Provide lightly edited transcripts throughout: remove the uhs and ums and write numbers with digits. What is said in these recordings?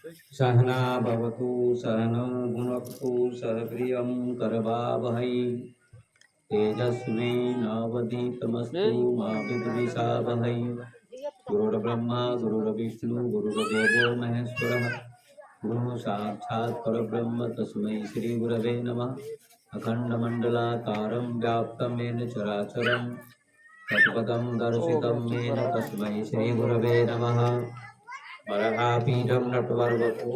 सहना भवतु सहनौ भुनक्तु सह वीर्यं करवावहै तेजस्विनावधीतमस्तु मा विद्विषावहै। गुरुर्ब्रह्मा गुरुर्विष्णु गुरुर्देवो महेश्वरः गुरु साक्षात् परब्रह्म तस्मै श्री गुरवे नमः। अखण्डमण्डलाकारं व्याप्तं येन चराचरं तत्पदं दर्शितं येन तस्मै श्री गुरवे नमः। वरहापीठं नटवर्वपुः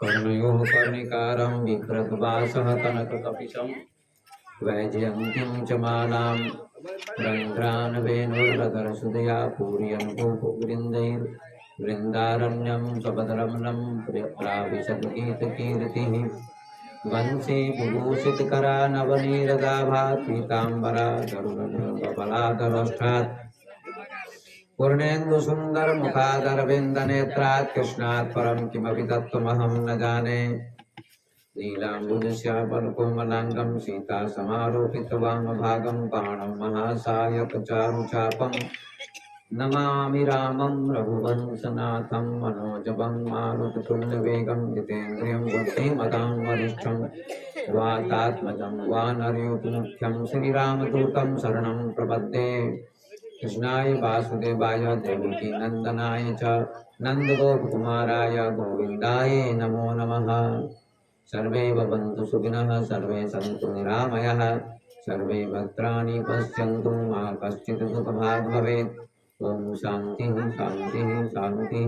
कर्णयोः कर्णिकारं बिभ्रद्वासः कनककपिशं वैजयन्तीं च मालां रन्ध्रानवेणुर्रधरसुधया पूरयन् गोपवृन्दैर्वृन्दारण्यं स्वपदरमणं प्राविशद्गीतकीर्तिः वंशी विभूषितकरा नवनीरदाभात् पीताम्बरा गरुडगोपलादरोष्ठात् पूर्णेन्दु सुंदर मुखादरविंद नेत्रात् कृष्णात् परं किमपि तत्त्वमहं न जाने। नीलाम्बुजश्यामल कोमलांगं सीता समारोपितवामभागं बाणं महासायकचारुचापं नमामि रामं रघुवंशनाथं मनोजवं मारुततुल्यवेगं जितेन्द्रियं बुद्धिमतां वरिष्ठं वातात्मजं वानरयूथमुख्यं श्रीरामदूतं शरणं प्रपद्ये। कृष्णाय वासुदेवाय देवकी नंदनाय च नंदगोपकुमाराय गोविन्दाय नमो नमः। सर्वे भवन्तु सुखिनः सर्वे सन्तु निरामयाः सर्वे भद्राणि पश्यन्तु मा कश्चित् दुःखभाग् भवेत्। ओम शांति शांति शांति।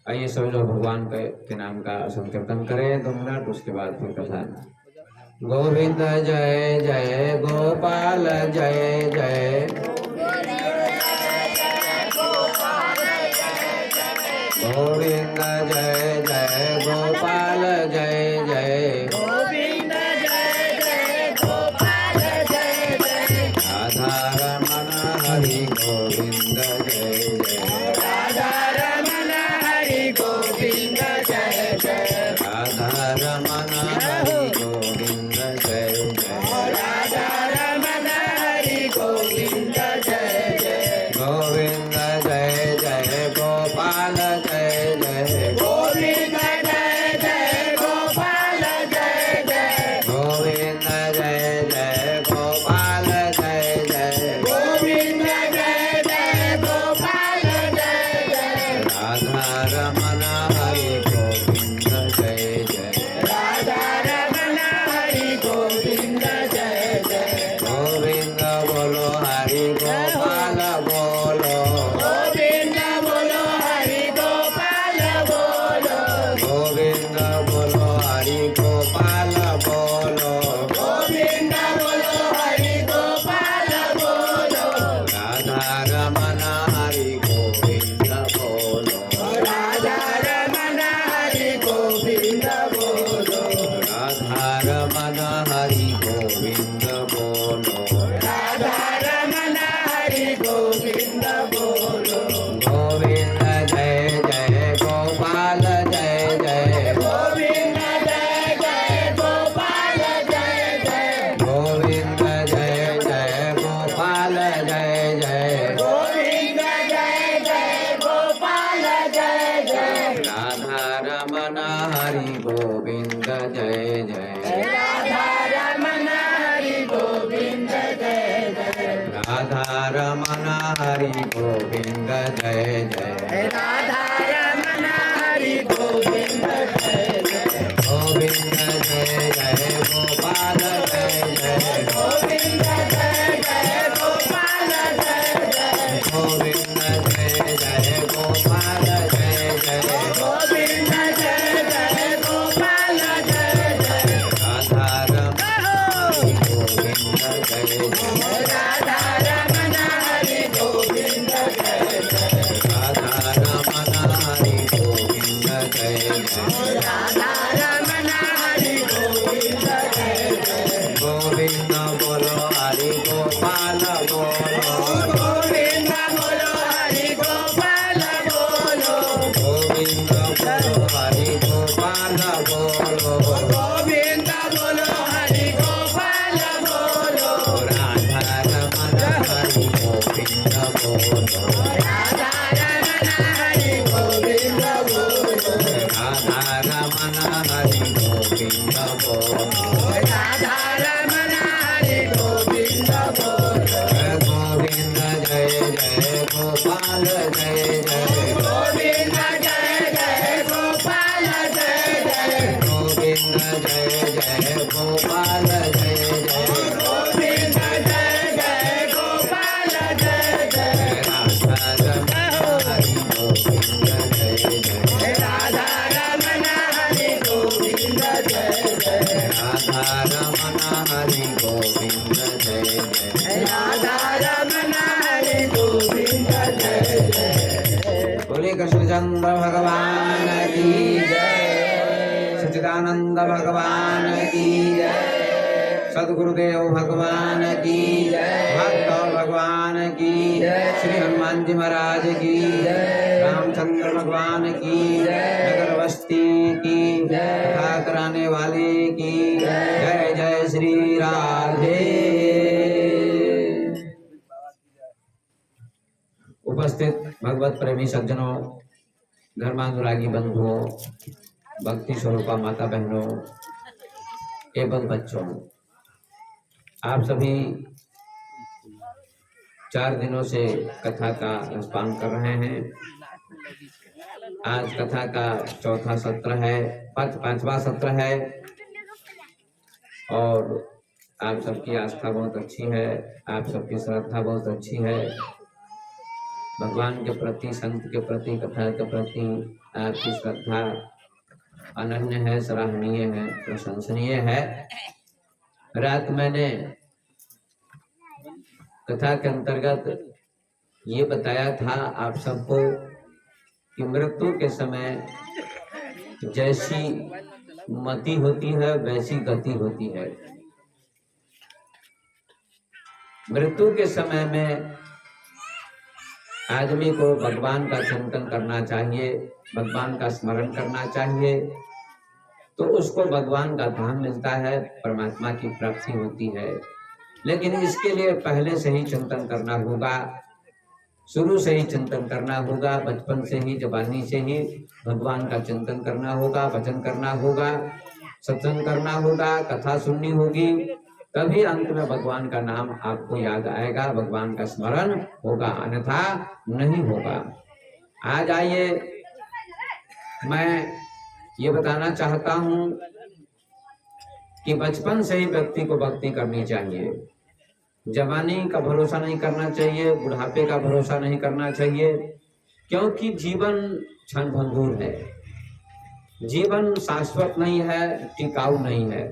आइए सभी लोग भगवान के नाम का संकीर्तन करें 2 मिनट, उसके बाद फिर कथा। गोविंद जय जय गोपाल जय जय गोविंद जय जय गोपाल जय जय गोविंद जय जय गोपाल जय जय राधा रमण हरि गोविंद जय जय राधा रमण हरि गोविंद जय जय राधा रमण हरि गोविंद जय जय राधा रमण हरि गोविंद जय जय गोविंद जय जय गोपाल जय जय गोविंद जय जय गोपाल जय जय गोविंद जय जय गोपाल जय जय गोविंद जय जय गोपाल जय जय राधा रमण हरि गोविंद जय जय राधा रमण हरि गोविंद जय जय गोविंद बोलो हरि गोपाल बोलो गोविंद बोलो हरि गोपाल बोलो गोविंद बोलो हरि गोपाल बोलो गोविंद बोलो हरि गोपाल बोलो राधा रमण हरि गोविंद बोलो राधा रमण हरि गोविंद बोलो राधा रमण हरि गोविंद बोलो राधा रमण हरि गोविंद बोलो गोविंद जय जय गोपाल जय जय गोविंद जय जय गोपाल जय जय गोविंद जय जय गोपाल जय जय गोविंद जय जय गोपाल जय जय राधा रमण हरि गोविंद जय जय राधा रमण हरि गोविंद जय जय राधा रमण हरि गोविंद जय जय राधा रमण हरि गोविंद जय जय गोविंद जय जय गोपाल जय जय गोविंद जय जय गोपाल जय जय गोविंद जय जय गोपाल जय जय गोविंद जय जय गोपाल जय जय राधा रमण हरि गोविंद जय जय राधा रमण हरि गोविंद जय जय राधा रमण हरि गोविंद जय जय राधा रमण हरि गोविंद जय जय गोविंद बोलो हरि गोपाल बोलो गोविंद बोलो हरि गोपाल बोलो गोपाल जय जय गोविंद जय जय गोपाल जय जय गोविंद जय जय गोपाल जय जय गोविंद जय जय गोपाल जय जय राधा रमण हरि गोविंद जय जय राधा रमण हरि गोविंद जय जय राधा रमण हरि गोविंद जय जय राधा रमण हरि गोविंद जय जय बोले कृष्णचंद्र भगवान की जय सच्चिदानंद भगवान की जय सद्गुरुदेव भगवान की जय भक्त भगवान की जय श्री हनुमान जी महाराज की जय रामचंद्र भगवान की जय नगर बस्ती की जय कथा कराने वाले की जय जय श्री राधे। उपस्थित भगवत प्रेमी सज्जनों, धर्मानुरागी बंधुओं, भक्ति स्वरूपा माता बहनों एवं बच्चों, आप सभी 4 दिनों से कथा का रसपान कर रहे हैं। आज कथा का चौथा सत्र है, पांचवा सत्र है और आप सबकी आस्था बहुत अच्छी है, आप सबकी श्रद्धा बहुत अच्छी है। भगवान के प्रति, संत के प्रति, कथा के प्रति आपकी श्रद्धा अनन्य है, सराहनीय है, प्रशंसनीय है। रात मैंने कथा के अंतर्गत ये बताया था आप सबको कि मृत्यु के समय जैसी मति होती है वैसी गति होती है। मृत्यु के समय में आदमी को भगवान का चिंतन करना चाहिए, भगवान का स्मरण करना चाहिए, तो उसको भगवान का धाम मिलता है, परमात्मा की प्राप्ति होती है। लेकिन इसके लिए पहले से ही चिंतन करना होगा, शुरू से ही चिंतन करना होगा, बचपन से ही, जवानी से ही भगवान का चिंतन करना होगा, भजन करना होगा, सत्संग करना होगा, कथा सुननी होगी, तभी अंत में भगवान का नाम आपको याद आएगा, भगवान का स्मरण होगा, अन्यथा नहीं होगा। आज आइए मैं ये बताना चाहता हूँ कि बचपन से ही व्यक्ति को भक्ति करनी चाहिए। जवानी का भरोसा नहीं करना चाहिए, बुढ़ापे का भरोसा नहीं करना चाहिए, क्योंकि जीवन क्षणभंगुर है, जीवन शाश्वत नहीं है, टिकाऊ नहीं है।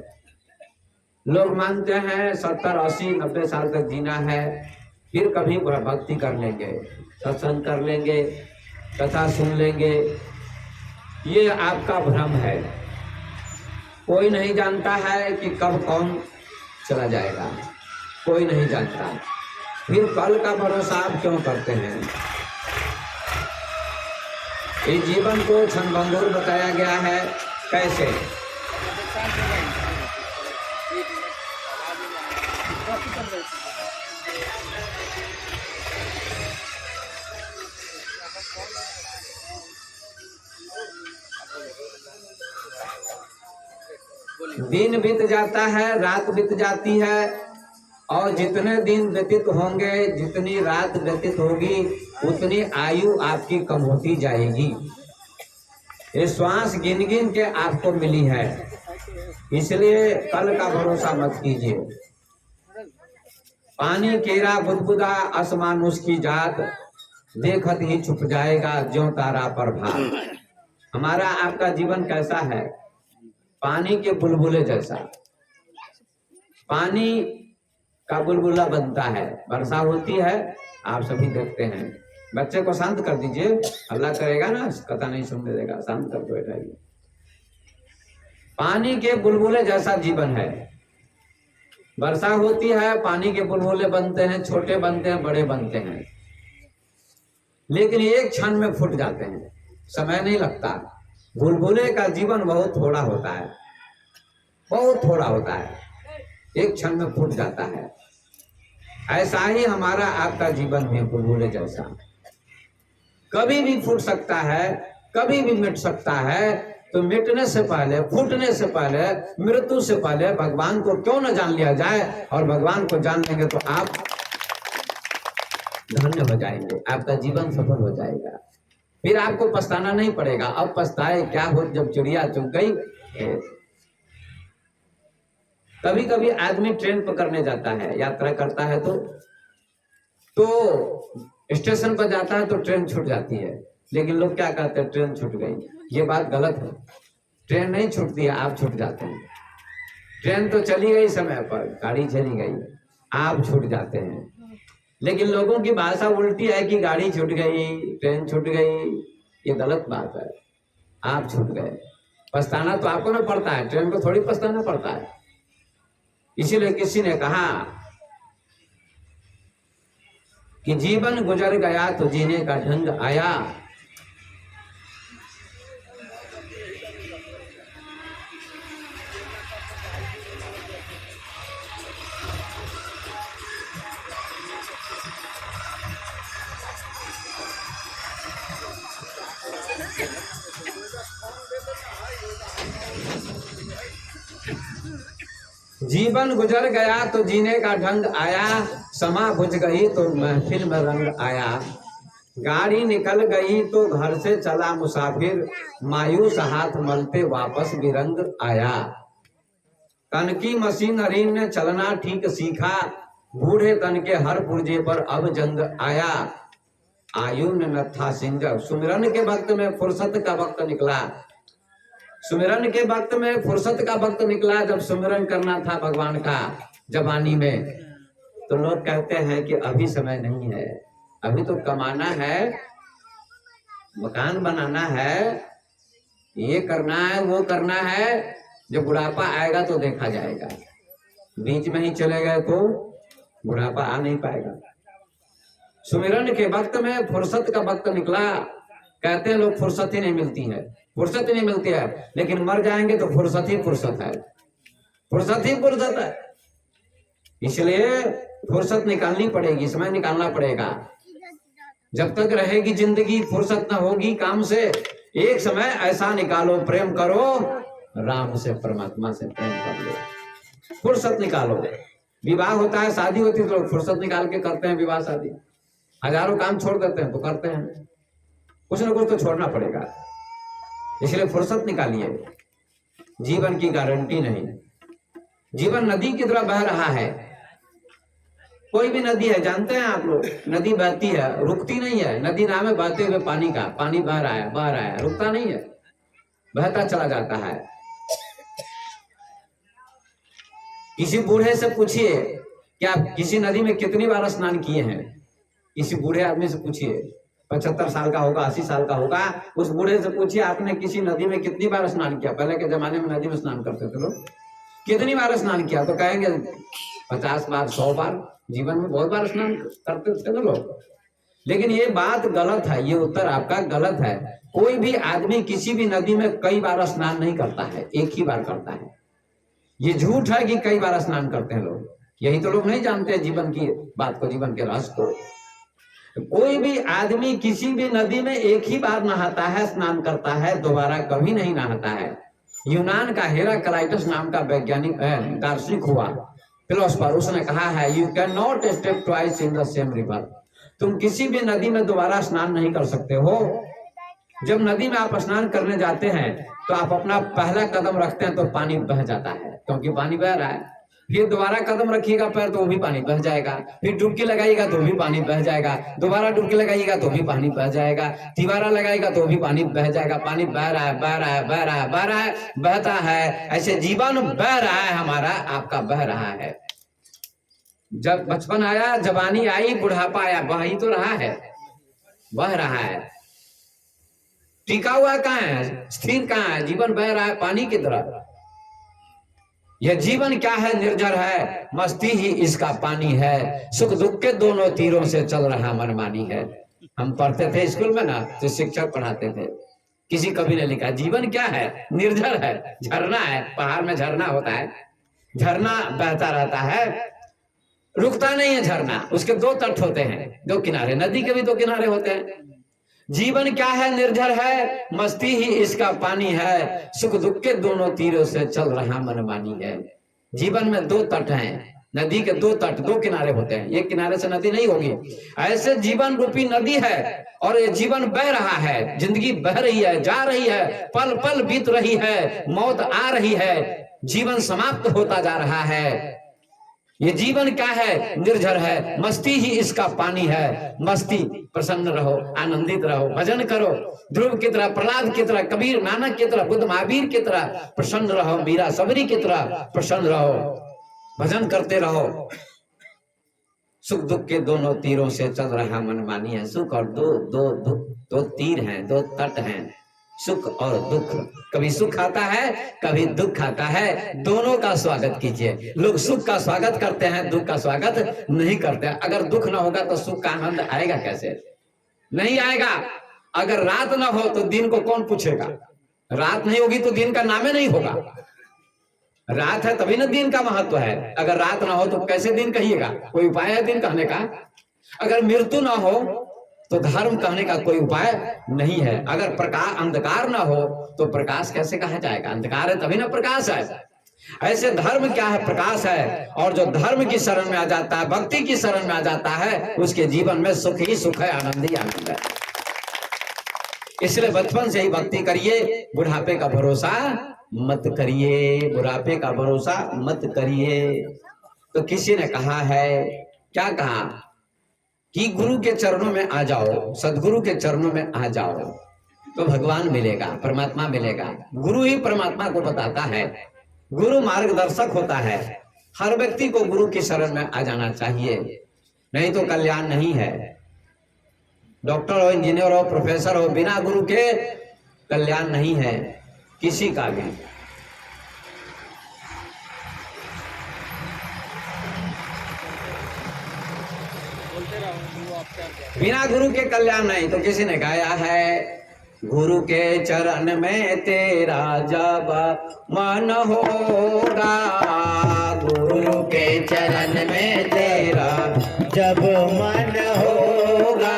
लोग मानते हैं 70, 80, 90 साल तक जीना है, फिर कभी भक्ति कर लेंगे, सत्संग कर लेंगे, कथा सुन लेंगे। ये आपका भ्रम है। कोई नहीं जानता है कि कब कौन चला जाएगा, कोई नहीं जानता। फिर कल का भरोसा आप क्यों करते हैं? इस जीवन को क्षणभंगुर बताया गया है। कैसे? दिन बीत जाता है, रात बीत जाती है, और जितने दिन व्यतीत होंगे, जितनी रात व्यतीत होगी, उतनी आयु आपकी कम होती जाएगी। ये श्वास गिन गिन के आपको मिली है, इसलिए कल का भरोसा मत कीजिए। पानी केरा बुदबुदा असमानुष की जात, देखत ही छुप जाएगा ज्यों तारा पर भात। हमारा आपका जीवन कैसा है? पानी के बुलबुले जैसा। पानी का बुलबुला बनता है, वर्षा होती है, आप सभी देखते हैं। बच्चे को शांत कर दीजिए, हल्ला करेगा ना, कथा नहीं सुनने देगा, शांत कर बैठाइए। पानी के बुलबुले जैसा जीवन है। वर्षा होती है, पानी के बुलबुले बनते हैं, छोटे बनते हैं, बड़े बनते हैं, लेकिन एक क्षण में फूट जाते हैं, समय नहीं लगता। बुलबुले का जीवन बहुत थोड़ा होता है, बहुत थोड़ा होता है, एक क्षण में फूट जाता है। ऐसा ही हमारा आपका जीवन है, बुलबुले जैसा। कभी भी फूट सकता है, कभी भी मिट सकता है। तो मिटने से पहले, फूटने से पहले, मृत्यु से पहले भगवान को क्यों न जान लिया जाए? और भगवान को जान लेंगे तो आप धन्य हो जाएंगे, आपका जीवन सफल हो जाएगा, फिर आपको पछताना नहीं पड़ेगा। अब पछताए क्या हो जब चिड़िया चुग गई। कभी कभी आदमी ट्रेन पकड़ने जाता है, यात्रा करता है तो स्टेशन पर जाता है तो ट्रेन छूट जाती है, लेकिन लोग क्या कहते हैं, ट्रेन छूट गई। ये बात गलत है, ट्रेन नहीं छूटती है, आप छूट जाते हैं। ट्रेन तो चली गई समय पर, गाड़ी चली गई, आप छूट जाते हैं। लेकिन लोगों की भाषा उल्टी है कि गाड़ी छूट गई, ट्रेन छूट गई, ये गलत बात है। आप छूट गए, पछताना तो आपको ना पड़ता है, ट्रेन को थोड़ी पछताना पड़ता है। इसीलिए किसी ने कहा कि जीवन गुजर गया तो जीने का ढंग आया। जीवन गुजर गया तो जीने का ढंग आया, समा बुझ गई तो महफिल में रंग आया। गाड़ी निकल गई तो घर से चला मुसाफिर, मायूस हाथ मलते वापस बिरंग आया। तन की मशीनरी ने चलना ठीक सीखा, बूढ़े तन के हर पुर्जे पर अब जंग आया। आयु ने न था सिंगर, सुमिरन के वक्त में फुर्सत का वक्त निकला। सुमिरन के वक्त में फुर्सत का वक्त निकला, जब सुमिरन करना था भगवान का जवानी में, तो लोग कहते हैं कि अभी समय नहीं है, अभी तो कमाना है, मकान बनाना है, ये करना है, वो करना है, जब बुढ़ापा आएगा तो देखा जाएगा। बीच में ही चले गए तो बुढ़ापा आ नहीं पाएगा। सुमिरन के वक्त में फुर्सत का वक्त निकला। कहते हैं लोग फुर्सत ही नहीं मिलती है, फुर्सत ही नहीं मिलती है, लेकिन मर जाएंगे तो फुर्सत ही फुर्सत है, फुर्सत ही फुर्सत है। इसलिए फुर्सत निकालनी पड़ेगी, समय निकालना पड़ेगा। जब तक रहेगी जिंदगी फुर्सत न होगी काम से। एक समय ऐसा निकालो, प्रेम करो राम से, परमात्मा से प्रेम कर लो, फुर्सत निकालो। विवाह होता है, शादी होती है तो लोग फुर्सत निकाल के करते हैं विवाह शादी। हजारों काम छोड़ देते हैं तो करते हैं, कुछ ना कुछ तो छोड़ना पड़ेगा। इसलिए फुर्सत निकालिए, जीवन की गारंटी नहीं। जीवन नदी की तरह बह रहा है। कोई भी नदी है, जानते हैं आप लोग, नदी बहती है, रुकती नहीं है। नदी नाम है बहते हुए पानी का, पानी बह रहा है, बह रहा है, रुकता नहीं है, बहता चला जाता है। किसी बूढ़े से पूछिए कि आप किसी नदी में कितनी बार स्नान किए हैं। किसी बूढ़े आदमी से पूछिए, 75 साल का होगा, 80 साल का होगा, उस बूढ़े से पूछिए आपने किसी नदी में कितनी बार स्नान किया। पहले के जमाने में नदी में स्नान करते थे लोग, कितनी बार स्नान किया, तो कहेंगे 50 बार, 100 बार। जीवन में बहुत बार स्नान करते थे ना लोग। लेकिन ये बात गलत है, ये उत्तर आपका गलत है। कोई भी आदमी किसी भी नदी में कई बार स्नान नहीं करता है, एक ही बार करता है। ये झूठ है कि कई बार स्नान करते हैं लोग, यही तो लोग नहीं जानते जीवन की बात को, जीवन के रहस्य को। कोई भी आदमी किसी भी नदी में एक ही बार नहाता है, स्नान करता है, दोबारा कभी नहीं नहाता है। यूनान का हेराक्लाइटस नाम का वैज्ञानिक दार्शनिक हुआ, फिलोसफर, उसने कहा है you can not step twice in the same river. तुम किसी भी नदी में दोबारा स्नान नहीं कर सकते हो। जब नदी में आप स्नान करने जाते हैं तो आप अपना पहला कदम रखते हैं तो पानी बह जाता है, क्योंकि पानी बह रहा है। फिर दोबारा कदम रखिएगा पैर तो वो भी पानी बह जाएगा, फिर डुबकी लगाइएगा तो भी पानी बह जाएगा, दोबारा डुबकी लगाइएगा तो भी पानी बह जाएगा, तिबारा लगाएगा तो भी पानी बह जाएगा। पानी बह रहा है, बह रहा है, बह रहा है, बह रहा है, बहता है। ऐसे जीवन बह रहा है हमारा, आपका बह रहा है। जब बचपन आया, जवानी आई, बुढ़ापा आया, बह ही तो रहा है, बह रहा है। टिका हुआ कहाँ है, स्थिर कहाँ है? जीवन बह रहा है पानी की तरह। यह जीवन क्या है? निर्जर है, मस्ती ही इसका पानी है, सुख दुख के दोनों तीरों से चल रहा मनमानी है। हम पढ़ते थे स्कूल में ना, तो शिक्षक पढ़ाते थे, किसी कवि ने लिखा जीवन क्या है? निर्जर है, झरना है, पहाड़ में झरना होता है, झरना बहता रहता है, रुकता नहीं है झरना। उसके दो तट होते हैं, दो किनारे, नदी के भी दो किनारे होते हैं। जीवन क्या है? निर्जर है, मस्ती ही इसका पानी है, सुख दुख के दोनों तीरों से चल रहा मनमानी है। जीवन में दो तट हैं, नदी के दो तट, दो किनारे होते हैं, एक किनारे से नदी नहीं होगी। ऐसे जीवन रूपी नदी है और ये जीवन बह रहा है, जिंदगी बह रही है, जा रही है, पल पल बीत रही है, मौत आ रही है, जीवन समाप्त होता जा रहा है। ये जीवन क्या है? निर्झर है, मस्ती ही इसका पानी है। मस्ती, प्रसन्न रहो, आनंदित रहो, भजन करो, ध्रुव की तरह, प्रहलाद की तरह, कबीर नानक की तरह, बुद्ध महावीर की तरह प्रसन्न रहो, मीरा सबरी की तरह प्रसन्न रहो, भजन करते रहो। सुख दुख के दोनों तीरों से चल रहा मनमानी है। सुख और दो तीर हैं, दो तट हैं, सुख और दुख। कभी सुख आता है, कभी दुख आता है, दोनों का स्वागत कीजिए। लोग सुख का स्वागत करते हैं, दुख का स्वागत नहीं करते। अगर दुख ना होगा तो सुख का आनंद आएगा कैसे? नहीं आएगा। अगर रात ना हो तो दिन को कौन पूछेगा? रात नहीं होगी तो दिन का नामे नहीं होगा। रात है तभी ना दिन का महत्व है। अगर रात ना हो तो कैसे दिन कहिएगा? कोई उपाय है दिन कहने का? अगर मृत्यु ना हो तो धर्म कहने का कोई उपाय नहीं है। अगर प्रकाश, अंधकार ना हो तो प्रकाश कैसे कहा जाएगा? अंधकार है तभी ना प्रकाश है। ऐसे धर्म क्या है? प्रकाश है। और जो धर्म की शरण में आ जाता है, भक्ति की शरण में आ जाता है, उसके जीवन में सुख ही सुख है, आनंद ही आनंद है। इसलिए बचपन से ही भक्ति करिए, बुढ़ापे का भरोसा मत करिए, बुढ़ापे का भरोसा मत करिए। तो किसी ने कहा है, क्या कहा कि गुरु के चरणों में आ जाओ, सदगुरु के चरणों में आ जाओ तो भगवान मिलेगा, परमात्मा मिलेगा। गुरु ही परमात्मा को बताता है, गुरु मार्गदर्शक होता है। हर व्यक्ति को गुरु की शरण में आ जाना चाहिए, नहीं तो कल्याण नहीं है। डॉक्टर हो, इंजीनियर हो, प्रोफेसर हो, बिना गुरु के कल्याण नहीं है किसी का भी। बिना गुरु के कल्याण नहीं। तो किसी ने गाया है, गुरु के चरण में तेरा जब मन होगा, गुरु के चरण में तेरा जब मन होगा,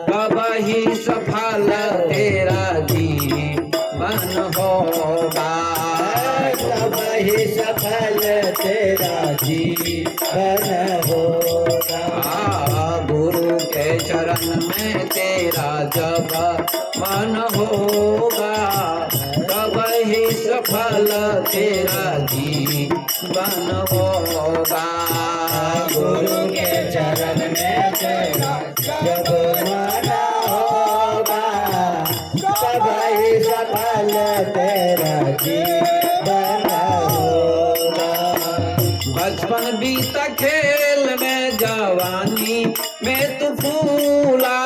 तब ही सफल तेरा जीवन होगा, तब ही सफल तेरा जीवन होगा। गुरु के चरण में तेरा जब मन होगा, तब ही सफल तेरा जीवन होगा। गुरु के चरण में तेरा जब मन होगा, तब ही सफल तेरा जीवन होगा। बचपन बीता खेल में, जवानी में तू फूला,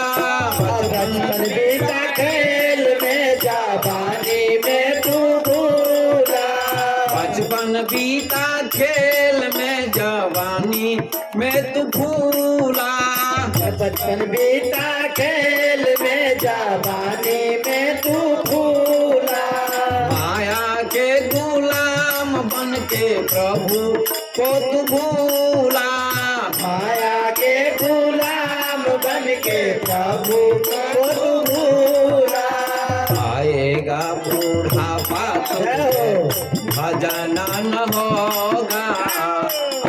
बचपन बीता खेल में, जवानी में तू भूला। बचपन बीता खेल में, जवानी में तू फूला, बचपन बीता खेल में, जवानी में तू भूला। माया के गुलाम बन के प्रभु को तू भूला, माया के गुलाम बन के प्रभु को तू भूला। आएगा बूढ़ापा तो भजन न होगा,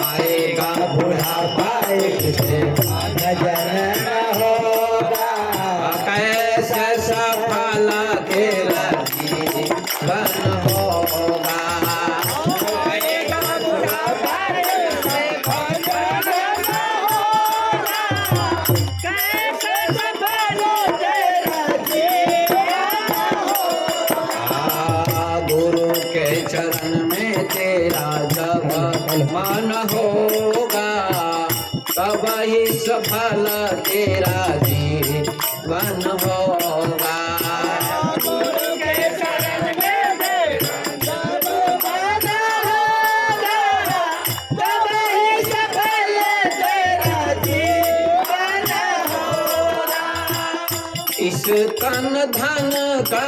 आएगा बुढ़ापा से भजन न होगा। कैसे सफल तेरा जीवन होगा। गुरु के चरण में तेरा जब मन होगा, तब ही सफल तेरा जीवन होगा। गुरु के चरण में जब मन होगा, तब ही सफल तेरा जीवन होगा। इस तन धन का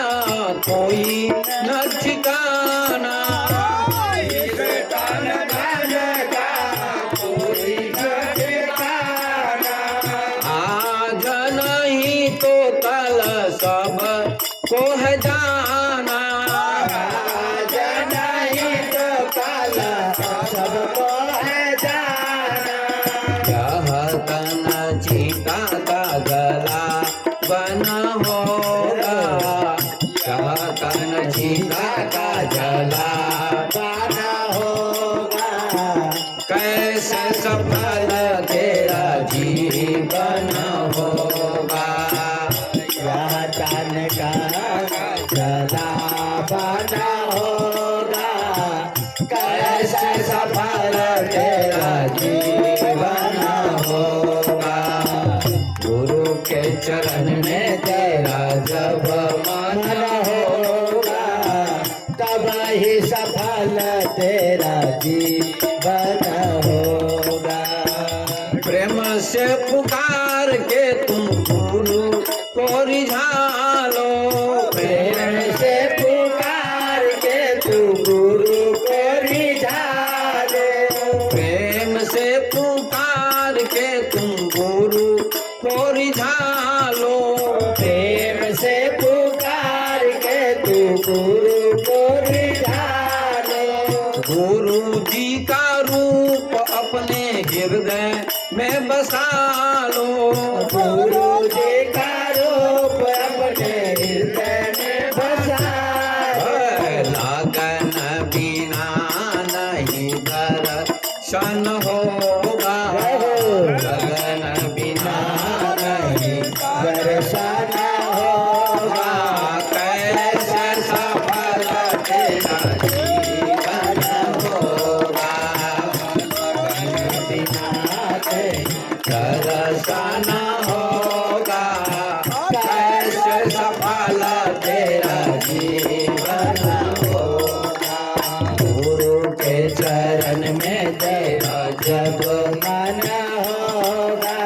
कोई न ठिकाना, इस तन धन का कोई न ठिकाना। आज नहीं तो कल सब को है जाना, आज नहीं तो कल सबको है जाना। जीवन होगा, यह तन सीता का जला पाना होगा, कैसे सफल तेरा जीवन होगा। यह तन का जला पाना होगा, कैसे सफल तेरा जीवन होगा। गुरु के चरण में तेरा जब मन होगा, तब ही सफल तेरा जीवन होगा। प्रेम से पुकार के तुम गुरु को रिझालो, प्रेम से पुकार के तू गुरु को रिझा दे, प्रेम से पुकार के तुम गुरु को रिझालो। प्रेम से पुकार के तू गुरु को रिझा दे। गुरु जी का रूप अपने हृदय में बसा लो, गुरु जी का रूप अपने हृदय में बसा दे। लगन बिना नहीं दर्शन होगा, लगन बिना नहीं दर्शन होगा, कैसे सफल तेरा जीवन होगा। बिना तेरे दर्शन होगा, कैसे सफल तेरा जीवन होगा। गुरु के चरण में तेरा जब मन होगा,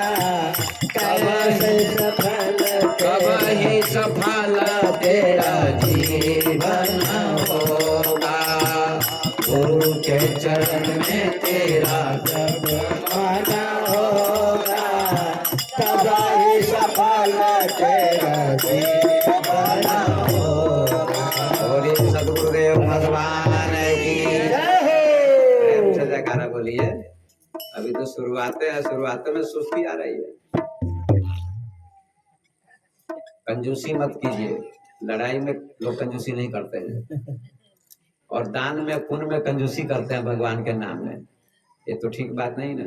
कैसे सफल कब ही सफल तेरा जीवन होगा। गुरु के चरण में तेरा जब मन होगा, तब ही सफल तेरा जीवन होगा। बोलिए सदगुरुदेव भगवान की जय हो। प्रेम से जयकारा बोलिए। अभी तो शुरुआत है, शुरुआत में सुस्ती आ रही है। कंजूसी मत कीजिए, लड़ाई में लोग कंजूसी नहीं करते हैं, और दान में पुण्य में कंजूसी करते हैं भगवान के नाम में। ये तो ठीक बात नहीं ना।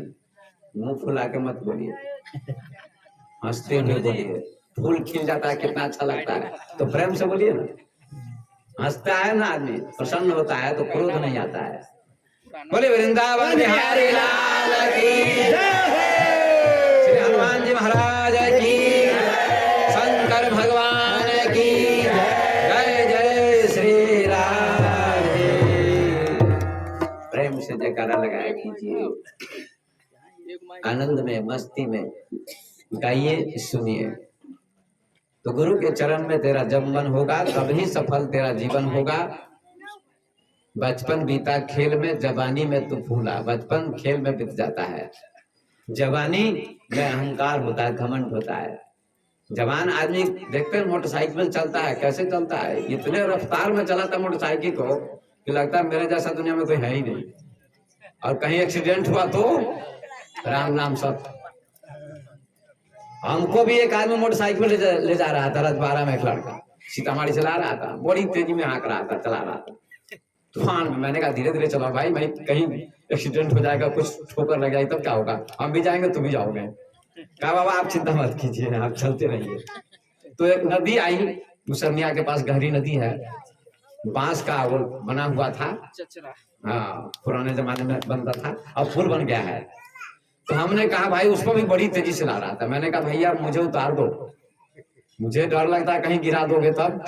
मुंह फुला के मत बोलिए, हंसते हुए बोलिए। फूल खिल जाता है, कितना अच्छा लगता है, तो प्रेम से बोलिए ना। हंसता है ना आदमी, प्रसन्न होता है, तो क्रोध नहीं आता है। बोले वृंदावन बिहारी लाल की जय हो। श्री हनुमान जी महाराज की, शंकर भगवान की जय। जय श्री राम जी। प्रेम से जयकारा लगाया कीजिए, आनंद में मस्ती में गाइए, सुनिए। तो गुरु के चरण में तेरा जब मन होगा, तभी सफल तेरा जीवन होगा। बचपन बीता खेल में, जवानी में तू फूला। बचपन खेल में बीत जाता है, जवानी में अहंकार होता है, घमंड होता है। जवान आदमी देखते हैं मोटरसाइकिल में चलता है, कैसे चलता है, इतने रफ्तार में चलाता मोटरसाइकिल को कि लगता है मेरे जैसा दुनिया में कोई है ही नहीं। और कहीं एक्सीडेंट हुआ तो राम नाम सब। हमको भी एक आदमी मोटरसाइकिल में ले जा रहा था, रजबाड़ा में एक लड़का सीतामढ़ी चला रहा था, बड़ी तेजी में हाँक रहा था, चला रहा था तूफान में। मैंने कहा धीरे धीरे चलाओ भाई, मैं कहीं एक्सीडेंट हो जाएगा, कुछ ठोकर लग जाएगी तब क्या होगा, हम भी जाएंगे तुम भी जाओगे। कहा बाबा आप चिंता मत कीजिए, आप चलते रहिए। तो एक नदी आई, मुसरनिया के पास गहरी नदी है, बांस का वो बना हुआ था, हाँ पुराने जमाने में बनता था, अब पुल बन गया है। तो हमने कहा भाई, उसको भी बड़ी तेजी से ला रहा था। मैंने कहा भैया मुझे उतार दो, मुझे डर लगता है कहीं गिरा दोगे तब।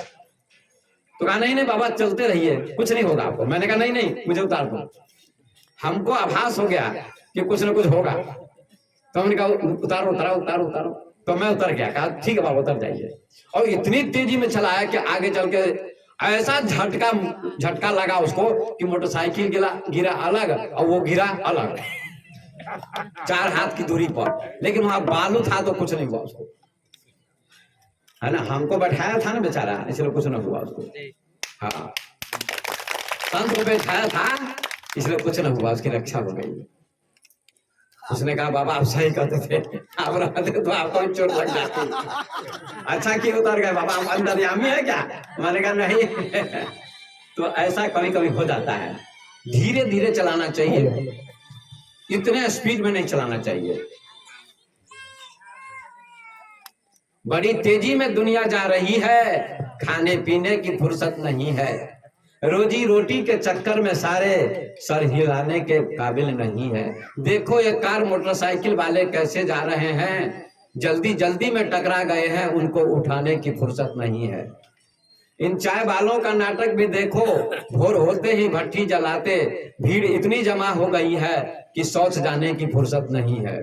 तो कहा नहीं नहीं बाबा चलते रहिए, कुछ नहीं होगा आपको। मैंने कहा नहीं नहीं मुझे उतार दो। हमको आभास हो गया कि कुछ ना कुछ होगा, तो हमने कहा उतारो उतारो उतारो उतारो। तो मैं उतर गया, कहा ठीक है बाबा उतर जाइए। और इतनी तेजी में चलाया कि आगे चल के ऐसा झटका लगा उसको कि मोटरसाइकिल गिरा अलग और वो गिरा अलग, 4 हाथ की दूरी पर। लेकिन वहां बालू था तो कुछ नहीं हुआ उसको, है ना। हमको बैठाया था ना बेचारा, इसलिए कुछ नहीं हुआ उसको। हाँ संत को बैठाया था इसलिए कुछ नहीं हुआ, उसकी रक्षा हो गई। उसने कहा बाबा आप सही कहते थे, आप रहते तो आपको भी चोट लग जाती। अच्छा क्यों उतर गए बाबा, आप अंतर्यामी है क्या? मैंने कहा नहीं। तो ऐसा कभी कभी हो जाता है, धीरे धीरे चलाना चाहिए, इतने स्पीड में नहीं चलाना चाहिए। बड़ी तेजी में दुनिया जा रही है, खाने पीने की फुर्सत नहीं है, रोजी रोटी के चक्कर में सारे सर हिलाने के काबिल नहीं है। देखो ये कार मोटरसाइकिल वाले कैसे जा रहे हैं, जल्दी जल्दी में टकरा गए हैं, उनको उठाने की फुर्सत नहीं है। इन चाय वालों का नाटक भी देखो, भोर होते ही भट्टी जलाते, भीड़ इतनी जमा हो गई है कि शौच जाने की फुर्सत नहीं है।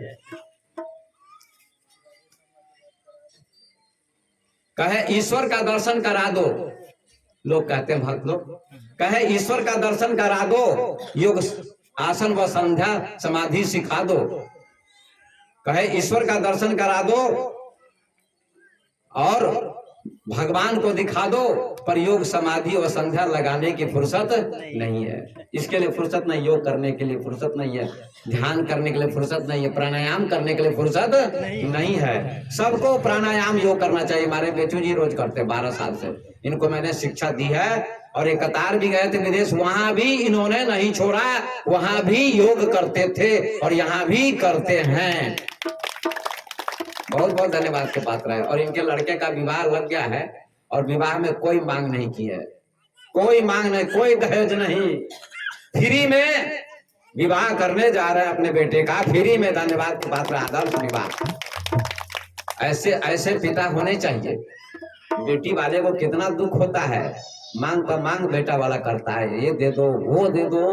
कहे ईश्वर का दर्शन करा दो, लोग कहते हैं भक्त लोग, कहे ईश्वर का दर्शन करा दो, योग आसन व संध्या समाधि सिखा दो। कहे ईश्वर का दर्शन करा दो और भगवान को दिखा दो, पर योग समाधि और संध्या लगाने की फुर्सत नहीं है। इसके लिए फुर्सत नहीं, योग करने के लिए फुर्सत नहीं है, ध्यान करने के लिए फुर्सत नहीं है, प्राणायाम करने के लिए फुर्सत नहीं है। सबको प्राणायाम योग करना चाहिए। हमारे बेचू जी रोज करते 12 साल से, इनको मैंने शिक्षा दी है। और एक कतार भी गए थे विदेश, वहां भी इन्होंने नहीं छोड़ा, वहां भी योग करते थे और यहाँ भी करते हैं। बहुत बहुत धन्यवाद के पात्र है। और इनके लड़के का विवाह लग गया है और विवाह में कोई मांग नहीं की है, कोई मांग नहीं, कोई दहेज नहीं, फ्री में विवाह करने जा रहे हैं अपने बेटे का, फ्री में। धन्यवाद के पात्र, आदर्श विवाह। ऐसे ऐसे पिता होने चाहिए। बेटी वाले को कितना दुख होता है, मांग पर मांग बेटा वाला करता है, ये दे दो वो दे दो,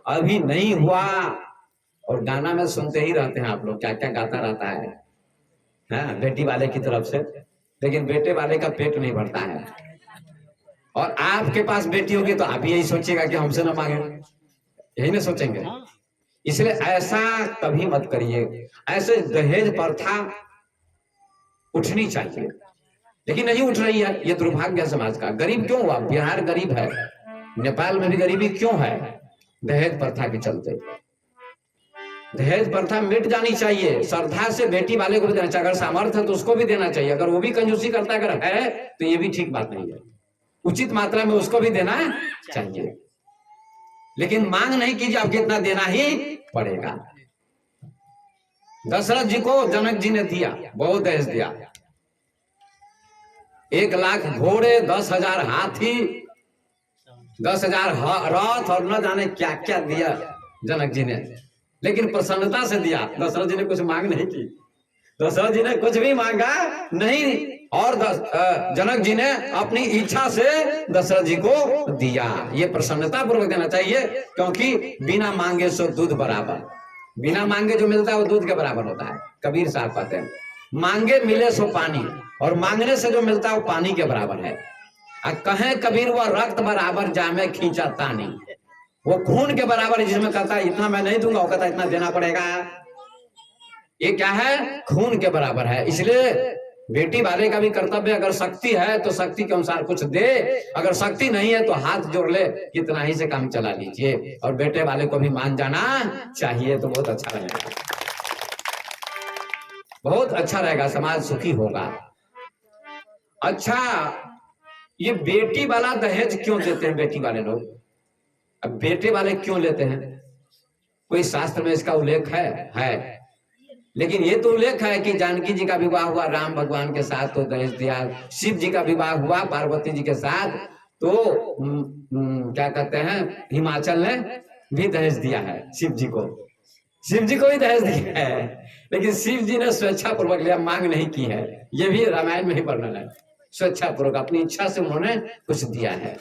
अभी नहीं हुआ। और गाना में सुनते ही रहते हैं आप लोग, क्या क्या गाता रहता है हाँ, बेटी वाले की तरफ से, लेकिन बेटे वाले का पेट नहीं भरता है। और आपके पास बेटी होगी तो आप यही सोचिएगा कि हमसे ना मांगे, यही ना सोचेंगे। इसलिए ऐसा कभी मत करिए। ऐसे दहेज प्रथा उठनी चाहिए, लेकिन नहीं उठ रही है। ये दुर्भाग्य है समाज का। गरीब क्यों हुआ? बिहार गरीब है, नेपाल में भी गरीबी क्यों है? दहेज प्रथा के चलते। दहेज प्रथा मिट जानी चाहिए। श्रद्धा से बेटी वाले को भी देना चाहिए, अगर सामर्थ्य है तो उसको भी देना चाहिए। अगर वो भी कंजूसी करता अगर है तो ये भी ठीक बात नहीं है, उचित मात्रा में उसको भी देना चाहिए। लेकिन मांग नहीं कीजिए, आपको इतना देना ही पड़ेगा। दशरथ जी को जनक जी ने दिया, बहुत दहेज दिया, 1 लाख घोड़े, 10,000 हाथी, 10,000 रथ और न जाने क्या क्या दिया जनक जी ने, लेकिन प्रसन्नता से दिया। दशरथ जी ने कुछ मांग नहीं की, दशरथ जी ने कुछ भी मांगा नहीं। और जनक जी ने अपनी इच्छा से दशरथ जी को दिया। ये प्रसन्नता पूर्वक देना चाहिए, क्योंकि बिना मांगे सो दूध बराबर। बिना मांगे जो मिलता है वो दूध के बराबर होता है। कबीर साहब कहते हैं मांगे मिले सो पानी, और मांगने से जो मिलता है वो पानी के बराबर है। कहे कबीर वह रक्त बराबर जामे खींचा तानी, वो खून के बराबर है, जिसमें कहता है इतना मैं नहीं दूंगा, वो कहता है इतना देना पड़ेगा। ये क्या है? खून के बराबर है। इसलिए बेटी वाले का भी कर्तव्य, अगर शक्ति है तो शक्ति के अनुसार कुछ दे, अगर शक्ति नहीं है तो हाथ जोड़ ले, इतना ही से काम चला लीजिए। और बेटे वाले को भी मान जाना चाहिए, तो बहुत अच्छा रहेगा, बहुत अच्छा रहेगा, समाज सुखी होगा। अच्छा, ये बेटी वाला दहेज क्यों देते हैं बेटी वाले लोग? अब बेटे वाले क्यों लेते हैं? कोई शास्त्र में इसका उल्लेख है, लेकिन ये तो उल्लेख है कि जानकी जी का विवाह हुआ राम भगवान के साथ तो दहेज दिया, शिव जी का विवाह हुआ पार्वती जी के साथ तो क्या कहते हैं, हिमाचल ने भी दहेज दिया है शिव जी को भी दहेज दिया है। लेकिन शिव जी ने स्वेच्छा पूर्वक लिया, मांग नहीं की है। ये भी रामायण में ही वर्णन है, स्वेच्छा पूर्वक अपनी इच्छा से उन्होंने कुछ दिया है।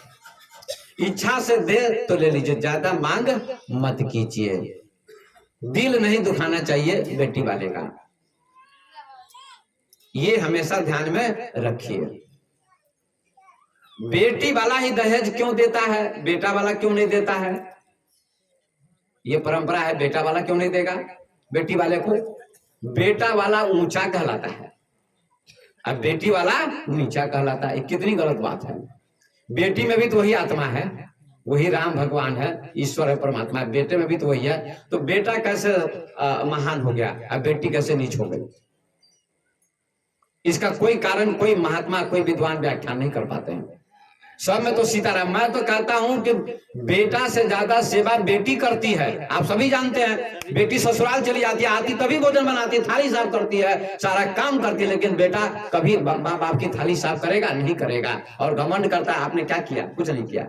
इच्छा से दे तो ले लीजिए, ज्यादा मांग मत कीजिए। दिल नहीं दुखाना चाहिए बेटी वाले का, ये हमेशा ध्यान में रखिए। बेटी वाला ही दहेज क्यों देता है, बेटा वाला क्यों नहीं देता है? ये परंपरा है, बेटा वाला क्यों नहीं देगा बेटी वाले को? बेटा वाला ऊंचा कहलाता है, अब बेटी वाला नीचा कहलाता है। कितनी गलत बात है। बेटी में भी तो वही आत्मा है, वही राम भगवान है, ईश्वर है, परमात्मा है। बेटे में भी तो वही है। तो बेटा कैसे महान हो गया और बेटी कैसे नीच हो गई? इसका कोई कारण कोई महात्मा कोई विद्वान व्याख्यान नहीं कर पाते हैं। सब में तो सीताराम। मैं तो कहता हूं कि बेटा से ज्यादा सेवा बेटी करती है। आप सभी जानते हैं, बेटी ससुराल चली जाती है, आती तभी भोजन बनाती है, थाली साफ करती है, सारा काम करती है, लेकिन बेटा कभी माँ बाप की थाली साफ करेगा नहीं करेगा, और घमंड करता है आपने क्या किया, कुछ नहीं किया।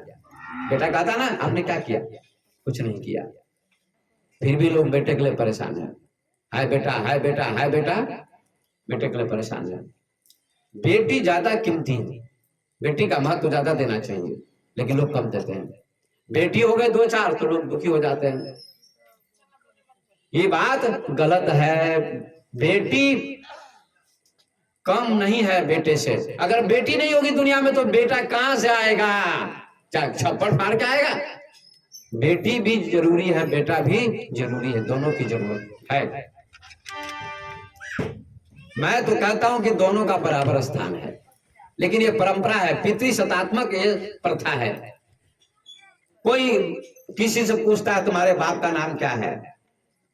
बेटा कहता ना आपने क्या किया, कुछ नहीं किया। फिर भी लोग बेटे के लिए परेशान है। हाय बेटा, हाय बेटा, हाय बेटा, बेटे के लिए परेशान है। बेटी ज्यादा कीमती है, बेटी का महत्व ज्यादा देना चाहिए, लेकिन लोग कम देते हैं। बेटी हो गए 2-4 तो लोग दुखी हो जाते हैं। ये बात गलत है। बेटी कम नहीं है बेटे से। अगर बेटी नहीं होगी दुनिया में तो बेटा कहां से आएगा? क्या छप्पड़ फाड़ के आएगा? बेटी भी जरूरी है, बेटा भी जरूरी है, दोनों की जरूरत है। मैं तो कहता हूं कि दोनों का बराबर स्थान है, लेकिन ये परंपरा है, पितृसत्तात्मक ये प्रथा है। कोई किसी से पूछता है तुम्हारे बाप का नाम क्या है,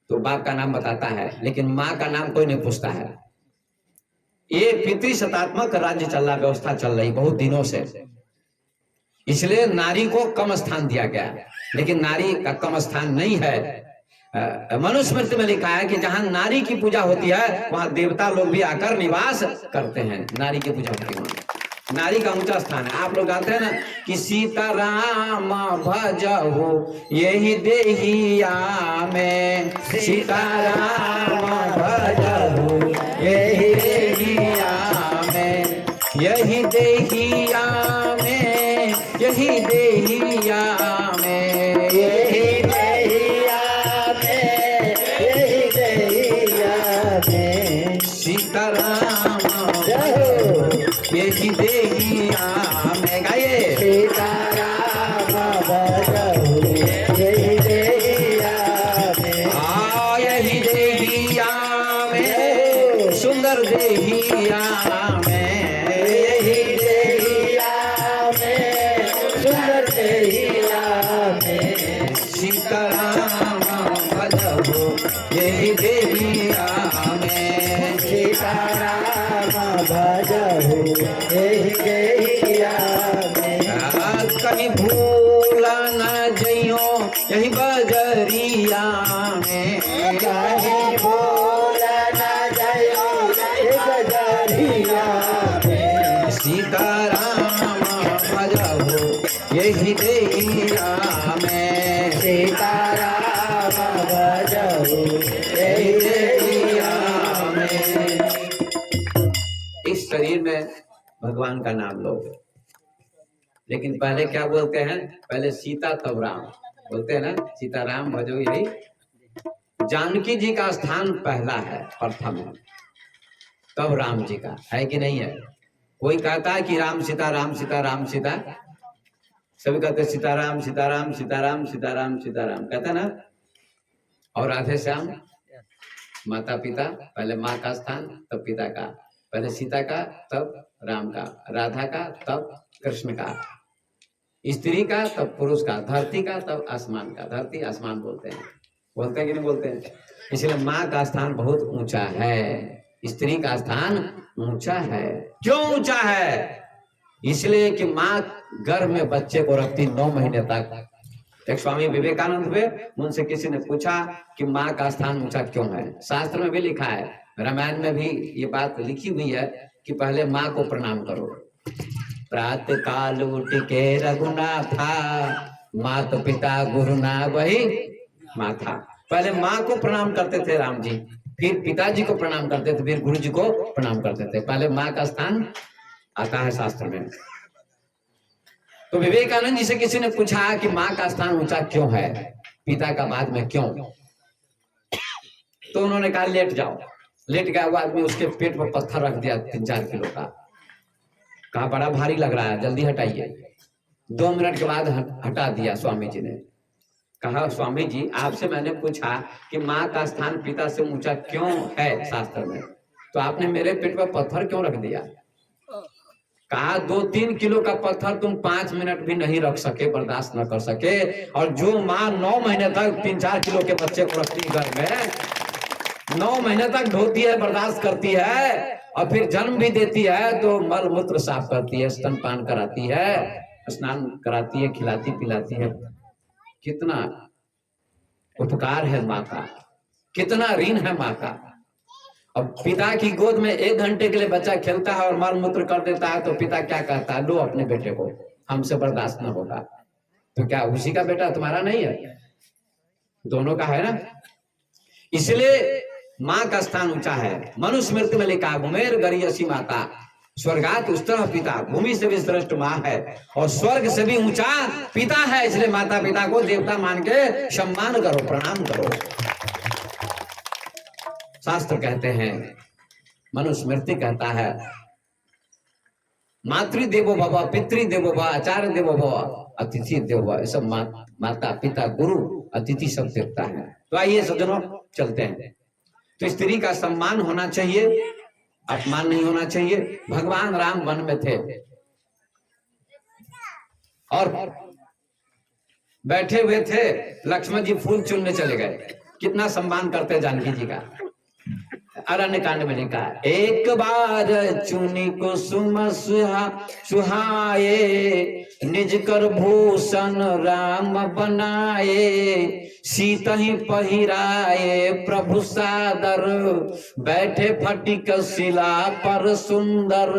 तो बाप का नाम बताता है, लेकिन माँ का नाम कोई नहीं पूछता है। ये पितृसत्तात्मक राज्य चल रहा, व्यवस्था चल रही बहुत दिनों से, इसलिए नारी को कम स्थान दिया गया। लेकिन नारी का कम स्थान नहीं है। मनुस्मृति में लिखा है कि जहां नारी की पूजा होती है वहां देवता लोग भी आकर निवास करते हैं। नारी की पूजा होती है, नारी का ऊंचा स्थान है। आप लोग आते हैं ना कि सीताराम भजहु यही देहिया में, सीताराम भजहु यही देहिया में, यही देहिया में, यही देहिया में, यही सीताराम यही देहिया में। गाइए सीताराम भजहु यही देहिया में, यही देहिया में, सुंदर देहिया में, यही देहिया में, सुंदर देहिया में, सीताराम भजहु यही देहिया में, सीताराम भजहु यही देहिया में। कहीं भूल न जइयो यही बजरिया में, कहीं भूल न जइयो यही बजरिया में, सीताराम भजहु यही देहिया में, सीताराम भजहु यही देहिया में। इस शरीर में भगवान का नाम लो, लेकिन पहले क्या बोलते हैं? पहले सीता तब राम बोलते हैं ना, सीताराम भजो यही। जानकी जी का स्थान पहला है, प्रथम है, तब राम जी का है कि नहीं है? कोई कहता है कि राम सीता, राम सीता, राम सीता, सभी कहते सीताराम सीताराम सीताराम सीताराम सीताराम कहते ना। और राधे श्याम माता पिता, पहले माँ का स्थान तब पिता का, पहले सीता का तब राम का, राधा का तब कृष्ण का, स्त्री का तब पुरुष का, धरती का तब आसमान का। धरती आसमान बोलते हैं, बोलते हैं कि नहीं बोलते हैं? इसलिए माँ का स्थान बहुत ऊंचा है, स्त्री का स्थान ऊंचा है। क्यों ऊंचा है? इसलिए कि माँ गर्भ में बच्चे को रखती 9 महीने तक। एक स्वामी विवेकानंद हुए, उनसे किसी ने पूछा कि माँ का स्थान ऊंचा क्यों है? शास्त्र में भी लिखा है, रामायण में भी ये बात लिखी हुई है कि पहले माँ को प्रणाम करो। प्रातः काल उठ के रघुनाथा, मात पिता गुरु ना वही माथा। पहले माँ को प्रणाम करते थे राम जी, फिर पिताजी को प्रणाम करते थे, फिर गुरु जी को प्रणाम करते थे। पहले माँ का स्थान आता है शास्त्र में। तो विवेकानंद जी से किसी ने पूछा कि माँ का स्थान ऊंचा क्यों है, पिता का बाद में क्यों? तो उन्होंने कहा लेट जाओ। लेट गया वो आदमी, उसके पेट पर पत्थर रख दिया 3-4 किलो का। कहा बड़ा भारी लग रहा है, जल्दी हटाइए। 2 मिनट के बाद हटा दिया स्वामी जी ने। कहा स्वामी जी आपसे मैंने पूछा कि माँ का स्थान पिता से ऊंचा क्यों है शास्त्र में, तो आपने मेरे पेट पर पत्थर क्यों रख दिया? कहा 2-3 किलो का पत्थर तुम 5 मिनट भी नहीं रख सके, बर्दाश्त न कर सके, और जो माँ 9 महीने तक 3-4 किलो के बच्चे को रखती घर में, 9 महीने तक ढोती है, बर्दाश्त करती है, और फिर जन्म भी देती है, तो मल मूत्र साफ करती है, स्तनपान कराती है, स्नान कराती है, खिलाती पिलाती है। कितना उपकार है माँ का, कितना ऋण है माँ का। अब पिता की गोद में 1 घंटे के लिए बच्चा खेलता है और मल मूत्र कर देता है, तो पिता क्या कहता है, लो अपने बेटे को, हमसे बर्दाश्त न होगा। तो क्या उसी का बेटा तुम्हारा नहीं है? दोनों का है ना। इसलिए माँ का स्थान ऊंचा है। मनुस्मृति में लिखा, भूमेर गरियसी माता स्वर्गात उस्तरः पिता, भूमि से भी श्रेष्ठ माँ है और स्वर्ग से भी ऊंचा पिता है। इसलिए माता पिता को देवता मान के सम्मान करो, प्रणाम करो। शास्त्र कहते हैं, मनुस्मृति कहता है, मातृदेवो भव, पितृदेवो भव, आचार्य देवो भव, अतिथि देवो भव। सब माता पिता गुरु अतिथि सब देवता है। तो आइए सज्जनों चलते हैं। तो स्त्री का सम्मान होना चाहिए, अपमान नहीं होना चाहिए। भगवान राम वन में थे और बैठे हुए थे, लक्ष्मण जी फूल चुनने चले गए। कितना सम्मान करते जानकी जी का। अरण्य कांड में लिखा, एक बार चुनी कुसुम सुहाए, निज कर भूषण राम बनाए, सीत ही पहिराए प्रभु सादर, बैठे फटिक शिला पर सुंदर।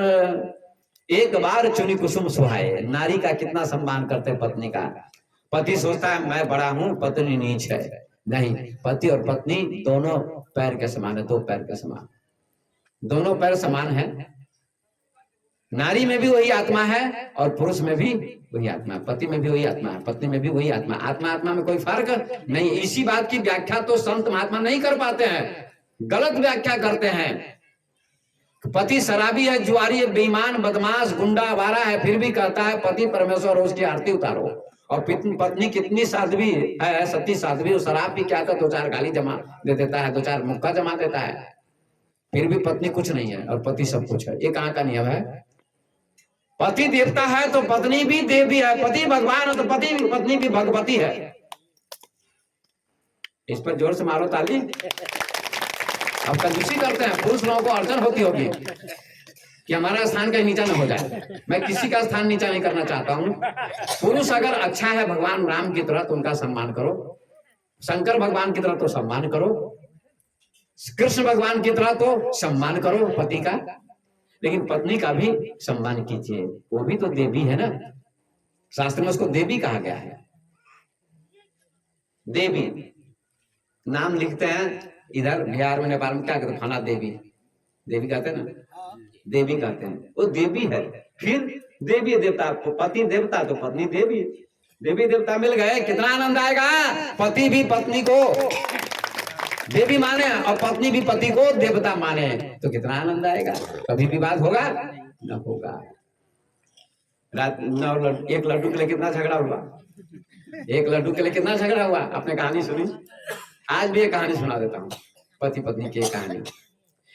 एक बार चुनी कुसुम सुहाए। नारी का कितना सम्मान करते पत्नी का। पति सोचता है मैं बड़ा हूं, पत्नी नीच है। नहीं, पति और पत्नी दोनों पैर के समान है, 2 पैर के समान, दोनों पैर समान है। नारी में भी वही आत्मा है और पुरुष में भी वही आत्मा है, पति में भी वही आत्मा है, पत्नी में भी वही आत्मा। आत्मा आत्मा में कोई फर्क नहीं। इसी बात की व्याख्या तो संत महात्मा नहीं कर पाते हैं, गलत व्याख्या करते हैं। पति शराबी है, जुआरी है, बेईमान, बदमाश, गुंडा, आवारा है, फिर भी कहता है पति परमेश्वर, उसकी आरती उतारो। और पत्नी कितनी साध्वी है, सती साध्वी, वो शराब भी क्या था, 2-4 गाली जमा दे देता है, 2-4 मुक्का जमा देता है, फिर भी पत्नी कुछ नहीं है और पति सब कुछ है। ये कहाँ का नियम है? पति देवता है तो पत्नी भी देवी है, पति भगवान है तो पत्नी भी भगवती है। इस पर जोर से मारो ताली। अब कंजूसी करते हैं, पुरुष लोगों को अड़चन होती होगी कि हमारा स्थान कहीं नीचा ना हो जाए। मैं किसी का स्थान नीचा नहीं करना चाहता हूं। पुरुष अगर अच्छा है भगवान राम की तरह तो उनका सम्मान करो, शंकर भगवान की तरह तो सम्मान करो, कृष्ण भगवान की तरह तो सम्मान करो पति का, लेकिन पत्नी का भी सम्मान कीजिए। वो भी तो देवी है ना। शास्त्र में उसको देवी कहा गया है। देवी नाम लिखते हैं इधर बिहार में, नेपाल में क्या कहते हैं, फना देवी, देवी कहते हैं ना, देवी कहते हैं, वो देवी है। फिर देवी देवता, पति देवता तो पत्नी देवी, देवी देवता मिल गए, कितना आनंद आएगा। पति भी पत्नी को देवी माने और पत्नी भी पति को देवता माने तो कितना आनंद आएगा। कभी विवाद होगा न होगा। रात 1 लड्डू के लिए कितना झगड़ा हुआ, 1 लड्डू के लिए कितना झगड़ा हुआ। आपने कहानी सुनी? आज भी एक कहानी सुना देता हूँ, पति पत्नी की कहानी।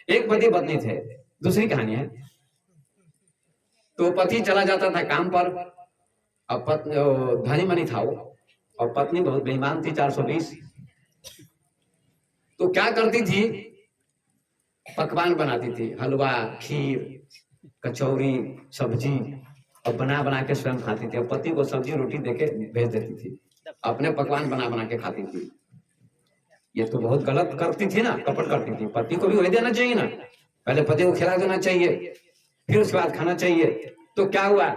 एक पति पत्नी थे, दूसरी कहानी है। तो पति चला जाता था काम पर, अब पत्नी धनी मनी था वो, और पत्नी बहुत बेईमान थी, 420। तो क्या करती थी, पकवान बनाती थी, हलवा, खीर, कचौरी, सब्जी, और बना बना के स्वयं खाती थी। और पति को सब्जी रोटी देके भेज देती थी, अपने पकवान बना बना के खाती थी। ये तो बहुत गलत करती थी ना, कपट करती थी। पति को भी वही देना चाहिए ना, पहले पति को खिला देना चाहिए, फिर उसके बाद खाना चाहिए। तो क्या हुआ,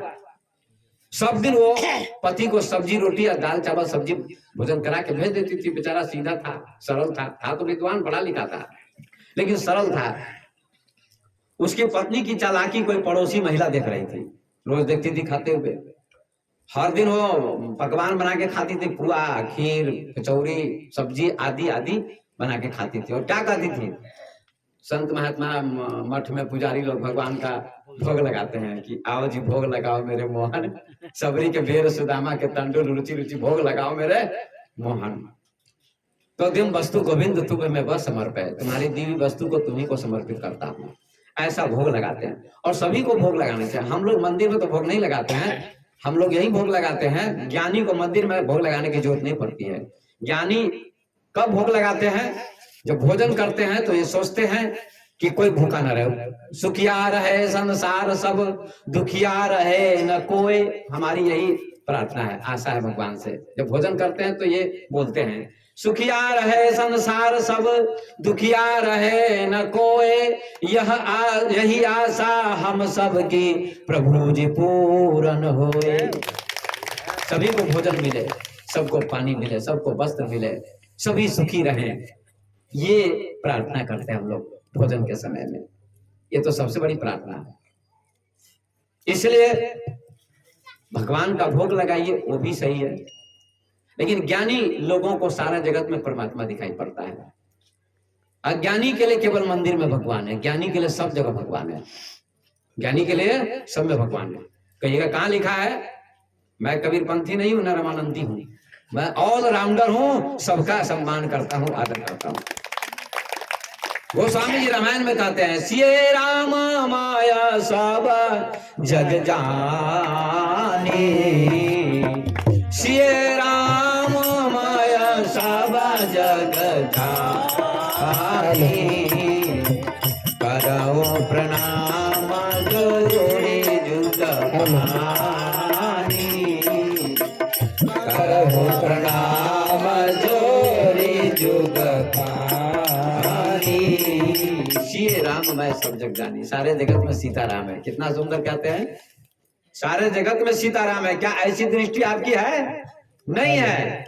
सब दिन वो पति को सब्जी रोटी या दाल चावल सब्जी भोजन करा के भेज देती थी। बेचारा सीधा था, सरल था तो विद्वान पढ़ा लिखा था, लेकिन सरल था। उसकी पत्नी की चालाकी कोई पड़ोसी महिला देख रही थी, रोज देखती थी खाते हुए। हर दिन वो पकवान बना के खाती थी, पुआ, खीर, कचौरी, सब्जी आदि आदि बना के खाती थी। और क्या खाती थी, संत महात्मा मठ में पुजारी लोग भगवान का भोग लगाते हैं कि आओ जी भोग लगाओ मेरे मोहन, सबरी के बेर सुदामा के तंडुल, रुचि रुचि भोग लगाओ मेरे मोहन। तो दिम वस्तु गोविंद तुम में बस समर्पय, तुम्हारी दी हुई वस्तु को तुम्ही को समर्पित करता हूँ। ऐसा भोग लगाते हैं। और सभी को भोग लगाने चाहिए। हम लोग मंदिर में तो भोग नहीं लगाते हैं, हम लोग यही भोग लगाते हैं। ज्ञानी को मंदिर में भोग लगाने की जरूरत नहीं पड़ती है। ज्ञानी कब भोग लगाते हैं? जब भोजन करते हैं तो ये सोचते हैं कि कोई भूखा न रहे, सुखिया रहे संसार सब, दुखिया रहे न कोई। हमारी यही प्रार्थना है, आशा है भगवान से। जब भोजन करते हैं तो ये बोलते हैं, सुखिया रहे संसार सब, दुखिया रहे न कोई। यही आशा हम सब की, प्रभु जी पूरन होए। सभी को भोजन मिले, सबको पानी मिले, सबको वस्त्र मिले, सभी सुखी रहें, ये प्रार्थना करते हैं हम लोग भोजन के समय में। ये तो सबसे बड़ी प्रार्थना है। इसलिए भगवान का भोग लगाइए, वो भी सही है। लेकिन ज्ञानी लोगों को सारा जगत में परमात्मा दिखाई पड़ता है। अज्ञानी के लिए केवल मंदिर में भगवान है, ज्ञानी के लिए सब जगह भगवान है। ज्ञानी के लिए सब में भगवान है। कहिएगा कहाँ लिखा है? मैं कबीरपंथी नहीं हूं, न रामानंदी हूं, मैं ऑलराउंडर हूं, सबका सम्मान करता हूं, आदर करता हूं। गोस्वामी जी रामायण में कहते हैं, सिये राम माया सब जग जानी, सिये राम माया सब जग जानी, करो प्रणाम जोड़ी जुग पानी, करो प्रणाम जोड़ी जुग पानी। सिये राम मैं सब जग जानी, सारे जगत में सीताराम है। कितना सुंदर कहते हैं, सारे जगत में सीताराम है। क्या ऐसी दृष्टि आपकी है? नहीं है।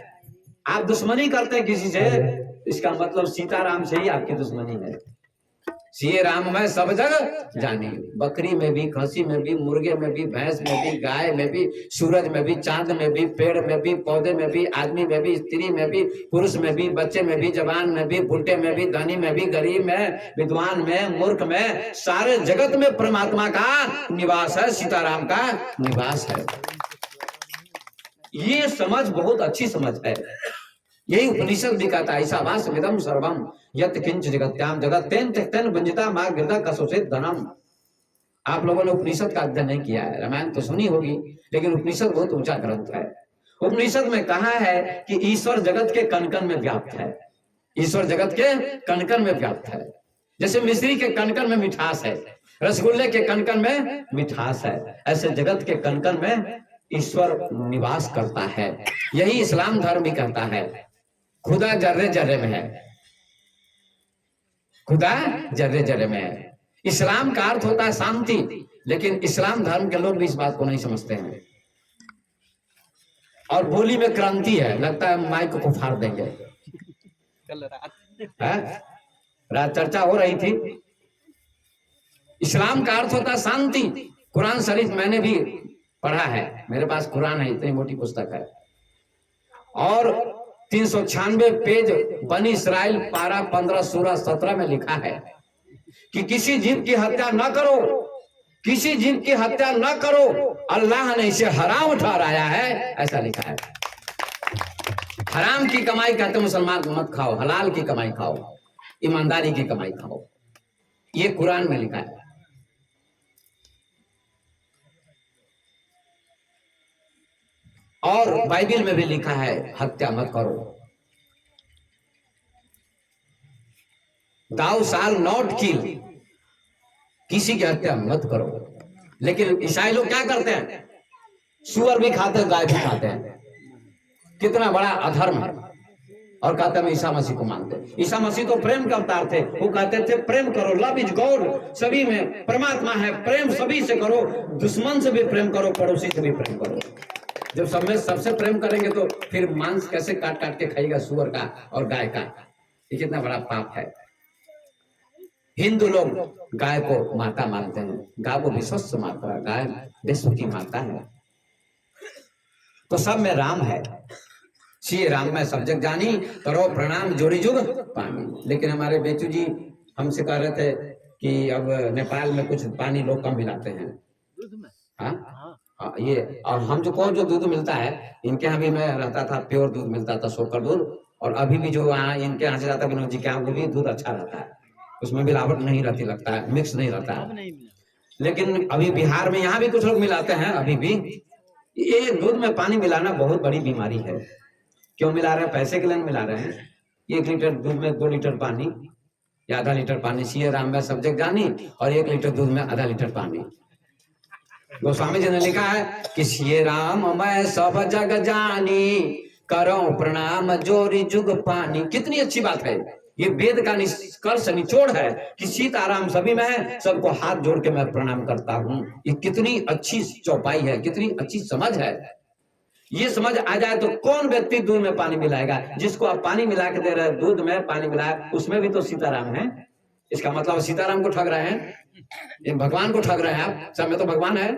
आप दुश्मनी करते हैं किसी से, इसका मतलब सीताराम से ही आपकी दुश्मनी है। सिये राम मैं सब जग जानी, बकरी में भी, खसी में भी, मुर्गे में भी, भैंस में भी, गाय में भी, सूरज में भी, चांद में भी, पेड़ में भी, पौधे में भी, आदमी में भी, स्त्री में भी, पुरुष में भी, बच्चे में भी, जवान में भी, बूढ़े में भी, धनी में भी, गरीब में, विद्वान में, मूर्ख में, सारे जगत में परमात्मा का निवास है, सीताराम का निवास है। ये समझ बहुत अच्छी समझ है। यही उपनिषद भी कहता है, ईशावास विदम सर्वम यत् किंच जगत्याम जगत तेन तेन वंजिता मां गिरदा कसोचित धनम। आप लोगों ने उपनिषद का अध्ययन नहीं किया है, रामायण तो सुनी होगी, लेकिन उपनिषद बहुत ऊंचा ग्रंथ है। उपनिषद में कहा है कि ईश्वर जगत के कण-कण में व्याप्त है। ईश्वर जगत के कण-कण में व्याप्त है। जैसे मिश्री के कण-कण में मिठास है, रसगुल्ले के कण-कण में मिठास है, ऐसे जगत के कण-कण में ईश्वर निवास करता है। यही इस्लाम धर्म भी कहता है, खुदा जर्रे जर्रे में है, खुदा जर्रे जर्रे में है। इस्लाम का अर्थ होता है शांति, लेकिन इस्लाम धर्म के लोग भी इस बात को नहीं समझते हैं। और बोली में क्रांति है, लगता है माइक को फाड़ देंगे। रात चर्चा हो रही थी, इस्लाम का अर्थ होता है शांति। कुरान शरीफ मैंने भी पढ़ा है, मेरे पास कुरान है, इतनी मोटी पुस्तक है, और 396 पेज बनी इसराइल पारा 15 सूरह 17 में लिखा है कि किसी जीव की हत्या न करो, किसी जीव की हत्या न करो, अल्लाह ने इसे हराम ठहराया है, ऐसा लिखा है। हराम की कमाई कहते मुसलमान मत खाओ, हलाल की कमाई खाओ, ईमानदारी की कमाई खाओ, ये कुरान में लिखा है। और बाइबल में भी लिखा है हत्या मत करो, दाउ शाल नॉट किल, किसी की हत्या मत करो। लेकिन ईसाई लोग क्या करते हैं, सुअर भी खाते हैं, गाय भी खाते हैं, कितना बड़ा अधर्म है। और कहते हैं ईसा मसीह को मानते हैं। ईसा मसीह तो प्रेम का अवतार थे, वो कहते थे प्रेम करो, लव इज गॉड, सभी में परमात्मा है, प्रेम सभी से करो, दुश्मन से भी प्रेम करो, पड़ोसी से भी प्रेम करो। जब सब में सबसे प्रेम करेंगे तो फिर मांस कैसे काट काट के खाएगा सुअर का और गाय का, ये कितना बड़ा पाप है। हिंदू लोग गाय को माता मानते हैं, गाय को विश्वस्त माता है, गाय विश्व की माता है। तो सब में राम है, सिये राम में सब जग जानी, करो प्रणाम जोड़ी जुग पानी। लेकिन हमारे बेचू जी हमसे कह रहे थे कि अब नेपाल में कुछ पानी लोग कम मिलाते हैं। हाँ, ये और हम जो दूध मिलता है, इनके यहाँ भी मैं रहता था, प्योर दूध मिलता था, सोकर दूध। और अभी भी जो वहाँ इनके यहाँ से जाता है, विनोद जी के यहाँ भी दूध अच्छा रहता है। उसमें मिलावट नहीं रहती, लगता है मिक्स नहीं रहता है। लेकिन अभी बिहार में यहाँ भी कुछ लोग मिलाते हैं अभी भी। ये दूध में पानी मिलाना बहुत बड़ी बीमारी है। क्यों मिला रहे हैं? पैसे के लिए मिला रहे हैं। 1 लीटर दूध में 2 लीटर पानी या आधा लीटर पानी, सीए राम में सब जग जानी, और 1 लीटर दूध में आधा लीटर पानी। गोस्वामी जी ने लिखा है कि सीए राम मैं सब जग जानी, करो प्रणाम जोरी जुग पानी। कितनी अच्छी बात है, ये वेद का निष्कर्ष निचोड़ है कि सीताराम सभी में है, सबको हाथ जोड़ के मैं प्रणाम करता हूँ। ये कितनी अच्छी चौपाई है, कितनी अच्छी समझ है। ये समझ आ जाए तो कौन व्यक्ति दूध में पानी मिलाएगा? जिसको आप पानी मिला के दे रहे हैं, दूध में पानी मिलाया, उसमें भी तो सीताराम है। इसका मतलब सीताराम को ठग रहे हैं, ये भगवान को ठग रहे हैं आप। सब में तो भगवान है।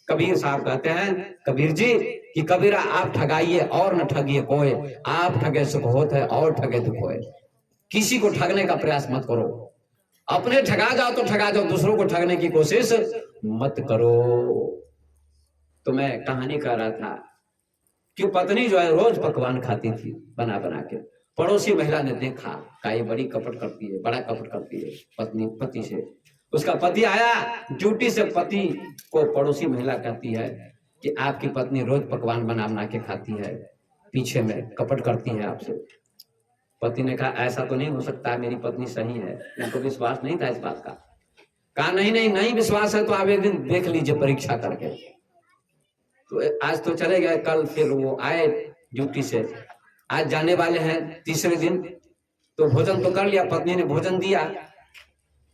कबीर साहब कहते हैं, कबीर जी कि कबीरा आप ठगाइए और न ठगिए कोई, आप ठगे सुख होत है और ठगे दुख होए। किसी को ठगने का प्रयास मत करो, अपने ठगा जाओ तो ठगा जाओ, दूसरों को ठगने की कोशिश मत करो। तो मैं कहानी कर रहा था कि पत्नी जो है रोज पकवान खाती थी बना बना के। पड़ोसी महिला ने देखा, कहा ये बड़ी कपट करती है, बड़ा कपट करती है पत्नी पति से। उसका पति आया ड्यूटी से, पति को पड़ोसी महिला कहती है कि आपकी पत्नी रोज पकवान बना बना के खाती है, पीछे में कपट करती है आपसे। पति ने कहा ऐसा तो नहीं हो सकता, मेरी पत्नी सही है। उनको विश्वास नहीं था इस बात का। कहा नहीं नहीं नहीं विश्वास है तो आप एक दिन देख लीजिए परीक्षा करके। तो आज तो चले गए, कल फिर वो आए ड्यूटी से, आज जाने वाले हैं तीसरे दिन। तो भोजन तो कर लिया, पत्नी ने भोजन दिया,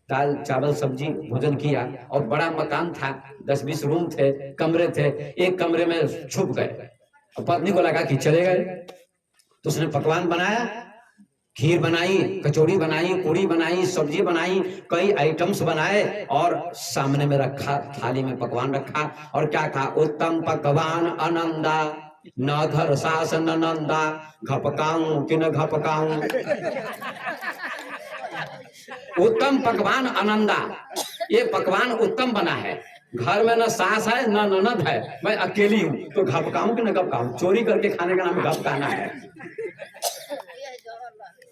दाल चावल सब्जी भोजन किया, और बड़ा मकान था, 10-20 रूम थे, कमरे थे। एक कमरे में छुप गए, और पत्नी को लगा कि चले गए। तो उसने पकवान बनाया, खीर बनाई, कचौड़ी बनाई, पूरी बनाई, सब्जी बनाई, कई आइटम्स बनाए, और सामने में रखा, थाली में पकवान रखा, और क्या कहा, उत्तम पकवान आनंदा, न धर सास न नंदा, घपकाऊं कि न घपकाऊं। उत्तम पकवान आनंदा, ये पकवान उत्तम बना है, घर में न सास है न ननद है, मैं अकेली हूं, तो घपकाऊं कि न घपकाऊं। चोरी करके खाने का नाम घपकाना है।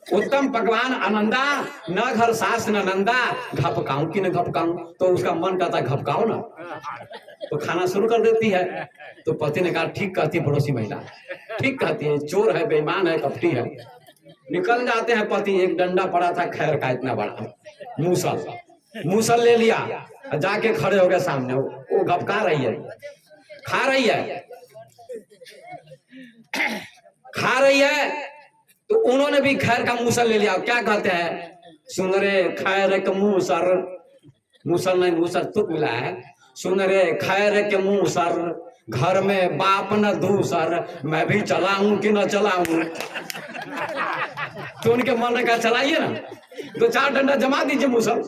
उत्तम पकवान आनंदा, न घर सास न नंदा, घपकाऊं कि न घपकाऊं। तो उसका मन करता घपकाओ ना, तो खाना शुरू कर देती है। तो पति ने कहा ठीक कहती पड़ोसी महिला, ठीक कहती है, चोर है, बेईमान है, कपटी है। निकल जाते हैं पति, एक डंडा पड़ा था खैर का इतना बड़ा, मूसल ले लिया, जाके खड़े हो गए सामने। वो घपका रही है, खा रही है, खा रही है, तो उन्होंने भी खैर का मूसल ले लिया। क्या कहते हैं, सुन रे खैर के मूसर, मूसल नहीं मूसर तुक मिला है, सुन रे खैर के मूसर, घर में बाप न दूसर, मैं भी चलाऊं कि न चलाऊं। तो उनके मन ने कहा चलाइए ना, तो 4 डंडा जमा दीजिए मूसल।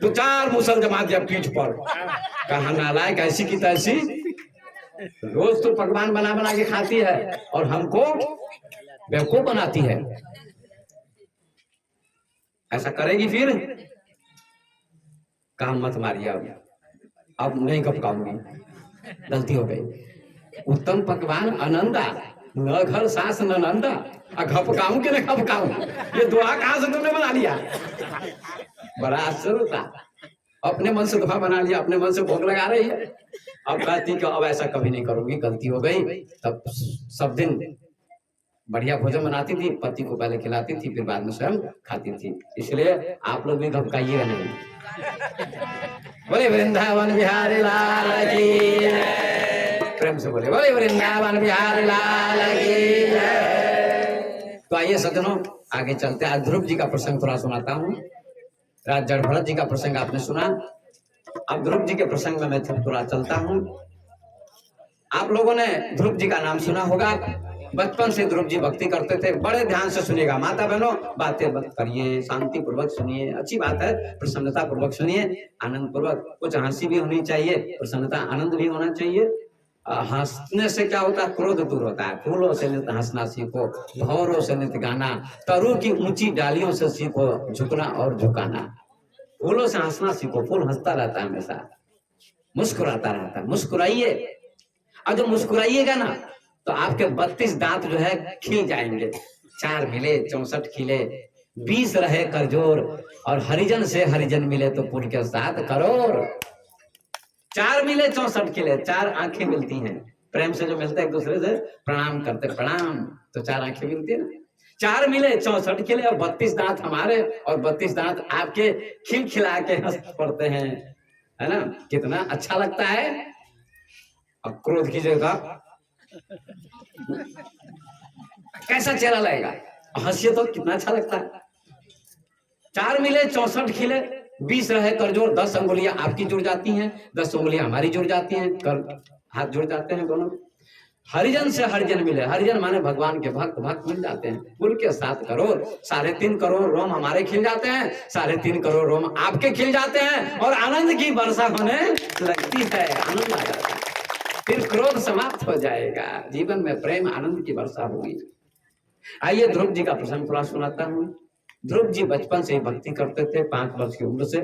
तो 4 मूसल जमा दिया पीठ पर। कहा नालायक, ऐसी की तैसी, रोज तो पकवान बना बना के खाती है और हमको बेवकूफ बनाती है। ऐसा करेगी फिर? काम मत मारिए, अब नहीं घपकाऊंगी, गलती हो गई। उत्तम पकवान आनंदा, न घर सास न नंदा, घपकाऊं कि न घपकाऊं, ये दुआ कहां से तुमने बना लिया? बड़ा आश्चर्य होता, अपने मन से दुआ बना लिया, अपने मन से भोग लगा रही है। अब कहती कि अब ऐसा कभी नहीं करूंगी, गलती हो गई। तब सब दिन बढ़िया भोजन बनाती थी, पति को पहले खिलाती थी, फिर बाद में स्वयं खाती थी। इसलिए आप लोग भी घपकाइएगा नहीं। बोले वृंदावन बिहारी लाल की, प्रेम से बोले बोले वृंदावन बिहारी लाल की। तो आइए सज्जनों आगे चलते हैं। आज ध्रुव जी का प्रसंग थोड़ा सुनाता हूँ। राज जड़ भरत जी का प्रसंग आपने सुना, अब ध्रुव जी के प्रसंग में मैं थोड़ा चलता हूँ। आप लोगों ने ध्रुव जी का नाम सुना होगा, बचपन से ध्रुव जी भक्ति करते थे। बड़े ध्यान से सुनिएगा माता बहनों, बातें मत करिए, शांति पूर्वक सुनिए, अच्छी बात है, प्रसन्नता पूर्वक सुनिए, आनंद पूर्वक। कुछ हंसी भी होनी चाहिए, प्रसन्नता आनंद भी होना चाहिए। हंसने से क्या होता है, क्रोध दूर होता है। फूलों से नित हंसना सीखो, भंवरों से नित गाना, तरु की ऊंची डालियों से सीखो झुकना और झुकाना। फूलों से हंसना सीखो, फूल हंसता रहता है हमेशा, मुस्कुराता रहता है, मुस्कुराइए। और जब मुस्कुराइएगा ना तो आपके 32 दांत जो है खिल जाएंगे, 4 मिले 64 खिले, 20 रहे करजोर, और हरिजन से हरिजन मिले तो पुण्य के 7 करोड़। 4 मिले 64 खिले, 4 आंखें मिलती हैं, प्रेम से जो मिलते हैं एक दूसरे से प्रणाम करते, प्रणाम, तो 4 आंखें मिलती है ना। 4 मिले 64 खिले, और 32 दांत हमारे और 32 दांत आपके खिलखिला के हंस पड़ते हैं, है ना। कितना अच्छा लगता है। अब क्रोध की जगह कैसा चेहरा लगेगा, हंसिए तो कितना अच्छा लगता है। 4 मिले 64 खिले, 20 रहे करजोर, 10 अंगुलियां आपकी जुड़ जाती हैं, 10 अंगुलियां हमारी जुड़ जाती हैं, कर हाथ जुड़ जाते हैं दोनों। हरिजन से हरिजन मिले, हरिजन माने भगवान के भक्त, भक्त मिल जाते हैं, कुल के 7 करोड़। 3.5 करोड़ रोम हमारे खिल जाते हैं, 3.5 करोड़ रोम आपके खिल जाते हैं, और आनंद की वर्षा होने लगती है, आनंद आ जाता है। फिर क्रोध समाप्त हो जाएगा, जीवन में प्रेम आनंद की वर्षा होगी। आइए ध्रुव जी का प्रसंग थोड़ा सुनाता हूँ। ध्रुव जी बचपन से ही भक्ति करते थे, 5 वर्ष की उम्र से।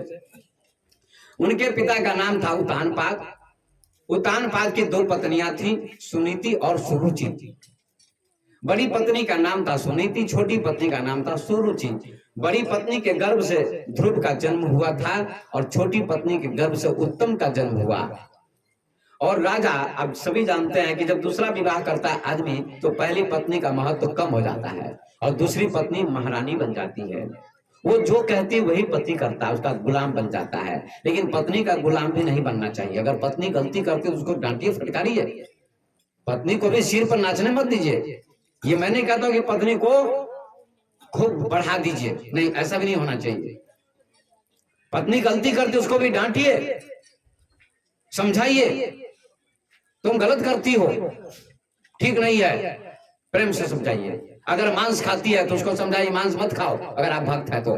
उनके पिता का नाम था उतानपाद। उतानपाद की 2 पत्नियां थी, सुनीति और सुरुचि। बड़ी पत्नी का नाम था सुनीति, छोटी पत्नी का नाम था सुरुचि। बड़ी पत्नी के गर्भ से ध्रुव का जन्म हुआ था, और छोटी पत्नी के गर्भ से उत्तम का जन्म हुआ। और राजा, अब सभी जानते हैं कि जब दूसरा विवाह करता है आदमी, तो पहली पत्नी का महत्व तो कम हो जाता है, और दूसरी पत्नी महारानी बन जाती है। वो जो कहती वही पति करता है, उसका गुलाम बन जाता है। लेकिन पत्नी का गुलाम भी नहीं बनना चाहिए। अगर पत्नी गलती करती है तो उसको डांटिए, फटकारिए। पत्नी को भी सिर पर नाचने मत दीजिए। ये मैं नहीं कहता कि पत्नी को खूब बढ़ा दीजिए, नहीं, ऐसा भी नहीं होना चाहिए। पत्नी गलती करती उसको भी डांटिए, समझाइए, तुम गलत करती हो, ठीक नहीं है, प्रेम से समझाइए। अगर मांस खाती है तो उसको समझाइए मांस मत खाओ, अगर आप भक्त है तो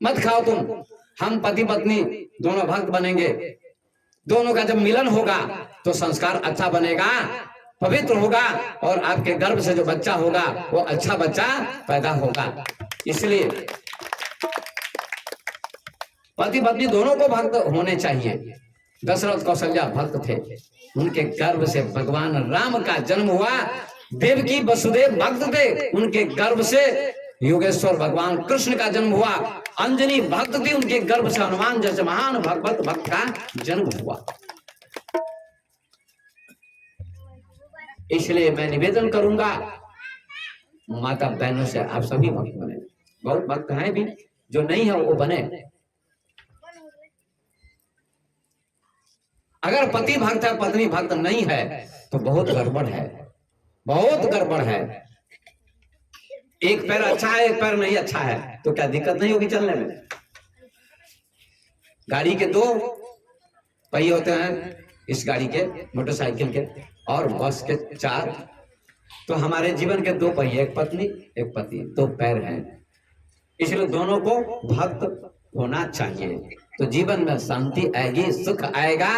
मत खाओ तुम। हम पति पत्नी दोनों भक्त बनेंगे, दोनों का जब मिलन होगा तो संस्कार अच्छा बनेगा, पवित्र होगा, और आपके गर्भ से जो बच्चा होगा वो अच्छा बच्चा पैदा होगा। इसलिए पति पत्नी दोनों को भक्त होने चाहिए। दशरथ कौशल्या भक्त थे, उनके गर्भ से भगवान राम का जन्म हुआ। देवकी वसुदेव भक्त थे, उनके गर्भ से योगेश्वर भगवान कृष्ण का जन्म हुआ। अंजनी भक्त थी, उनके गर्भ से हनुमान जैसे महान भगवत भक्त का जन्म हुआ। इसलिए मैं निवेदन करूंगा माता बहनों से, आप सभी भक्त बने। बहुत भक्त हैं भी, जो नहीं है वो बने। अगर पति भक्त है पत्नी भक्त नहीं है तो बहुत गड़बड़ है, बहुत गड़बड़ है। एक पैर अच्छा है, एक पैर नहीं अच्छा है, तो क्या दिक्कत नहीं होगी चलने में? गाड़ी के 2 पहिए होते हैं, इस गाड़ी के, मोटरसाइकिल के, और बस के 4। तो हमारे जीवन के 2 पहिए, एक पत्नी एक पति, 2 पैर हैं। इसलिए दोनों को भक्त होना चाहिए, तो जीवन में शांति आएगी, सुख आएगा,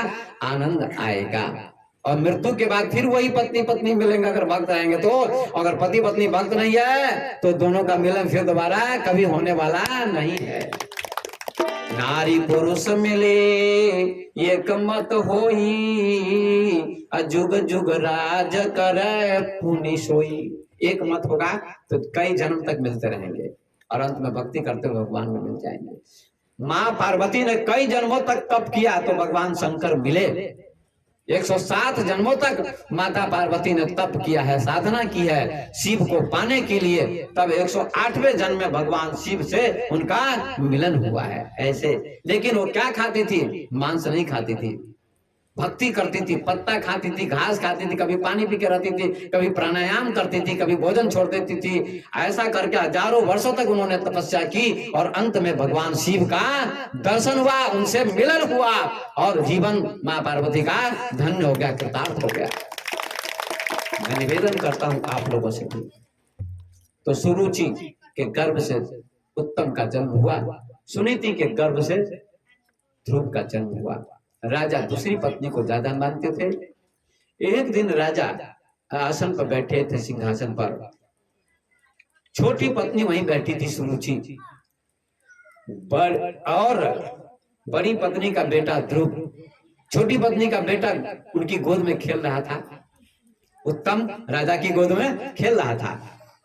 आनंद आएगा। और मृत्यु के बाद फिर वही पत्नी पत्नी मिलेंगे अगर भक्त आएंगे तो। अगर पति पत्नी भक्त नहीं है तो दोनों का मिलन फिर दोबारा कभी होने वाला नहीं है। नारी पुरुष मिले एक मत होई, जुग जुग राज करे पुनि सोई। एक मत होगा तो कई जन्म तक मिलते रहेंगे, और अंत में भक्ति करते हुए भगवान में मिल जाएंगे। माँ पार्वती ने कई जन्मों तक तप किया तो भगवान शंकर मिले। 107 जन्मों तक माता पार्वती ने तप किया है, साधना की है शिव को पाने के लिए। तब 108वें जन्म में भगवान शिव से उनका मिलन हुआ है। ऐसे, लेकिन वो क्या खाती थी? मांस नहीं खाती थी, भक्ति करती थी, पत्ता खाती थी, घास खाती थी, कभी पानी पी के रहती थी, कभी प्राणायाम करती थी, कभी भोजन छोड़ देती थी। ऐसा करके हजारों वर्षों तक उन्होंने तपस्या की, और अंत में भगवान शिव का दर्शन हुआ, उनसे मिलन हुआ, और जीवन माँ पार्वती का धन्य हो गया, कृतार्थ हो गया। मैं निवेदन करता हूं आप लोगों से भी। तो सुरुचि के गर्भ से उत्तम का जन्म हुआ, सुनीति के गर्भ से ध्रुव का जन्म हुआ। राजा दूसरी पत्नी को ज्यादा मानते थे। एक दिन राजा आसन पर बैठे थे, सिंहासन पर, छोटी पत्नी वहीं बैठी थी सुरुचि, और बड़ी पत्नी का बेटा ध्रुव, छोटी पत्नी का बेटा उनकी गोद में खेल रहा था। उत्तम राजा की गोद में खेल रहा था।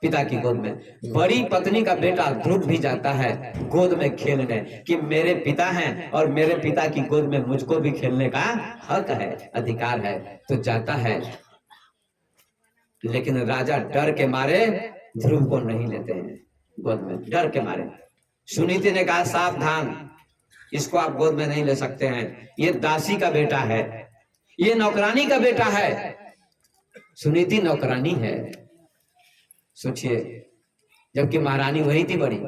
पिता की गोद में। बड़ी पत्नी का बेटा ध्रुव भी जाता है गोद में खेलने कि मेरे पिता हैं और मेरे पिता की गोद में मुझको भी खेलने का हक है, अधिकार है, तो जाता है। लेकिन राजा डर के मारे ध्रुव को नहीं लेते हैं गोद में, डर के मारे। सुनीति ने कहा सावधान, इसको आप गोद में नहीं ले सकते हैं, ये दासी का बेटा है, ये नौकरानी का बेटा है। सुनीति नौकरानी है, सोचिए, जबकि महारानी वही थी बड़ी,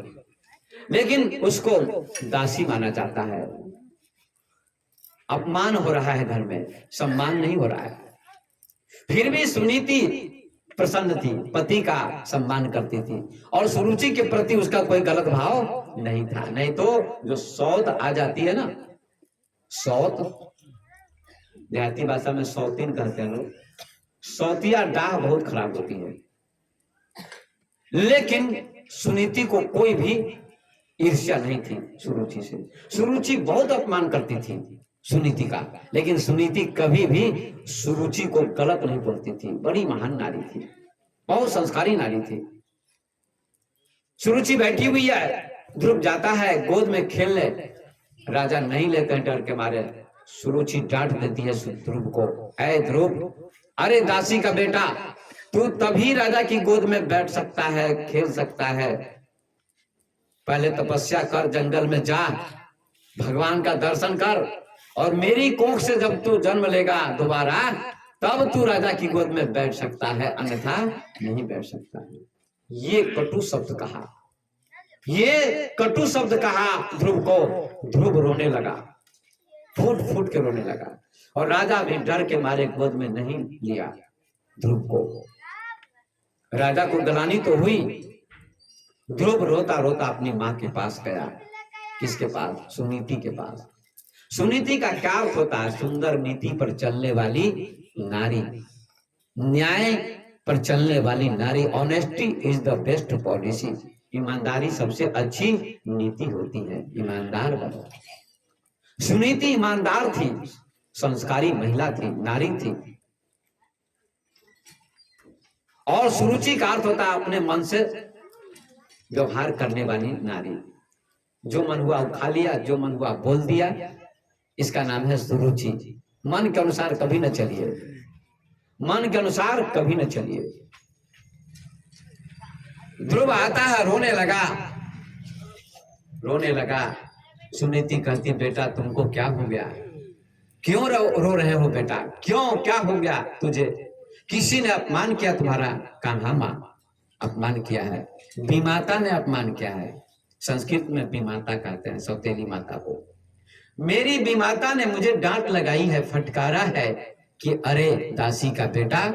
लेकिन उसको दासी माना जाता है। अपमान हो रहा है घर में, सम्मान नहीं हो रहा है। फिर भी सुनीति प्रसन्न थी, पति का सम्मान करती थी और सुरुचि के प्रति उसका कोई गलत भाव नहीं था। नहीं तो जो सौत आ जाती है ना, सौत देहाती भाषा में सौतीन कहते हैं लोग, सौतिया डाह बहुत खराब होती है। लेकिन सुनीति को कोई भी ईर्ष्या नहीं थी सुरुचि से। सुरुचि बहुत अपमान करती थी सुनीति का, लेकिन सुनीति कभी भी सुरुचि को गलत नहीं बोलती थी। बड़ी महान नारी थी, बहुत संस्कारी नारी थी। सुरुचि बैठी हुई है, ध्रुव जाता है गोद में खेलने, राजा नहीं लेते डर के मारे। सुरुचि डांट देती है ध्रुव को, ऐ ध्रुव, अरे दासी का बेटा, तू तभी राजा की गोद में बैठ सकता है, खेल सकता है। पहले तपस्या कर, जंगल में जा, भगवान का दर्शन कर, और मेरी कोख से जब तू जन्म लेगा दोबारा, तब तू राजा की गोद में बैठ सकता है, अन्यथा नहीं बैठ सकता है। ये कटु शब्द कहा, ये कटु शब्द कहा ध्रुव को। ध्रुव रोने लगा, फूट फूट के रोने लगा, और राजा भी डर के मारे गोद में नहीं लिया ध्रुव को। राजा को गलानी तो हुई। ध्रुव रोता रोता अपनी माँ के पास गया। किसके पास? सुनीति के पास। सुनीति का क्या अर्थ होता है? सुंदर नीति पर चलने वाली नारी, न्याय पर चलने वाली नारी। Honesty is the best policy. ईमानदारी सबसे अच्छी नीति होती है, ईमानदार बनो। सुनीति ईमानदार थी, संस्कारी महिला थी, नारी थी। और सुरुचि का अर्थ होता है अपने मन से व्यवहार करने वाली नारी। जो मन हुआ खा लिया, जो मन हुआ बोल दिया, इसका नाम है सुरुचि। मन के अनुसार कभी न चलिए, मन के अनुसार कभी न चलिए। ध्रुव आता है, रोने लगा, रोने लगा। सुनीति कहती, बेटा तुमको क्या हो गया? क्यों रो रहे हो बेटा? क्यों, क्या हो गया तुझे? किसी ने अपमान किया तुम्हारा? कहा मां, अपमान किया है, बीमाता ने अपमान किया है। संस्कृत में बीमाता कहते हैं सौतेली माता को। मेरी बीमाता ने मुझे डांट लगाई है, फटकारा है कि अरे दासी का बेटा,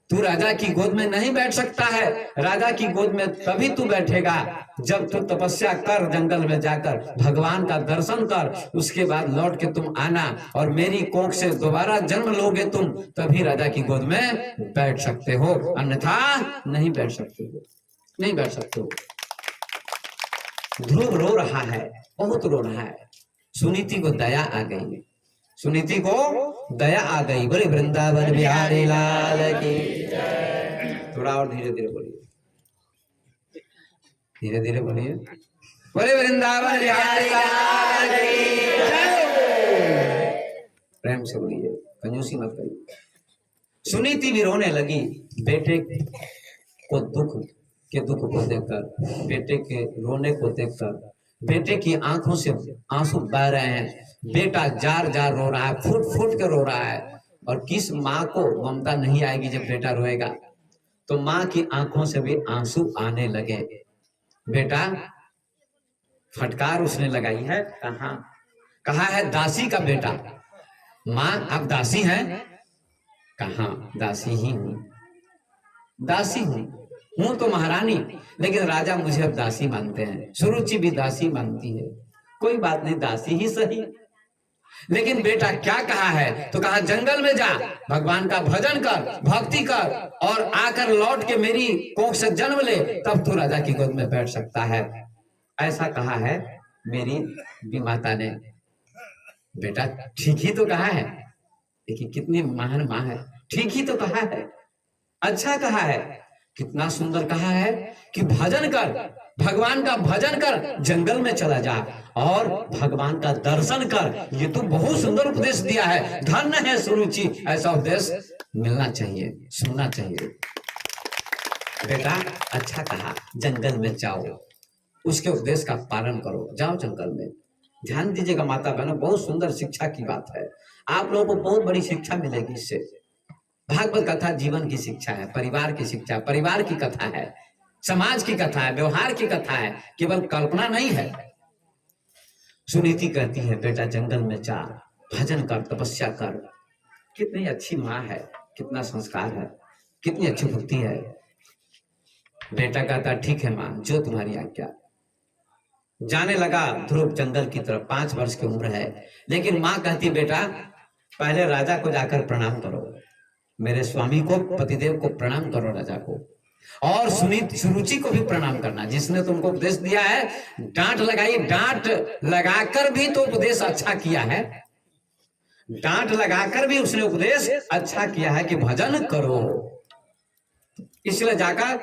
तू राजा की गोद में नहीं बैठ सकता है। राजा की गोद में तभी तू बैठेगा जब तू तपस्या कर, जंगल में जाकर भगवान का दर्शन कर, उसके बाद लौट के तुम आना और मेरी कोख से दोबारा जन्म लोगे तुम, तभी राजा की गोद में बैठ सकते हो, अन्यथा नहीं बैठ सकते हो, नहीं बैठ सकते हो। ध्रुव रो रहा है, बहुत रो रहा है। सुनीति को दया आ गई, सुनीति को दया आ गई। बोले वृंदावन बिहारी लाल की। थोड़ा और धीरे धीरे बोलिए, धीरे धीरे बोलिए। बोले वृंदावन बिहारी लाल की जय। प्रेम से बोलिए, कंजूसी मत करिए। सुनीति भी रोने लगी, बेटे को दुख को देखकर, बेटे के रोने को देखकर। बेटे की आंखों से आंसू बह रहे हैं, बेटा जार जार रो रहा है, फूट फूट के रो रहा है। और किस माँ को ममता नहीं आएगी जब बेटा रोएगा? तो माँ की आंखों से भी आंसू आने लगे। बेटा, फटकार उसने लगाई है, कहा है दासी का बेटा। माँ आप दासी हैं? कहा दासी ही हूं, दासी हूं तो महारानी, लेकिन राजा मुझे अब दासी मानते हैं, सुरुचि भी दासी मानती है। कोई बात नहीं, दासी ही सही। लेकिन बेटा क्या कहा है? तो कहा जंगल में जा, भगवान का भजन कर, भक्ति कर, और आकर लौट के मेरी कोख से जन्म ले, तब तू राजा की गोद में बैठ सकता है। ऐसा कहा है मेरी बीमाता ने। बेटा ठीक ही तो कहा है, देखिए कितनी महान माँ है, ठीक ही तो कहा है, अच्छा कहा है। कितना सुंदर कहा है कि भजन कर, भगवान का भजन कर, जंगल में चला जा और भगवान का दर्शन कर। ये तो बहुत सुंदर उपदेश दिया है। धन्य है सुरुचि, ऐसा उपदेश मिलना चाहिए, सुनना चाहिए। बेटा अच्छा कहा, जंगल में जाओ, उसके उपदेश का पालन करो, जाओ जंगल में। ध्यान दीजिएगा माता बहनों, बहुत सुंदर शिक्षा की बात है। आप लोगों को बहुत बड़ी शिक्षा मिलेगी इससे। भागवत कथा जीवन की शिक्षा है, परिवार की शिक्षा, परिवार की कथा है, समाज की कथा है, व्यवहार की कथा है, केवल कल्पना नहीं है। सुनीति कहती है बेटा जंगल में जा, भजन कर, तपस्या कर। कितनी अच्छी माँ है, कितना संस्कार है, कितनी अच्छी बुद्धि है। बेटा कहता ठीक है माँ, जो तुम्हारी आज्ञा। जाने लगा ध्रुव जंगल की तरफ। 5 वर्ष की उम्र है, लेकिन माँ कहती बेटा पहले राजा को जाकर प्रणाम करो, मेरे स्वामी को, पतिदेव को प्रणाम करो, राजा को, और सुरुचि को भी प्रणाम करना, जिसने तुमको उपदेश दिया है। डांट लगाई, डांट लगाकर भी तो उपदेश अच्छा किया है, डांट लगाकर भी उसने उपदेश अच्छा किया है कि भजन करो। इसलिए जाकर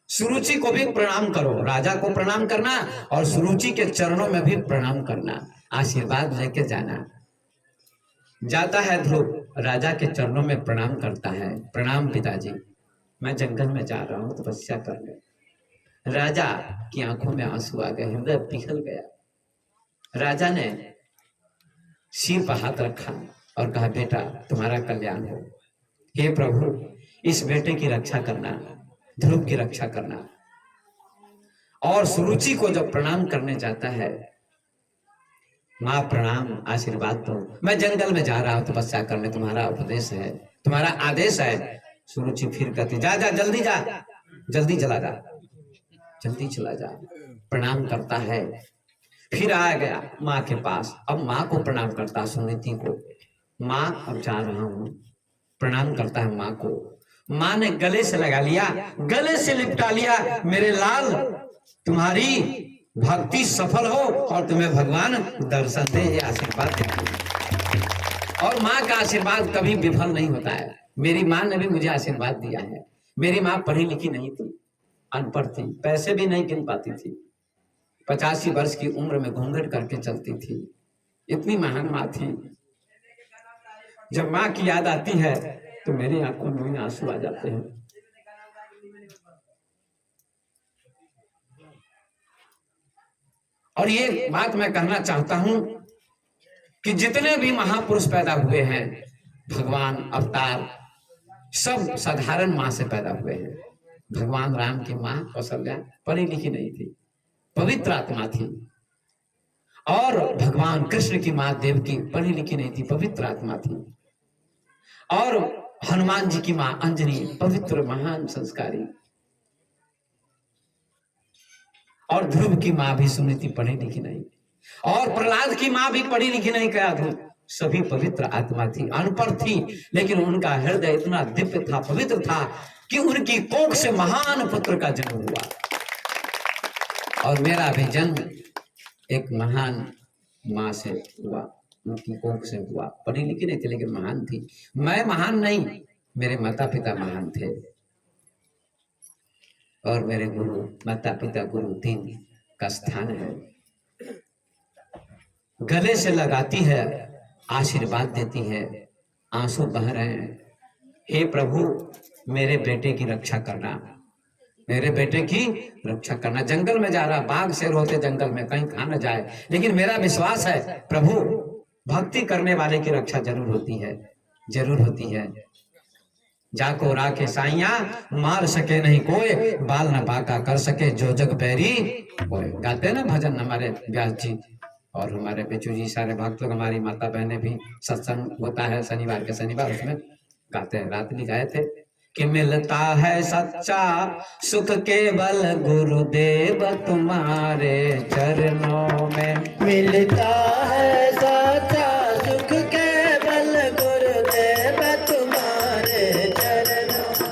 सुरुचि को भी प्रणाम करो, राजा को प्रणाम करना और सुरुचि के चरणों में भी प्रणाम करना, आशीर्वाद लेके जाना। जाता है ध्रुव, राजा के चरणों में प्रणाम करता है। प्रणाम पिताजी, मैं जंगल में जा रहा हूं तपस्या करने। राजा की आंखों में आंसू आ गए, हृदय पिघल गया। राजा ने सिर पर हाथ रखा और कहा बेटा तुम्हारा कल्याण हो, हे प्रभु इस बेटे की रक्षा करना, ध्रुव की रक्षा करना। और सुरुचि को जब प्रणाम करने जाता है, माँ प्रणाम, आशीर्वाद दो, मैं जंगल में जा रहा हूं तपस्या करने, तुम्हारा उपदेश है, तुम्हारा आदेश है। सुरुचि फिर कहती जा जा, जल्दी जा, जल्दी चला जा, जल्दी चला जा। प्रणाम करता है, फिर आ गया माँ के पास। अब माँ को प्रणाम करता, सुनीति को, माँ अब जा रहा हूं। प्रणाम करता है माँ को। माँ ने गले से लगा लिया, गले से लिपटा लिया, मेरे लाल तुम्हारी भक्ति सफल हो और तुम्हें भगवान दर्शन दे, ये आशीर्वाद देती। और माँ का आशीर्वाद कभी विफल नहीं होता है। मेरी माँ ने भी मुझे आशीर्वाद दिया है। मेरी माँ पढ़ी लिखी नहीं थी, अनपढ़ थी, पैसे भी नहीं गिन पाती थी, 85 वर्ष की उम्र में घूंघट करके चलती थी। इतनी महान माँ थी। जब माँ की याद आती है तो मेरी आंखों में आंसू आ जाते हैं। और ये बात मैं कहना चाहता हूं कि जितने भी महापुरुष पैदा हुए हैं, भगवान अवतार, सब साधारण माँ से पैदा हुए हैं। भगवान राम की माँ कौशल्या पढ़ी लिखी नहीं थी, पवित्र आत्मा थी। और भगवान कृष्ण की माँ देवकी पढ़ी लिखी नहीं थी, पवित्र आत्मा थी। और हनुमान जी की माँ अंजनी पवित्र महान संस्कारी। और ध्रुव की माँ भी सुनीति पढ़ी लिखी नहीं, और प्रहलाद की माँ भी पढ़ी लिखी नहीं, कहा ध्रुव सभी पवित्र आत्मा थी, अनपढ़ थी, लेकिन उनका हृदय इतना दिव्य था, पवित्र था कि उनकी कोख से महान पुत्र का जन्म हुआ। और मेरा भी जन्म एक महान माँ से हुआ, उनकी कोख से हुआ। पढ़ी लिखी नहीं थी लेकिन महान थी। मैं महान नहीं, मेरे माता पिता महान थे, और मेरे गुरु, माता पिता गुरु तीन का स्थान है। गले से लगाती है, आशीर्वाद देती है, आंसू बह रहे हैं। हे प्रभु मेरे बेटे की रक्षा करना, मेरे बेटे की रक्षा करना। जंगल में जा रहा, बाघ शेर होते जंगल में, कहीं खा न जाए, लेकिन मेरा विश्वास है प्रभु भक्ति करने वाले की रक्षा जरूर होती है, जरूर होती है। जाको राखे साइया, मार सके नहीं कोई, बाल न बाका कर सके जो जग पैरी कोई। गाते ना भजन हमारे व्यास जी और हमारे बेचू जी, सारे भक्त लोग, हमारी माता बहनें भी। सत्संग होता है शनिवार के शनिवार, उसमें गाते हैं। रात भी गाए थे कि मिलता है सच्चा सुख केवल गुरुदेव तुम्हारे चरणों में, मिलता है सच्चा सुख केवल गुरुदेव तुम्हारे चरणों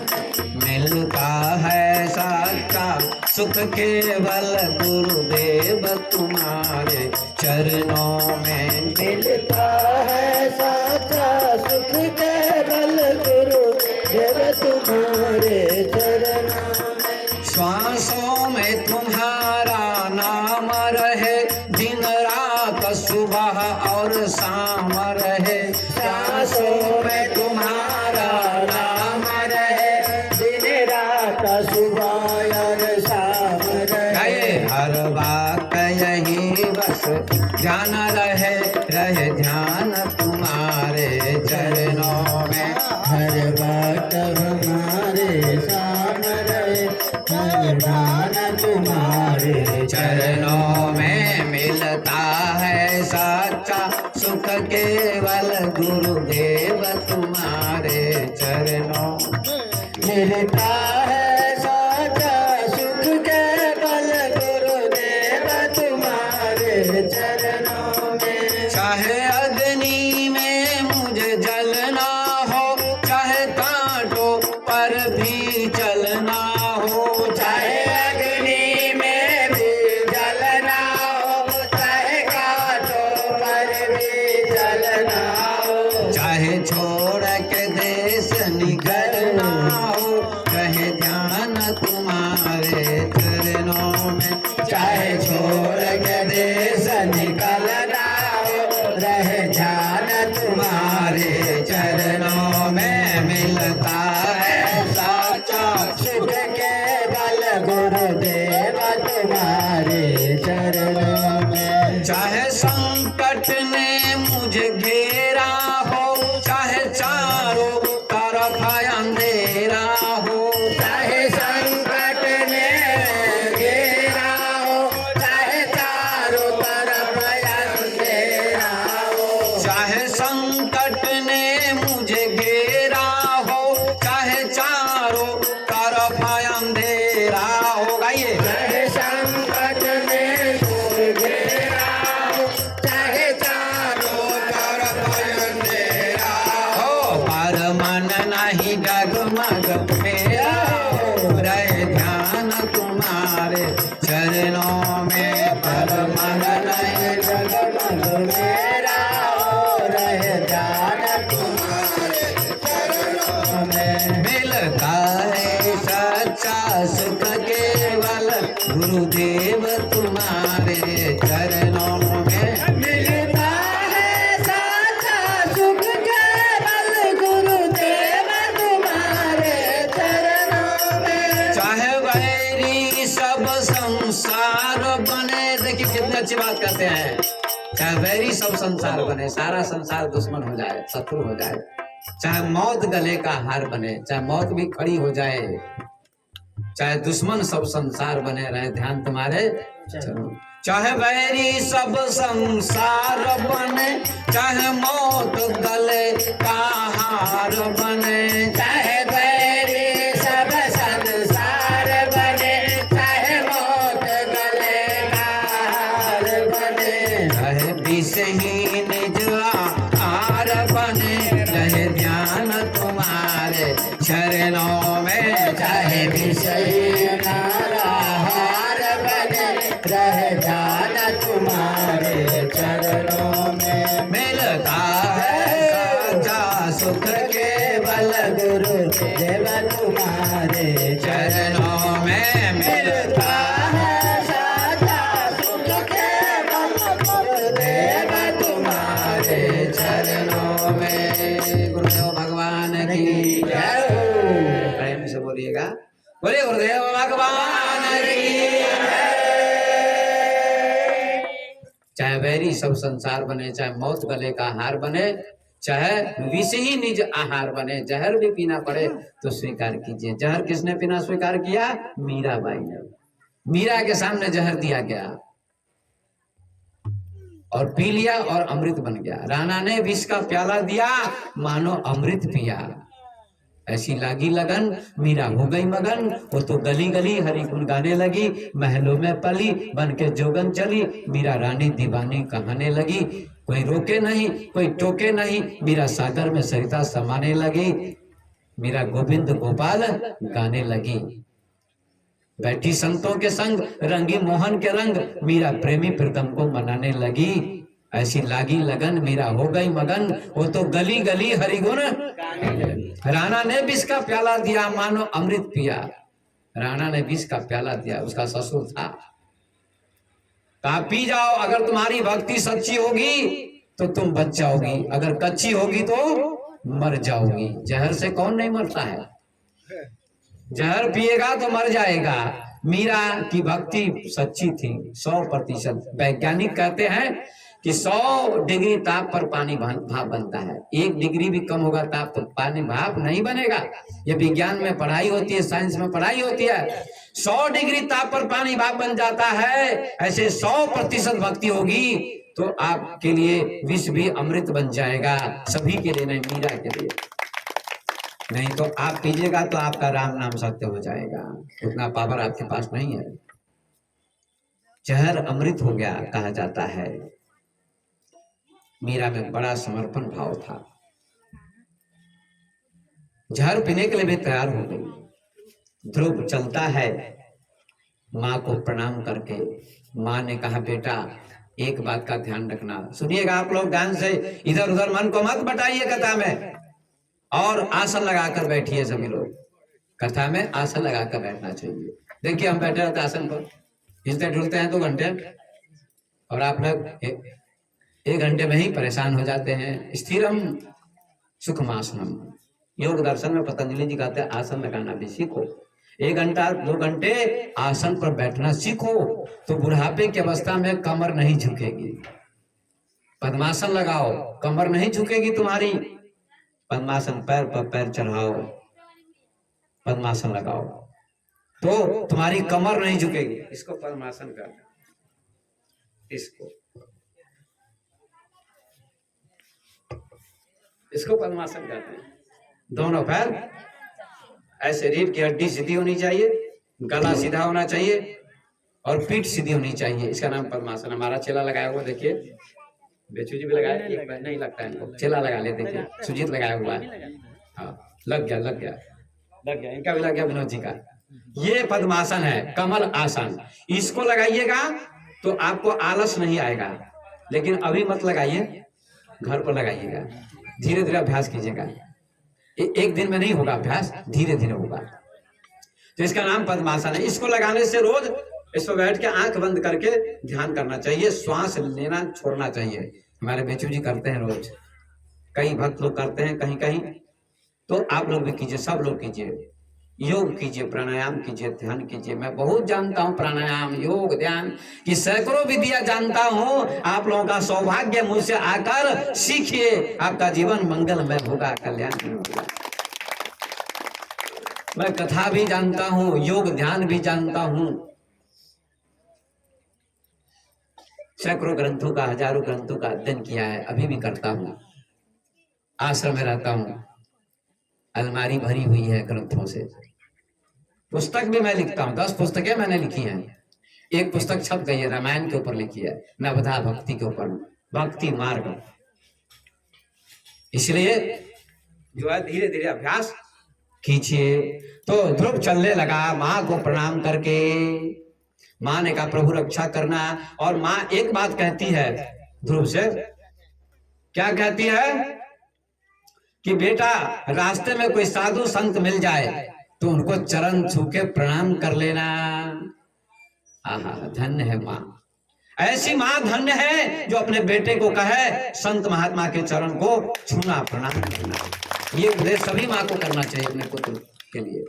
में, मिलता है सच्चा सुख केवल गुरुदेव तुम्हारे चरणों में, मिलता है सच्चा सुख केवल गुरुदेव तुम्हारे ध्यान रहे रहे ध्यान तुम्हारे चरणों में। हर बात हमारे साम रहे, हर ध्यान तुम्हारे चरणों में मिलता है सच्चा सुख केवल गुरुदेव तुम्हारे चरणों। मिलता है साचा सुख केवल गुरुदेव तुम्हारे चरणों में। चाहे अग्नि में मुझे जलना हो, चाहे कांटों पर भी चलना हो, चाहे अग्नि में भी जलना हो, चाहे कांटों पर भी जलना हो, चाहे छोड़ के देश निकलना हो, रहे ध्यान तुम्हारे चरणों में। चाहे छोड़ के देश निकलना हो, रहे ध्यान तुम्हारे चरणों में मिलता है साचा सुख केवल गुरुदेव तुम्हारे चरणों में। चाहे संकट ने मुझे घेरा हो, चाहे चारों तरफ अंधेरा हो, चाहे संकट ने घेरा हो, चाहे चारों तरफ अंधेरा हो, चाहे संकट ने मुझे घेरा हो, चाहे चारों तरफ अंधेरा हो। गाइए। चाहे संकट ने घेरा हो, चाहे चारों तरफ अंधेरा हो, पर मन नहीं डगमग मेरा हो, रहे ध्यान तुम्हारे चरणों में। पर मन नहीं डगमग मेरा हो, रहे ध्यान तुम्हारे चरणों में। मिलता है सच्चा सुख केवल गुरुदेव तुम्हारे चरणों में। मिलता है साचा सुख केवल गुरुदेव तुम्हारे चरणों में। चाहे वैरी सब संसार बने, देखिए कितनी अच्छी बात करते हैं। चाहे वैरी सब संसार बने, सारा संसार दुश्मन हो जाए, शत्रु हो जाए, चाहे मौत गले का हार बने, चाहे मौत भी खड़ी हो जाए, चाहे दुश्मन सब संसार बने, रहे ध्यान तुम्हारे चरणों। चाहे वैरी सब संसार बने, चाहे मौत गले का हार बने, चाहे बैरी सब संसार बने, चाहे मौत गले का हार बने, चाहे विष ही निज आहार बने, रहे ध्यान तुम्हारे चरणों में। चाहे विषय नारा हार बने, रहे ध्यान तुम्हारे चरणों में। मिलता है साचा सुख केवल गुरुदेव तुम्हारे चरणों में। मिलता है साचा सुख केवल गुरुदेव तुम्हारे चरणों में। गुरुदेव भगवान की जय हो। प्रेम से बोलिएगा, बोलिए गुरुदेव भगवान की जय। चाहे वैरी सब संसार बने, चाहे मौत गले का हार बने, चाहे विष ही निज आहार बने, जहर भी पीना पड़े तो स्वीकार कीजिए। जहर किसने पीना स्वीकार किया? मीराबाई ने। मीरा के सामने जहर दिया गया और पी लिया और अमृत बन गया। राणा ने विष का प्याला दिया, मानो अमृत पिया। ऐसी लागी लगन, मीरा हो गई मगन। वो तो गली गली हरि गुण गाने लगी, महलों में पली बन के जोगन चली। मीरा रानी दीवानी कहाने लगी, कोई रोके नहीं कोई टोके नहीं, मीरा सागर में सरिता समाने लगी। मीरा गोविंद गोपाल गाने लगी, बैठी संतों के संग, रंगी मोहन के रंग, मीरा प्रेमी प्रीतम को मनाने लगी। ऐसी लागी लगन, मीरा हो गई मगन। वो तो गली गली हरिगुण। राणा ने विष का प्याला दिया, मानो अमृत पिया। राणा ने विष का प्याला दिया, उसका ससुर था। कहा पी जाओ, अगर तुम्हारी भक्ति सच्ची होगी तो तुम बच जाओगी, अगर कच्ची होगी तो मर जाओगी। जहर से कौन नहीं मरता है? जहर पिएगा तो मर जाएगा। मीरा की भक्ति सच्ची थी 100%। वैज्ञानिक कहते हैं कि 100 डिग्री ताप पर पानी भाप बनता है। 1 डिग्री भी कम होगा ताप तो पानी भाप नहीं बनेगा। ये विज्ञान में पढ़ाई होती है, साइंस में पढ़ाई होती है। 100 डिग्री ताप पर पानी भाप बन जाता है। ऐसे 100% भक्ति होगी तो आपके लिए विष भी अमृत बन जाएगा। सभी के लिए नहीं, मीरा के लिए। नहीं तो आप पीजिएगा तो आपका राम नाम सत्य हो जाएगा। उतना पावर आपके पास नहीं है। जहर अमृत हो गया कहा जाता है। मीरा में बड़ा समर्पण भाव था। जहर पीने के लिए भी तैयार हो गई। ध्रुव चलता है, माँ को प्रणाम करके। माँ ने कहा बेटा एक बात का ध्यान रखना, सुनिएगा आप लोग ध्यान से, इधर उधर मन को मत बटाइए कथा में, और आसन लगाकर बैठिए। सभी लोग कथा में आसन लगाकर बैठना चाहिए। देखिए हम बैठे रहते आसन पर, हिलते डुलते हैं 2 घंटे, और आप लोग 1 घंटे में ही परेशान हो जाते हैं। स्थिरम सुखमासनम। योग दर्शन में पतंजलि जी कहते हैं आसन लगाना भी सीखो। 1 घंटा 2 घंटे आसन पर बैठना सीखो तो बुढ़ापे की अवस्था में कमर नहीं झुकेगी। पद्मासन लगाओ, कमर नहीं झुकेगी तुम्हारी। पद्मासन, पैर पर पैर चढ़ाओ, पद्मासन लगाओ तो तुम्हारी कमर नहीं झुकेगी। इसको पद्मासन करना, इसको पद्मासन करते हैं। दोनों पैर ऐसे, रीढ़ की हड्डी सीधी होनी चाहिए, गला सीधा होना चाहिए और पीठ सीधी होनी चाहिए। इसका नाम पद्मासन। हमारा चेला लगाया हुआ देखिए, बेचू जी भी लगाया, एक बार नहीं लगता है इनको, चेला लगा ले। देखिए सुजीत लगाया हुआ है। हाँ लग गया, इनका भी लग गया, विनोद जी का। ये पद्मासन है, कमल आसन। इसको लगाइएगा तो आपको आलस नहीं आएगा। लेकिन अभी मत लगाइए, घर पर लगाइएगा, धीरे धीरे अभ्यास कीजिएगा। एक दिन में नहीं होगा अभ्यास, धीरे धीरे होगा। तो इसका नाम पद्मासन है। इसको लगाने से रोज इस पर बैठ के आंख बंद करके ध्यान करना चाहिए, श्वास लेना छोड़ना चाहिए। हमारे बेचू जी करते हैं रोज, कई भक्त लोग करते हैं कहीं कहीं, तो आप लोग भी कीजिए, सब लोग कीजिए। योग कीजिए, प्राणायाम कीजिए, ध्यान कीजिए। मैं बहुत जानता हूँ प्राणायाम, योग, ध्यान की सैकड़ों विधियां जानता हूँ। आप लोगों का सौभाग्य मुझसे आकर सीखिए, आपका जीवन मंगलमय होगा, कल्याण होगा। मैं कथा भी जानता हूँ, योग ध्यान भी जानता हूँ। सैकड़ों ग्रंथों का, हजारों ग्रंथों का अध्ययन किया है, अभी भी करता हूँ। आश्रम में रहता हूँ, अलमारी भरी हुई है ग्रंथों से। पुस्तक भी मैं लिखता हूँ, 10 पुस्तकें मैंने लिखी हैं। एक पुस्तक छप गई है, रामायण के ऊपर लिखी है, नवधा भक्ति के ऊपर, भक्ति मार्ग। इसलिए जो है धीरे धीरे अभ्यास कीजिए। तो ध्रुव चलने लगा, माँ को प्रणाम करके। माँ ने कहा प्रभु रक्षा करना। और माँ एक बात कहती है ध्रुव से, क्या कहती है कि बेटा रास्ते में कोई साधु संत मिल जाए तो उनको चरण छू के प्रणाम कर लेना। आहा, धन्य है माँ, ऐसी माँ धन्य है जो अपने बेटे को कहे संत महात्मा के चरण को छूना, प्रणाम करना। ये उपदेश सभी माँ को करना चाहिए अपने पुत्र के लिए।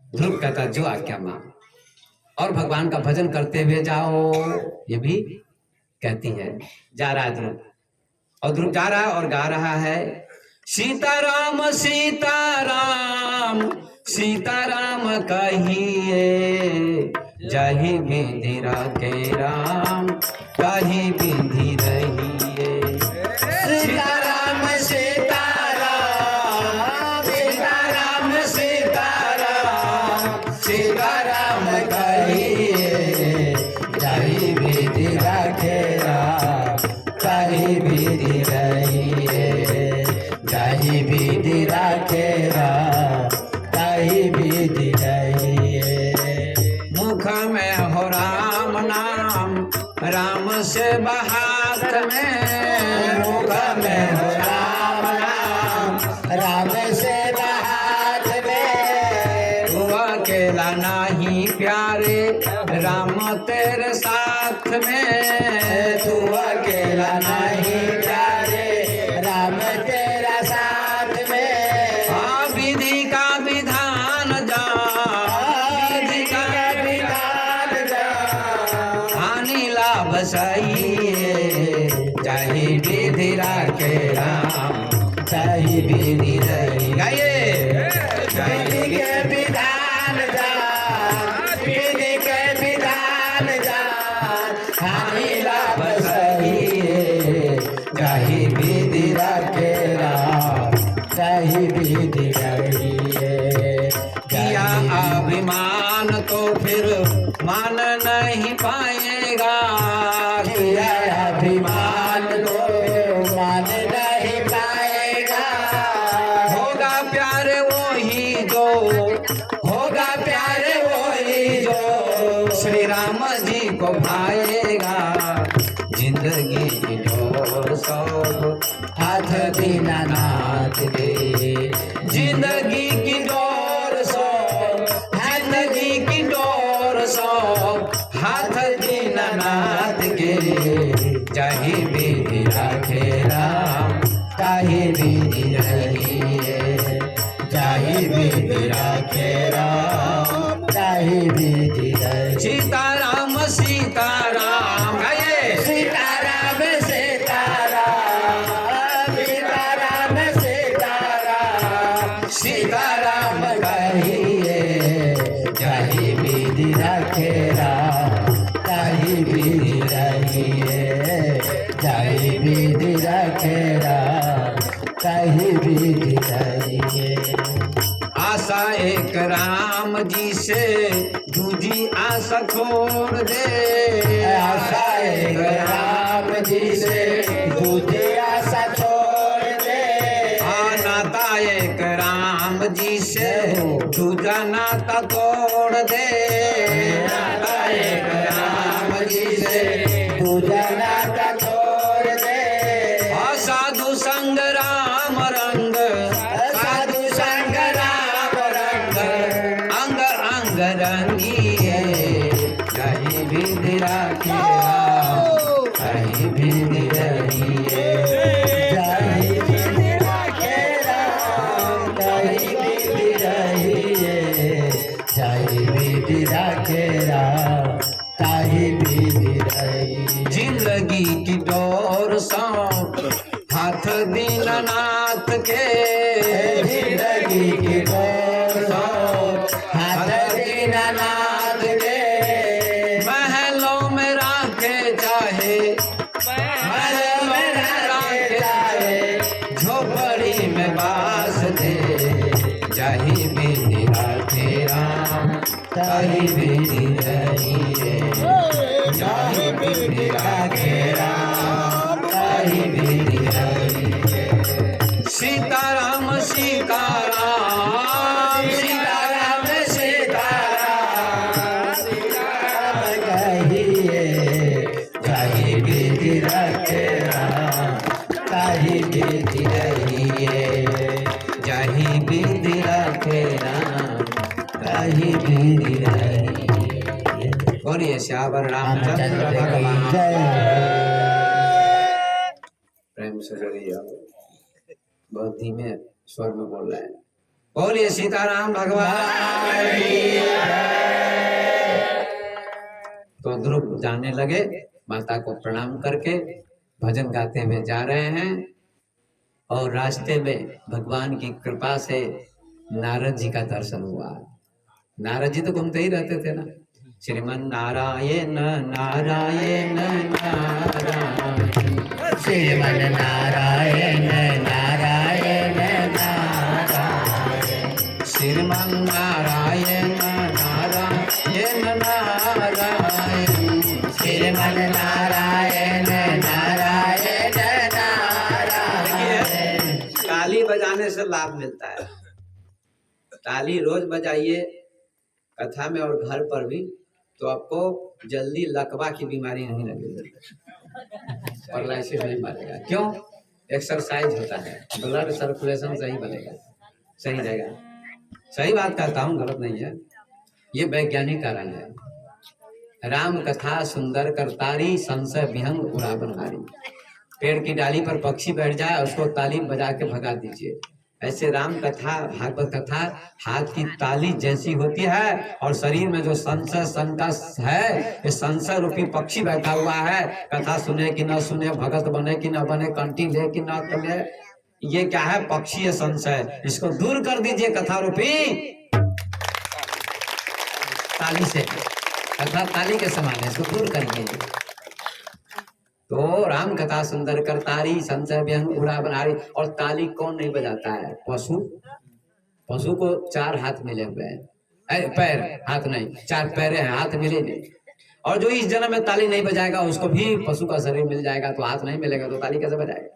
ध्रुव कहता जो आज्ञा माँ, और भगवान का भजन करते हुए जाओ, ये भी कहती है। जा रहा है ध्रुव, और ध्रुव जा रहा है और गा रहा है, सीताराम सीताराम सीताराम कहिए, जही विधि राखे राम कहीं विधि रहिए। सीताराम सीताराम सीताराम सीताराम सीताराम कहिए, जही विधि राखे राम कहीं विधि रहिए, जही विधि राखे राम कहीं विधि रहिए। मुख में हो राम नाम, राम से बहात में, मुख में हो राम नाम, राम से बहात में, तू अकेला नहीं प्यारे, राम तेरे साथ में, तू अकेला नहीं प्यारे, राम तेरा साथ में। हाँ विधि का विधान जान, बसाइए, चाहे विधि राखे राम, चाहे विधि रही गाइए विधि के विधान जान, विधि के विधान जान, हानि लाभ सहिए, चाहे विधि रखे राम, चाहे विधि रहिए। किया अभिमान तो फिर मान नहीं पाएगा, किया अभिमान को मान नहीं पाएगा, होगा प्यार वही जो, होगा प्यार वही जो श्री राम जी को भाएगा। जिंदगी की डोर सब हाथ दीनानाथ दे, जिंदगी की डोर सो, जिंदगी की डोर सो हाथ दीनानाथ के, चाहे विधि राखे राम, चाहे विधि रहिए, चाहे विधि राखे राम, चाहे विधि रहिए। सीताराम सीताराम गाइए सीताराम सीताराम, सीताराम सीताराम, सीताराम कहिए, चाहे विधि रखे राम, चाहे विधि रहिए, चाहे विधि रखे राम, चाहे विधि रहिए। आशा एक राम जी से दूजी आशा छोड़ दे, आशा एक राम जी से दूजी आशा छोड़ दे, नाता एक राम जी से दूजा नाता तोड़ दे, नाता एक राम जी से दूजा नाता छोड़ दे, साधु संग राम रंग, साधु संग राम रंग, अंग अंग रंगिए, चाहे विधि राखे राम, चाहे विधि रहिए, चाहे विधि राखे राम, चाहे विधि रहिए, चाहे विधि राखे राम, चाहे विधि रहिए। जिंदगी की डोर सौ हाथ दीनानाथ के, जिंदगी की डोर सो हाथ दीनानाथ के, महलों में राखे चाहे, महलों में राखे चाहे, झोपड़ी में बास दे, चाहे विधि राखे राम, चाहे विधि रहिए, चाहे विधि राखे राम, चाहे विधि रहिए। सीताराम सीताराम सीताराम सीताराम, सीताराम कहिए, चाहे विधि रखे राम, चाहे विधि रहिए, चाहे विधि राखे राम, चाहे विधि रहिए। बोलिए श्यावर रामचंद्र भगवान। जय। प्रेम से जोड़िए, बहुत धीमे स्वर में बोल रहे हैं। बोलिए सीताराम भगवान। तो ध्रुव जाने लगे, माता को प्रणाम करके भजन गाते हुए जा रहे हैं, और रास्ते में भगवान की कृपा से नारद जी का दर्शन हुआ। नारद जी तो घूमते ही रहते थे ना, श्रीमन नारायण नारायण नारायण, श्रीमन नारायण नारायण नारायण, श्रीमन नारायण नारायण नारायण, श्रीमन नारायण नारायण नारायण। ताली बजाने से लाभ मिलता है। ताली रोज बजाइए कथा में और घर पर भी, तो आपको जल्दी लकवा की बीमारी नहीं लगेगी, पैरालिसिस नहीं मारेगा। क्यों? एक्सरसाइज होता है, ब्लड सर्कुलेशन सही बनेगा, सही रहेगा। सही बात कहता हूँ, गलत नहीं है, ये वैज्ञानिक कारण है। राम कथा सुंदर करतारी, संशय विहंग उड़ावन हारी। पेड़ की डाली पर पक्षी बैठ जाए, उसको ताली बजा के भगा दीजिए, ऐसे राम कथा भागवत कथा हाथ की ताली जैसी होती है, और शरीर में जो संशय शंका है, ये संशय रूपी पक्षी बैठा हुआ है, कथा सुने कि न सुने, भगत बने कि न बने, कंठी ले कि न ले, ये क्या है? पक्षी है संशय। इसको दूर कर दीजिए कथा रूपी ताली से। कथा ताली के समान है, इसको दूर करिए। तो राम कथा सुंदर कर तारी, संशय व्यंग उड़ा बनारी। और ताली कौन नहीं बजाता है? पशु। पशु को 4 हाथ मिले हुए हैं, पैर, हाथ नहीं, 4 पैर हैं, हाथ मिले नहीं। और जो इस जन्म में ताली नहीं बजाएगा उसको भी पशु का शरीर मिल जाएगा, तो हाथ नहीं मिलेगा तो ताली कैसे बजाएगा?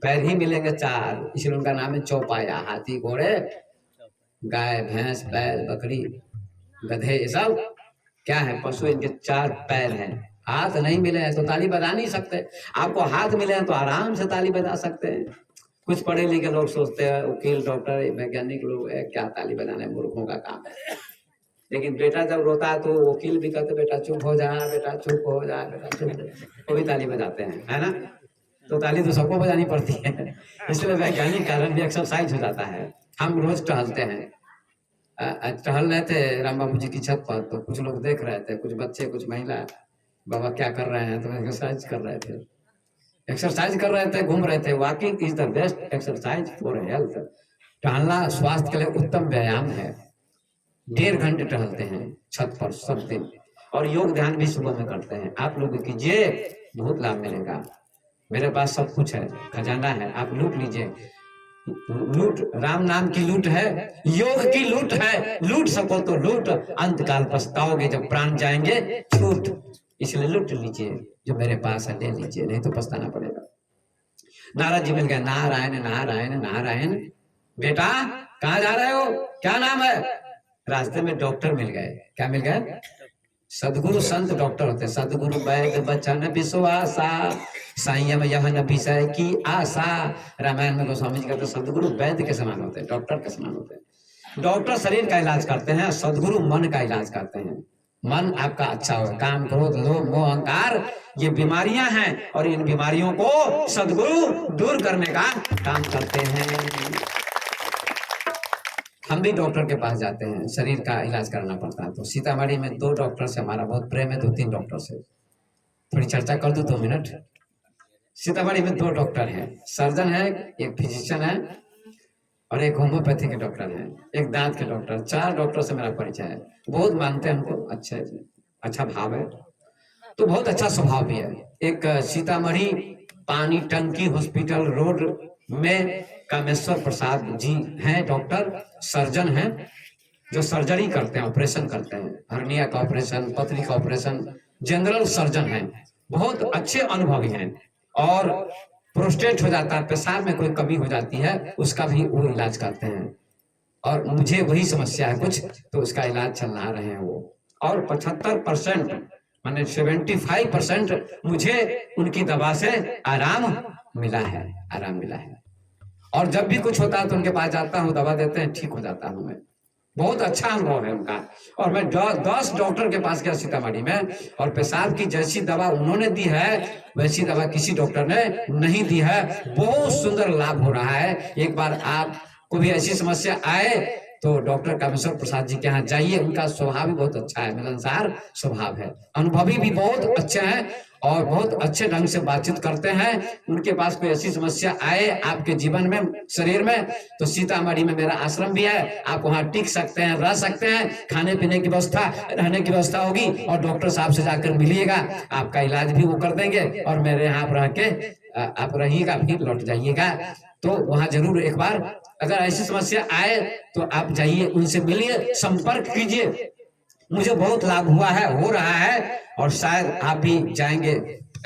पैर ही मिलेंगे 4, इसलिए उनका नाम है चौपाया। हाथी, घोड़े, गाय, भैंस, बैल, बकरी, गधे, ये सब क्या है? पशु। इनके 4 पैर हैं, हाथ नहीं मिले हैं तो ताली बजा नहीं सकते। आपको हाथ मिले हैं तो आराम से ताली बजा सकते हैं। कुछ पढ़े लिखे लोग सोचते हैं वकील, डॉक्टर, वैज्ञानिक लोग क्या ताली बजाना है, मूर्खों का काम है। लेकिन बेटा जब रोता है तो वकील भी कहते बेटा चुप हो जा, बेटा चुप हो जा, बेटा चुप हो जा, वो भी ताली बजाते हैं, है ना? तो ताली तो सबको बजानी पड़ती है। इसलिए वैज्ञानिक कारण भी एक्सरसाइज हो जाता है। हम रोज टहलते हैं, टहल रहे थे राम बाबू जी की छत पर, तो कुछ लोग देख रहे थे, कुछ बच्चे, कुछ महिला, बाबा क्या कर रहे हैं? तो एक्सरसाइज कर रहे थे, एक्सरसाइज कर रहे थे, घूम रहे थे। Walking is the best exercise for health. टहलना स्वास्थ्य के लिए उत्तम व्यायाम है। 1.5 घंटे टहलते हैं छत पर सब दिन, और योग ध्यान भी सुबह में करते हैं। आप लोग कीजिए, बहुत लाभ मिलेगा। मेरे पास सब कुछ है, खजाना है, आप लूट लीजिए। लूट राम नाम की लूट है, योग की लूट है। लूट सको तो लूट, अंत काल पछताओगे जब प्राण जाएंगे छूट। इसलिए लूट लीजिए, जो मेरे पास है ले लीजिए, नहीं तो पछताना पड़ेगा। नारद जी मिल गए, नारायण नारायण नारायण। बेटा कहाँ जा रहे हो? क्या नाम है? रास्ते में डॉक्टर मिल गए। क्या मिल गए? सदगुरु संत डॉक्टर होते। सदगुरु वैद्य बचन विश्वासा, संयम यहन विषय की आशा। रामायण में गोस्वामी जी कहते सदगुरु वैद्य के समान होते हैं, डॉक्टर के समान होते हैं। डॉक्टर शरीर का इलाज करते हैं, सदगुरु मन का इलाज करते हैं। मन आपका अच्छा हो, काम, क्रोध, लोभ, मोह, अहंकार, ये बीमारियां हैं, और इन बीमारियों को सदगुरु दूर करने का काम करते हैं। हम भी डॉक्टर के पास जाते हैं, शरीर का इलाज कराना पड़ता है। तो सीतामढ़ी में 2 डॉक्टर से हमारा बहुत प्रेम है, 2-3 डॉक्टर से। थोड़ी चर्चा कर दूं 2 मिनट। सीतामढ़ी में 2 डॉक्टर हैं, सर्जन है, एक फिजिशियन है, और एक होम्योपैथी के डॉक्टर है, एक दांत के डॉक्टर। 4 डॉक्टर से मेरा परिचय है। बहुत मानते हैं हमको, अच्छा भाव है, तो बहुत अच्छा स्वभाव भी है। एक सीतामढ़ी पानी टंकी हॉस्पिटल रोड में कामेश्वर प्रसाद जी हैं, डॉक्टर, सर्जन हैं, जो सर्जरी करते हैं, ऑपरेशन करते हैं, हर्निया का ऑपरेशन, पथरी का ऑपरेशन, जनरल सर्जन हैं, बहुत अच्छे अनुभवी हैं। और प्रोस्टेट हो जाता है, पेशाब में कोई कमी हो जाती है, उसका भी वो इलाज करते हैं। और मुझे वही समस्या है कुछ, तो उसका इलाज चला रहे हैं वो। और 75% माने 75% मुझे उनकी दवा से आराम मिला है, आराम मिला है। और जब भी कुछ होता है तो उनके पास जाता हूँ, दवा देते हैं, ठीक हो जाता हूँ मैं। बहुत अच्छा अनुभव है उनका। और मैं 10 डॉक्टर के पास गया सीतामढ़ी में, और पेशाब की जैसी दवा उन्होंने दी है वैसी दवा किसी डॉक्टर ने नहीं दी है। बहुत सुंदर लाभ हो रहा है। एक बार आपको भी ऐसी समस्या आए तो डॉक्टर कामेश्वर प्रसाद जी के यहाँ जाइए। उनका स्वभाव भी बहुत अच्छा है, मिलनसार स्वभाव है, अनुभवी भी बहुत अच्छे हैं, और बहुत अच्छे ढंग से बातचीत करते हैं। उनके पास कोई ऐसी समस्या आए आपके जीवन में, शरीर में, तो सीतामढ़ी में मेरा आश्रम भी है, आप वहाँ टिक सकते हैं, रह सकते हैं, खाने पीने की व्यवस्था, रहने की व्यवस्था होगी, और डॉक्टर साहब से जाकर मिलिएगा, आपका इलाज भी वो कर देंगे, और मेरे यहाँ आप रह के आप रहिएगा, फिर लौट जाइएगा। तो वहाँ जरूर एक बार अगर ऐसी समस्या आए तो आप जाइए, उनसे मिलिए, संपर्क कीजिए। मुझे बहुत लाभ हुआ है, हो रहा है, और शायद आप भी जाएंगे,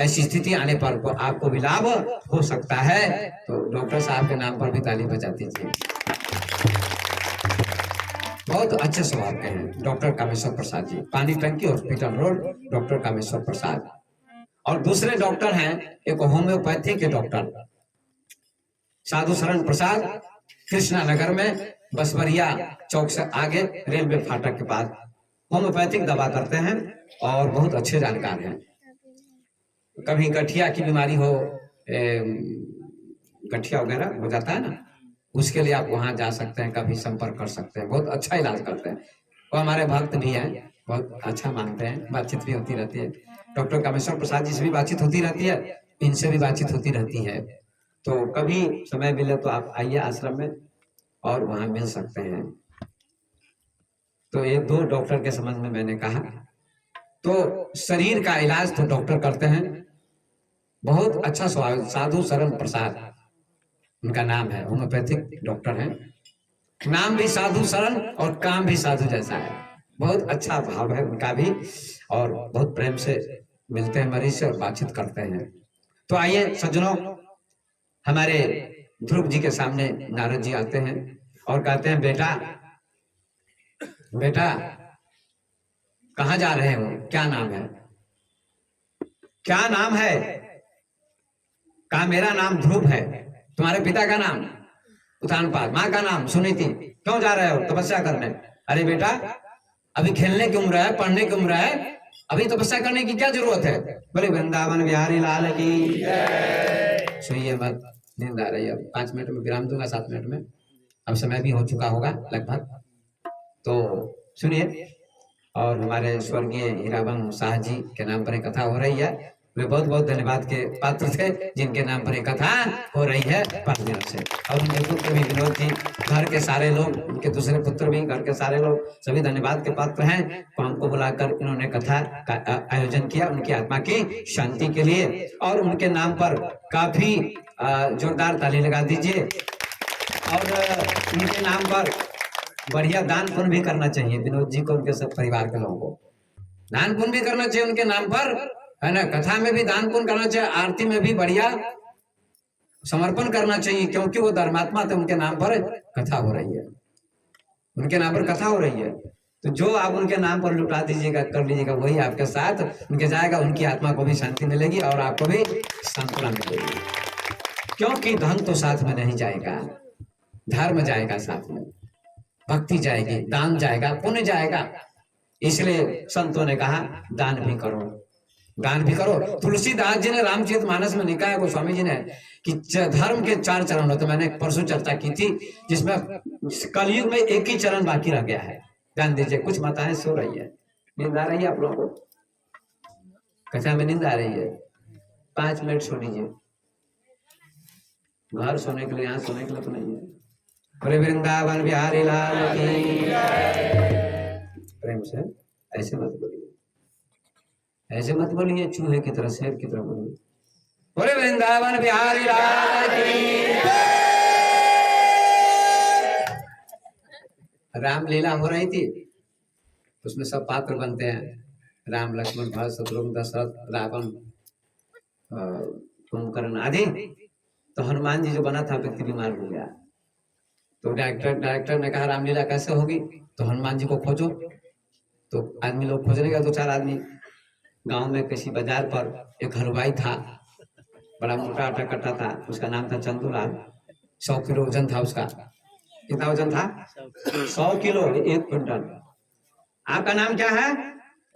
ऐसी स्थिति आने पर तो आपको भी लाभ हो सकता है। तो डॉक्टर साहब के नाम पर भी ताली बजा दीजिए। बहुत अच्छे स्वभाव के हैं डॉक्टर कामेश्वर प्रसाद जी, पानी टंकी hospital road, doctor Kameshwar Prasad. और दूसरे डॉक्टर हैं एक होम्योपैथी के डॉक्टर साधु शरण प्रसाद, कृष्णा नगर में, बसवरिया चौक से आगे, रेलवे फाटक के पास, होम्योपैथिक दवा करते हैं और बहुत अच्छे जानकार हैं। कभी गठिया की बीमारी हो, गठिया वगैरह हो जाता है ना, उसके लिए आप वहां जा सकते हैं, कभी संपर्क कर सकते हैं, बहुत अच्छा इलाज करते हैं। वो हमारे भक्त भी हैं, बहुत अच्छा मानते हैं, बातचीत भी होती रहती है। डॉक्टर कामेश्वर प्रसाद जी से भी बातचीत होती रहती है, इनसे भी बातचीत होती रहती है। तो कभी समय मिले तो आप आइए आश्रम में और वहां मिल सकते हैं। तो ये दो डॉक्टर के संबंध में मैंने कहा। तो शरीर का इलाज तो डॉक्टर करते हैं, बहुत अच्छा स्वागत। साधु शरण प्रसाद उनका नाम है, होम्योपैथिक डॉक्टर हैं। नाम भी साधु शरण और काम भी साधु जैसा है। बहुत अच्छा भाव है उनका भी, और बहुत प्रेम से मिलते हैं मरीज से और बातचीत करते हैं। तो आइए सज्जनों, हमारे ध्रुव जी के सामने नारद जी आते हैं और कहते हैं, बेटा बेटा कहाँ जा रहे हो, क्या नाम है, क्या नाम है? कहा मेरा नाम ध्रुव है। तुम्हारे पिता का नाम उतानपाद, माँ का नाम सुनीति। क्यों जा रहे हो तपस्या करने? अरे बेटा अभी खेलने की उम्र है, पढ़ने की उम्र है, अभी तपस्या करने की क्या जरूरत है? बोले वृंदावन बिहारी लाल की। सुनिए मत, नींद आ रही है। 5 मिनट में विराम दूंगा, 7 मिनट में। अब समय भी हो चुका होगा लगभग, तो सुनिए। और हमारे स्वर्गीय हीरावन शाह जी के नाम पर एक कथा हो रही है। वे बहुत बहुत धन्यवाद के पात्र थे, जिनके नाम पर एक कथा हो रही है 5 दिनों से। और उनके पुत्र भी विनोद जी, घर के सारे लोग, उनके दूसरे पुत्र भी, घर के सारे लोग सभी धन्यवाद के पात्र हैं। तो हमको बुलाकर इन्होंने कथा का आयोजन किया उनकी आत्मा की शांति के लिए, और उनके नाम पर काफी जोरदार ताली लगा दीजिए। और उनके नाम पर बढ़िया दान पुण्य भी करना चाहिए विनोद जी को, उनके सब परिवार के लोगों को दान पुण्य भी करना चाहिए उनके नाम पर, है ना। कथा में भी दान पुण्य करना चाहिए, आरती में भी बढ़िया समर्पण करना चाहिए, क्योंकि वो धर्मात्मा थे। उनके नाम पर कथा हो रही है, उनके नाम पर कथा हो रही है। तो जो आप उनके नाम पर लुटा दीजिएगा, कर लीजिएगा, वही आपके साथ उनके जाएगा। उनकी आत्मा को भी शांति मिलेगी और आपको भी सांत्वना मिलेगी, क्योंकि धन तो साथ में नहीं जाएगा, धर्म जाएगा साथ में, भक्ति जाएगी, दान जाएगा, पुण्य जाएगा। इसलिए संतों ने कहा दान भी करो, दान भी करो। तुलसीदास जी ने रामचरितमानस में लिखा है, गोस्वामी जी ने, कि धर्म के 4 चरण होते। मैंने परसों चर्चा की थी, जिसमें कलयुग में एक ही चरण बाकी रह गया है। ध्यान दीजिए, कुछ माताएं सो रही है, नींद आ रही है आप लोगों को? कथा में नींद आ रही है? 5 मिनट सो लीजिए। घर सोने के लिए, यहाँ सोने के लिए तो नहीं है। अरे वृंदावन बिहारी लाल की। प्रेम से ऐसे मत बोलिए, ऐसे मत बोलिए, चूहे की तरह, शेर की तरह बोलिए। अरे वृंदावन बिहारी लाल की। रामलीला हो रही थी, उसमें सब पात्र बनते हैं, राम लक्ष्मण भरत शत्रुघ्न दशरथ रावण कुंभकर्ण आदि। तो हनुमान जी जो बना था व्यक्ति बीमार हो गया, तो डायरेक्टर ने कहा रामलीला कैसे होगी? तो हनुमान जी को खोजो। तो आदमी लोग खोजने गए, 2-4 आदमी। गांव में किसी बाजार पर एक हलवाई था, बड़ा मोटा आटा कट्टा था, उसका नाम था चंदूलाल। 100 किलो वजन था उसका। कितना वजन था? 100 किलो, 1 क्विंटल। आपका नाम क्या है?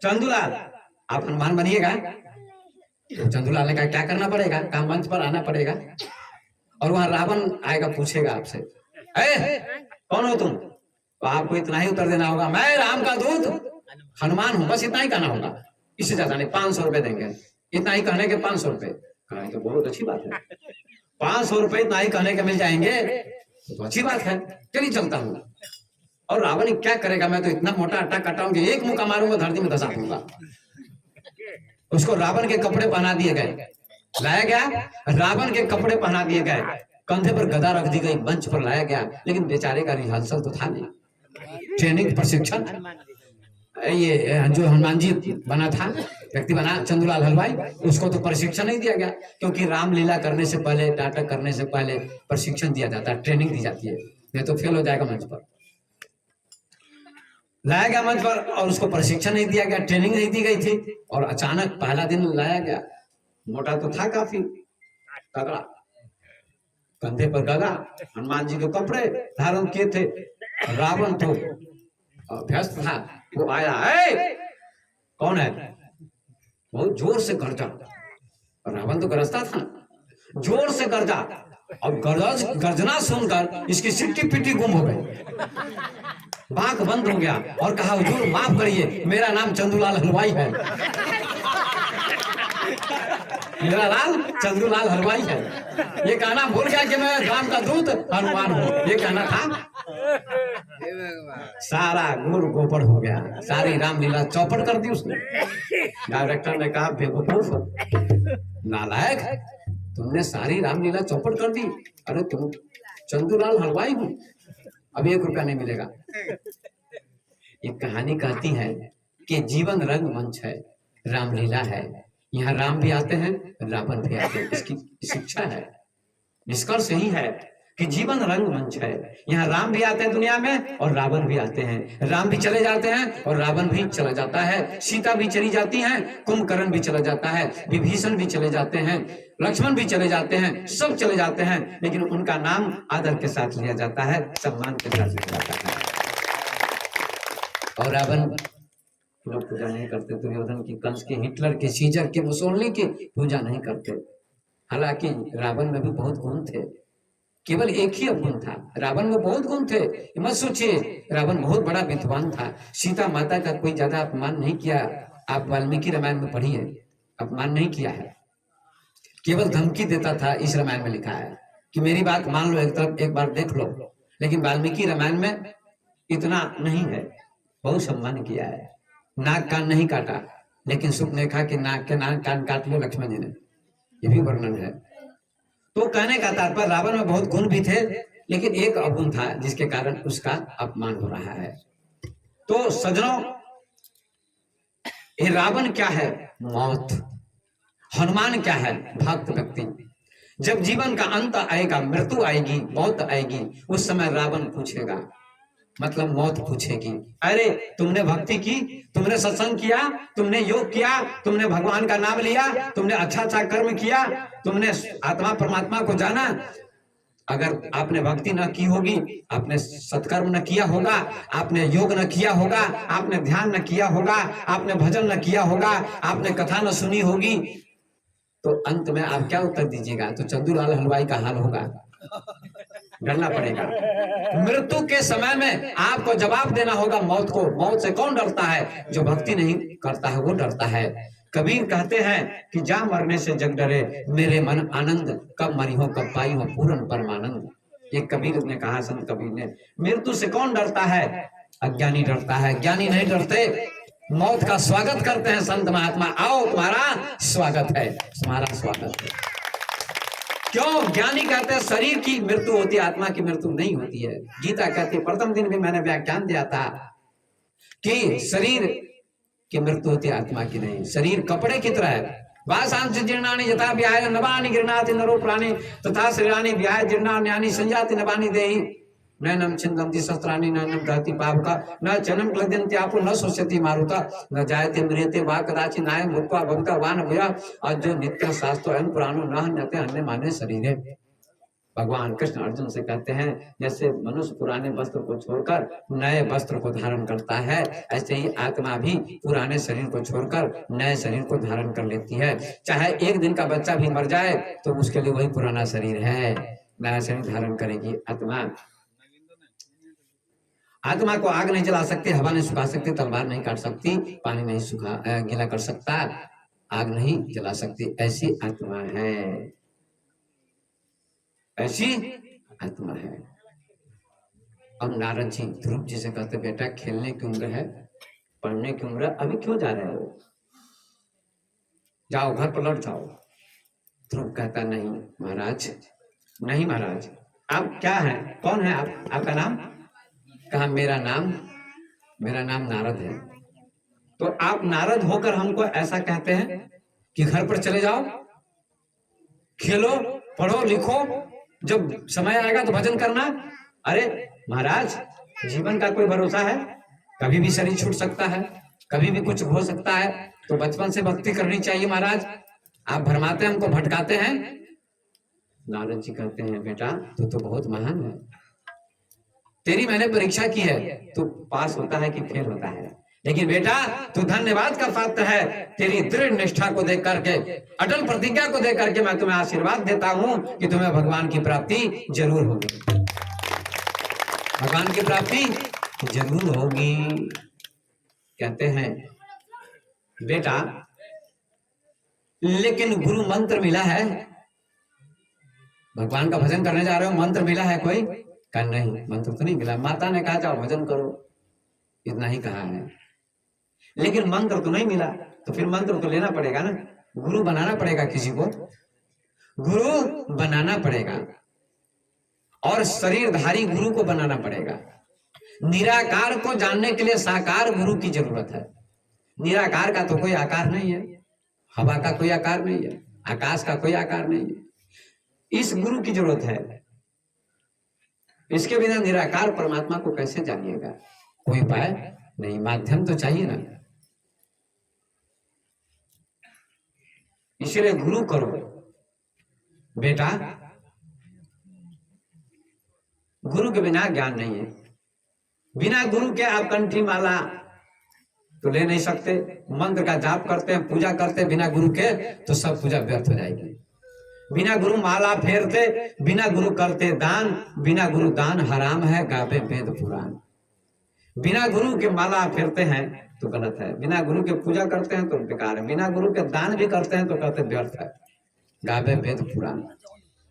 चंदूलाल। आप हनुमान बनिएगा? तो चंदूलाल ने कहा क्या करना पड़ेगा? काम मंच पर आना पड़ेगा, और वहां रावण आएगा, पूछेगा आपसे, कौन हो तुम? तो आपको इतना ही उत्तर देना होगा, मैं राम का दूत हनुमान हूं। बस इतना ही कहना होगा, इससे ज्यादा नहीं। 500 रुपए देंगे, इतना ही कहने के 500 रुपए। कहा तो बहुत अच्छी बात है, 500 रुपए इतना ही कहने के मिल जाएंगे तो अच्छी बात है, चलिए चलता हूँ। और रावण क्या करेगा? मैं तो इतना मोटा आटा काटा हूं कि एक मुक्का मारूंगा धरती में धसा दूंगा। उसको रावण के कपड़े पहना दिए गए, लाया गया, रावण के कपड़े पहना दिए गए, कंधे पर गदा रख दी गई, मंच पर लाया गया। लेकिन बेचारे का रिहर्सल तो था नहीं, ट्रेनिंग प्रशिक्षण। ये जो हनुमान जी बना था, व्यक्ति बना चंदूलाल हलवाई, उसको तो प्रशिक्षण नहीं दिया गया, क्योंकि रामलीला करने से पहले, नाटक करने से पहले प्रशिक्षण दिया जाता है, ट्रेनिंग दी जाती है, नहीं तो फेल हो जाएगा मंच पर। लाया गया मंच पर और उसको प्रशिक्षण नहीं दिया गया, ट्रेनिंग नहीं दी गई थी, और अचानक पहला दिन लाया गया। मोटा तो था काफी तगड़ा, कंधे पर गदा, हनुमान जी के कपड़े धारण किए थे। रावण तो व्यस्त था, वो आया, कौन है? बहुत जोर से गरजा, रावण तो गरजता था, जोर से गरजा, और गर्जना सुनकर इसकी सिट्टी पिट्टी गुम हो गई, बांख बंद हो गया और कहा हुजूर माफ करिए, मेरा नाम चंदूलाल हलवाई है, मेरा नाम चंदूलाल हलवाई है। ये कहना भूल गया कि मैं राम का दूत हनुमान हूँ, ये कहना था। सारा गुड़ गोबर हो गया, सारी रामलीला चौपट कर दी उसने। डायरेक्टर ने कहा बेवकूफ नालायक, तुमने सारी रामलीला चौपट कर दी। अरे तुम चंदूलाल हलवाई हूँ, अब 1 रुपया नहीं मिलेगा। ये कहानी कहती है कि जीवन रंग मंच है, रामलीला है, यहाँ राम भी आते हैं, रावण भी आते हैं। इसकी शिक्षा है, निष्कर्ष यही है कि जीवन रंग मंच है, यहाँ राम भी आते हैं दुनिया में और रावण भी आते हैं। राम भी चले जाते हैं और रावण भी चला जाता है, सीता भी चली जाती है, कुंभकर्ण भी चला जाता है, विभीषण भी चले जाते हैं, लक्ष्मण भी चले जाते हैं, सब चले जाते हैं, लेकिन उनका नाम आदर के साथ लिया जाता है, सम्मान के साथ लिया जाता है। और रावण लोग पूजा नहीं करते, दुर्योधन की, कंस के, हिटलर के, सीजर के, मुसोलिनी की पूजा नहीं करते। हालांकि रावण में भी बहुत गुण थे, केवल एक ही अवगुण था, रावण में बहुत गुण थे। मत सोचिए रावण बहुत बड़ा विद्वान था, सीता माता का कोई ज्यादा अपमान नहीं किया। आप वाल्मीकि रामायण में पढ़िए, अपमान नहीं किया है, केवल धमकी देता था। इस रामायण में लिखा है कि मेरी बात मान लो, एक तरफ एक बार देख लो, लेकिन वाल्मीकि रामायण में इतना नहीं है, बहुत सम्मान किया है। नाक कान नहीं काटा, लेकिन सुपनेखा के नाक के नाक कान काट लो लक्ष्मण जी ने, ये भी वर्णन है। तो कहने का तात्पर्य रावण में बहुत गुण भी थे, लेकिन एक अवगुण था जिसके कारण उसका अपमान हो रहा है। तो सज्जनों, ये रावण क्या है? मौत। हनुमान क्या है? भक्त व्यक्ति। जब जीवन का अंत आएगा, मृत्यु आएगी, मौत आएगी, उस समय रावण पूछेगा, मतलब मौत पूछेगी, अरे तुमने भक्ति की, तुमने सत्संग किया, तुमने योग किया, तुमने भगवान का नाम लिया, तुमने अच्छा अच्छा कर्म किया, तुमने आत्मा परमात्मा को जाना। अगर आपने भक्ति न की होगी, आपने सत्कर्म न किया होगा, आपने योग न किया होगा, आपने ध्यान न किया होगा, आपने भजन न किया होगा, आपने कथा न सुनी होगी, तो अंत में आप क्या उत्तर दीजिएगा? तो चंदूलाल हलवाई का हाल होगा, डरना पड़ेगा। मृत्यु के समय में आपको जवाब देना होगा मौत को। मौत से कौन डरता है? जो भक्ति नहीं करता है वो डरता है। कबीर कहते हैं कि जा मरने से जग डरे, मेरे मन आनंद, कब मरी हो कब पाई हो पूर्ण परमानंद। ये कबीर ने कहा, संत कबीर ने। मृत्यु से कौन डरता है? अज्ञानी डरता है, ज्ञानी नहीं डरते। मौत का स्वागत करते हैं संत महात्मा, आओ तुम्हारा स्वागत है, तुम्हारा स्वागत है। क्यों? ज्ञानी कहते हैं शरीर की मृत्यु होती है, आत्मा की मृत्यु नहीं होती है। गीता कहती है, प्रथम दिन भी मैंने व्याख्यान दिया था कि शरीर की मृत्यु होती है, आत्मा की नहीं। शरीर कपड़े की तरह है। वासांसि जीर्णानि यथा व्याय नवानि गृह्णाति नरो प्राणी तथा शरीराणि व्याय जीर्णान्यानि संयाति नवानि देहि नैनम छिन्दन्ति शस्त्राणि नैनम दहति पावका न चनम क्लद्यन्ति आपो न शोष्यति मारुता न जायते म्रियते वा कदाचित् नायं भूत्वा भविता वा न भूया अजो नित्यं शास्त्रो अयं पुराणो न हन्यते अन्य माने शरीरे। भगवान कृष्ण अर्जुन से कहते हैं, जैसे मनुष्य पुराने वस्त्र को छोड़कर नए वस्त्र को धारण करता है, ऐसे ही आत्मा भी पुराने शरीर को छोड़कर नए शरीर को धारण कर लेती है। चाहे एक दिन का बच्चा भी मर जाए तो उसके लिए वही पुराना शरीर है, नया शरीर धारण करेगी आत्मा। आत्मा को आग नहीं जला सकती, हवा नहीं सुखा सकती, तलवार नहीं काट सकती, पानी नहीं सुखा गीला कर सकता, आग नहीं जला सकती, ऐसी आत्मा है, ऐसी आत्मा है। अब नारद जी ध्रुव जी से कहते, बेटा खेलने की उम्र है, पढ़ने की उम्र, अभी क्यों जा रहे हो? जाओ घर पर लौट जाओ। ध्रुव कहता, नहीं महाराज, नहीं महाराज। आप क्या है, कौन है आप, आपका नाम? कहा मेरा नाम नारद है। तो आप नारद होकर हमको ऐसा कहते हैं कि घर पर चले जाओ, खेलो, पढ़ो, लिखो, जब समय आएगा तो भजन करना। अरे महाराज, जीवन का कोई भरोसा है? कभी भी शरीर छूट सकता है, कभी भी कुछ हो सकता है, तो बचपन से भक्ति करनी चाहिए महाराज। आप भरमाते हैं, हमको भटकाते हैं। नारद जी कहते हैं, बेटा तू तो बहुत महान है, तेरी मैंने परीक्षा की है, तू पास होता है कि फेल होता है, लेकिन बेटा तू धन्यवाद का पात्र है, तेरी दृढ़ निष्ठा को देख करके, अटल प्रतिज्ञा को देख करके मैं तुम्हें आशीर्वाद देता हूं कि तुम्हें भगवान की प्राप्ति जरूर होगी, भगवान की प्राप्ति जरूर होगी। कहते हैं बेटा लेकिन गुरु मंत्र मिला है, भगवान का भजन करने जा रहे हो, मंत्र मिला है कोई? कहा नहीं, मंत्र तो नहीं मिला। माता ने कहा जाओ भजन करो, इतना ही कहा है, लेकिन मंत्र तो नहीं मिला। तो फिर मंत्र तो लेना पड़ेगा ना, गुरु बनाना पड़ेगा, किसी को गुरु बनाना पड़ेगा और शरीरधारी गुरु को बनाना पड़ेगा। निराकार को जानने के लिए साकार गुरु की जरूरत है। निराकार का तो कोई आकार नहीं है, हवा का कोई आकार नहीं है, आकाश का कोई आकार नहीं है, इस गुरु की जरूरत है। इसके बिना निराकार परमात्मा को कैसे जानिएगा? कोई उपाय नहीं, माध्यम तो चाहिए ना। इसलिए गुरु करो बेटा, गुरु के बिना ज्ञान नहीं है। बिना गुरु के आप कंठी माला तो ले नहीं सकते, मंत्र का जाप करते हैं, पूजा करते हैं, बिना गुरु के तो सब पूजा व्यर्थ हो जाएगी। बिना गुरु माला फेरते, बिना गुरु करते दान, बिना गुरु दान हराम है, गावे वेद पुराण। बिना गुरु के माला फेरते हैं तो गलत है, बिना गुरु के पूजा करते हैं तो बेकार है, बिना गुरु के दान भी करते हैं तो कहते व्यर्थ है, गावे वेद पुराण।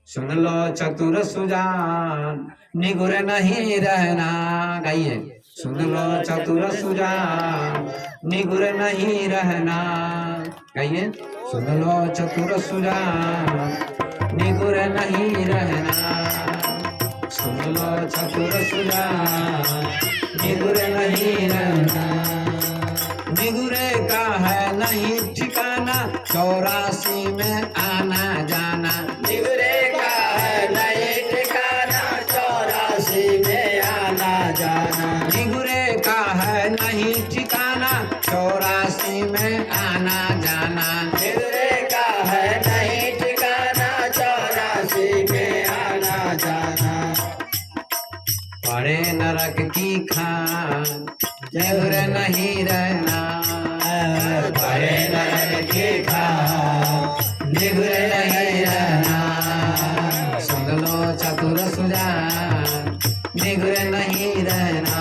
सुन लो चतुर सुजान निगुर नहीं रहना, गाइए। सुन लो चतुर सुजान निगुर नहीं रहना, गाइए। सुन लो चतुर सुजान निगुर नहीं रहना, सुन लो चतुर सुजान निगुर नहीं रहना। निगुरे का है नहीं ठिकाना, 84 में आना जाना। निगुरे का है नहीं ठिकाना, 84 में आना जाना। निगुरे का है नहीं ठिकाना, 84 में आना जाना। निगुरे का है नहीं ठिकाना, 84 में आना जाना। पड़े नरक की खान निगुर नहीं रहना, पड़े नरक की खान निगुर नहीं रहना। सुन लो चतुर सुजान निगुर नहीं रहना,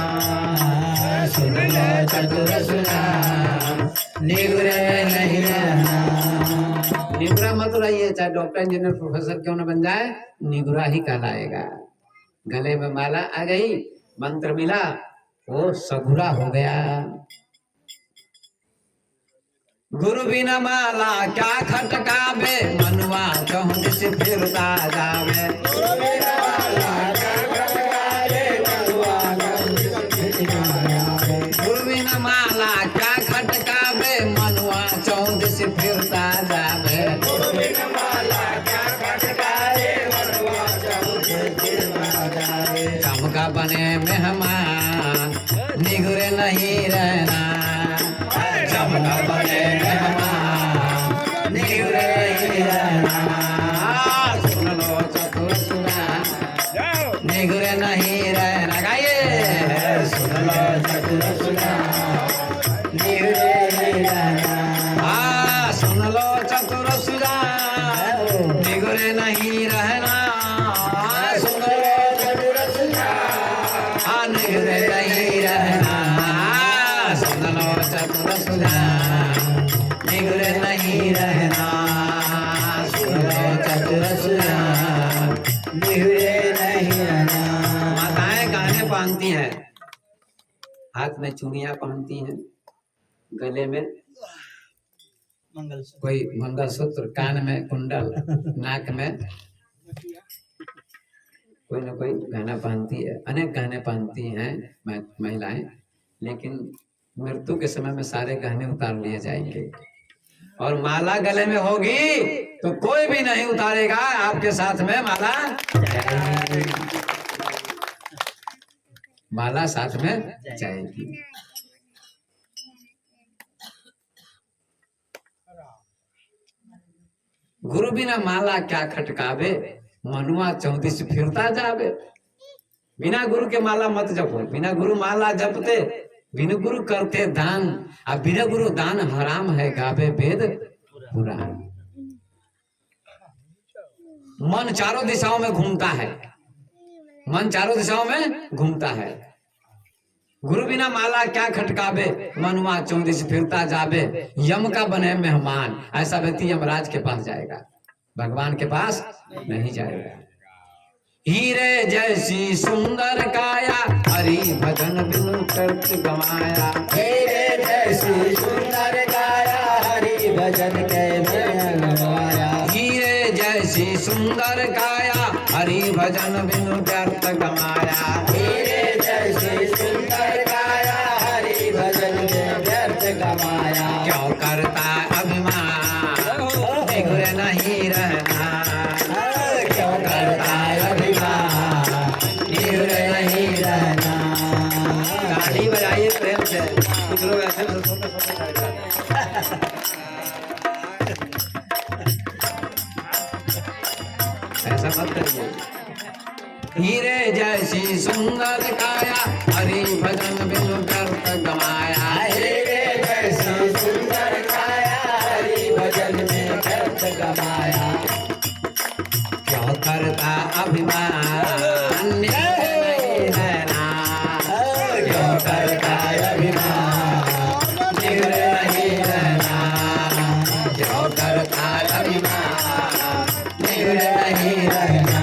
सुन लो चतुर सुजान निगुर नहीं रहना। निगुरा मत रहिए, चाहे डॉक्टर इंजीनियर प्रोफेसर क्यों न बन जाए, निगुरा ही कहलाएगा। गले में माला आ गई, मंत्र मिला, वो सगुरा हो गया। गुरु बिना माला क्या खटकावे, मनुआ चहुँ से फिरता जावे। गुरु बिना माला क्या खटकावे, मनुआ चहुँ से फिरता जावे। गुरु बिना माला क्या खटकावे, मनुआ चहुँ से फिरता जावे। गुरु बिना माला क्या खटकावे, मनुआ चहुँ से फिरता जावे। चमका बने मेहमान निगुरे नहीं रहना, चमका बने मेहमान निगुरे नहीं रहना। सुन लो चतुर सुजान निगुरे नहीं रहना, गाइए। सुन लो चतुर सुजान निगुरे नहीं रहना। सुन लो चतुर सुजान निगुरे नहीं रहना, सुन लो चतुर सुजान निगुरे नहीं रहना। सुन लो चतुर सुजान निगुरे नहीं रहना, सुन लो चतुर सुजान निगुरे नहीं रहना। माताएं गाने पहनती हैं, हाथ में चूड़ियां पहनती हैं, गले में कोई मंगलसूत्र, कान में कुंडल, नाक में कोई ना कोई गहना पहनती है, अनेक गहने पहनती हैं महिलाएं। लेकिन मृत्यु के समय में सारे गहने उतार लिए जाएंगे और माला गले में होगी तो कोई भी नहीं उतारेगा, आपके साथ में माला माला साथ में जाएगी। गुरु बिना माला क्या खटकावे, मनुआ 34 फिरता जावे। बिना गुरु के माला मत जपो, बिना गुरु माला जपते बिनु गुरु करते दान, अब बिना गुरु दान हराम है, गावे वेद पुराण। मन चारों दिशाओं में घूमता है, मन चारों दिशाओं में घूमता है। गुरु बिना माला क्या खटकावे, मनुआ 34 फिरता जावे, यम का बने मेहमान। ऐसा व्यक्ति यमराज के पास जाएगा, भगवान के पास नहीं जाएगा। हीरे जैसी सुंदर काया, हरि भजन बिनु व्यर्थ गवाया। हीरे जैसी सुंदर काया, हरि भजन के बिनु गवाया। हीरे जैसी सुंदर काया, हरि भजन बिनु व्यर्थ गवाया। हीरे जैसी सुंदर काया, हरि भजन के व्यर्थ गवाया। क्यों करता अभिमान, बिगड़े नहीं रहना। क्यों करता अभिमान, बिगड़े नहीं रहना। ताली बजाइए प्रेम से, कुछ लोग ऐसे सोते ऐसा मत करिए। हीरे जैसी सुंदर काया, हरि भजन बिनु व्यर्थ गवाया। हीरे जैसी सुंदर काया, हरि भजन में व्यर्थ गवाया। क्यों करता अभिमान, नहीं रहना। क्यों करता अभिमान, बिगड़े नहीं रहना। क्यों करता अभिमान, बिगड़े नहीं रहना।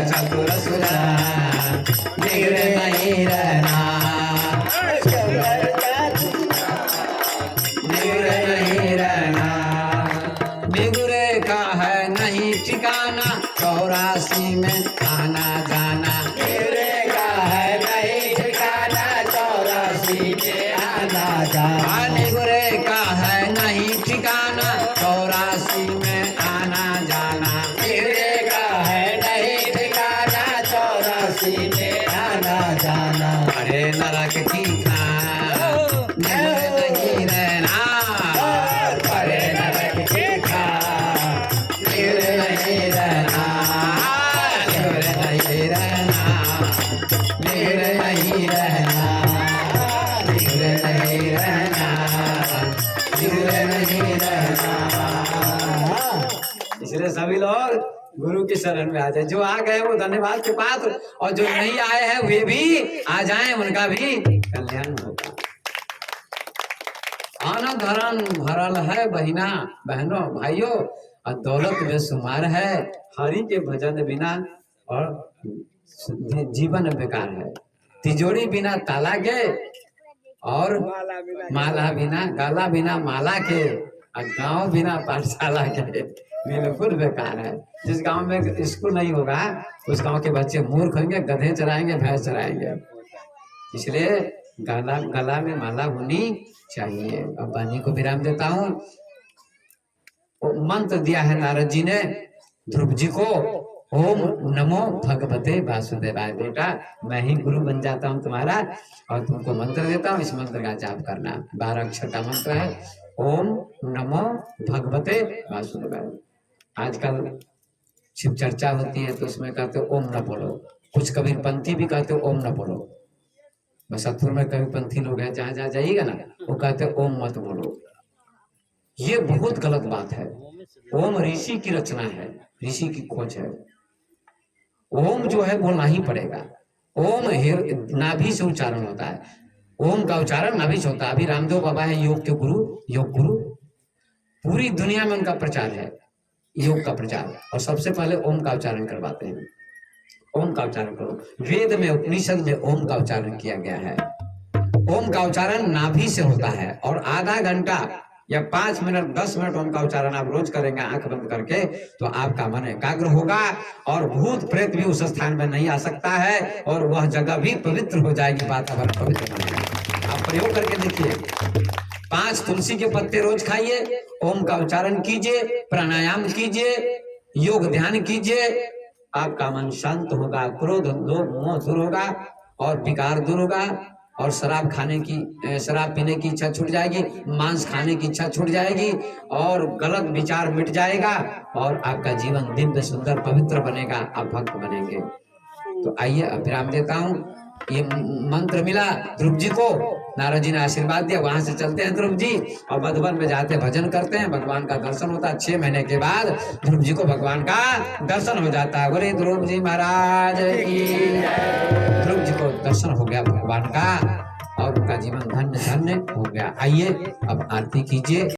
चतुर सुजान, बिगड़े नहीं रहना। बिगड़े नहीं रहना। बिगड़े का है नहीं ठिकाना, 84 में आना जाना। बिगड़े का है नहीं ठिकाना, 84 में आना जाना। बिगड़े का है नहीं ठिकाना, 84 में आना जाना। बिगड़े का है नहीं ठिकाना, 84 में आना जाना। अरे नरक की खान, नहीं रहना। परे नरक की खान, बिगड़े नहीं रहना। बिगड़े नहीं रहना। बिगड़े नहीं रहना। बिगड़े नहीं रहना। बिगड़े नहीं रहना। इसलिए सभी लोग गुरु की शरण में आ जाए। जो आ गए वो धन्यवाद के पात्र, और जो नहीं आए हैं वे भी आ जाएं, उनका भी कल्याण होगा। आनंद धरन भरल है बहिना, बहनों भाइयों, और दौलत में शुमार है। हरि के भजन बिना और जीवन बेकार है। तिजोरी बिना ताला के, और माला बिना गाला बिना माला के, और गांव बिना पाठशाला के बिल्कुल बेकार है। जिस गांव में स्कूल नहीं होगा उस गांव के बच्चे मूर्ख होंगे, गधे चराएंगे, भैंस चराएंगे। इसलिए गला में माला होनी चाहिए। अब वाणी को विराम देता हूँ। मंत्र दिया है नारद जी ने ध्रुव जी को, ओम नमो भगवते वासुदेवाय। बेटा मैं ही गुरु बन जाता हूँ तुम्हारा, और तुमको मंत्र देता हूँ, इस मंत्र का जाप करना। 12 अक्षर का मंत्र है, ओम नमो भगवते वासुदेवाय। आजकल शिव चर्चा होती है तो उसमें कहते हो ओम न बोलो, कुछ कबीर पंथी भी कहते हो ओम न बोलो। बसतपुर में कभी पंथी लोग हैं, जहाँ जहाँ जाइएगा ना वो कहते हैं ओम मत बोलो। ये बहुत गलत बात है। ओम ऋषि की रचना है, ऋषि की खोज है। ओम जो है बोलना ही पड़ेगा। ओम नाभि से उच्चारण होता है, ओम का उच्चारण नाभि से होता है। अभी रामदेव बाबा है योग के गुरु, योग गुरु, पूरी दुनिया में उनका प्रचार है, योग का प्रचार, और सबसे पहले ओम का उच्चारण करवाते हैं। ओम का उच्चारण करो। वेद में उपनिषद में ओम का उच्चारण किया गया है। ओम का उच्चारण नाभि से होता है, और आधा घंटा या 5 मिनट 10 मिनट ओम का उच्चारण आप रोज करेंगे आंख बंद करके, तो आपका मन एकाग्र होगा, और भूत प्रेत भी उस स्थान में नहीं आ सकता है, और वह जगह भी पवित्र हो जाएगी, वातावरण पवित्र बनेगा। आप प्रयोग करके देखिए। 5 तुलसी के पत्ते रोज खाइए, ओम का उच्चारण कीजिए, प्राणायाम कीजिए, योग ध्यान कीजिए, आपका मन शांत होगा, क्रोध लोभ मोह दूर होगा, और विकार दूर होगा, और शराब पीने की इच्छा छूट जाएगी, मांस खाने की इच्छा छूट जाएगी, और गलत विचार मिट जाएगा, और आपका जीवन दिव्य सुंदर पवित्र बनेगा, आप भक्त बनेंगे। तो आइए अब विराम देता हूँ। ये मंत्र मिला ध्रुव जी को, नारद जी ने आशीर्वाद दिया। वहां से चलते हैं ध्रुव जी और मधुबन में जाते भजन करते हैं, भगवान का दर्शन होता है। 6 महीने के बाद ध्रुव जी को भगवान का दर्शन हो जाता है। बोले ध्रुव जी महाराज की। ध्रुव जी को दर्शन हो गया भगवान का और उनका जीवन धन्य धन्य हो गया। आइए अब आरती कीजिए।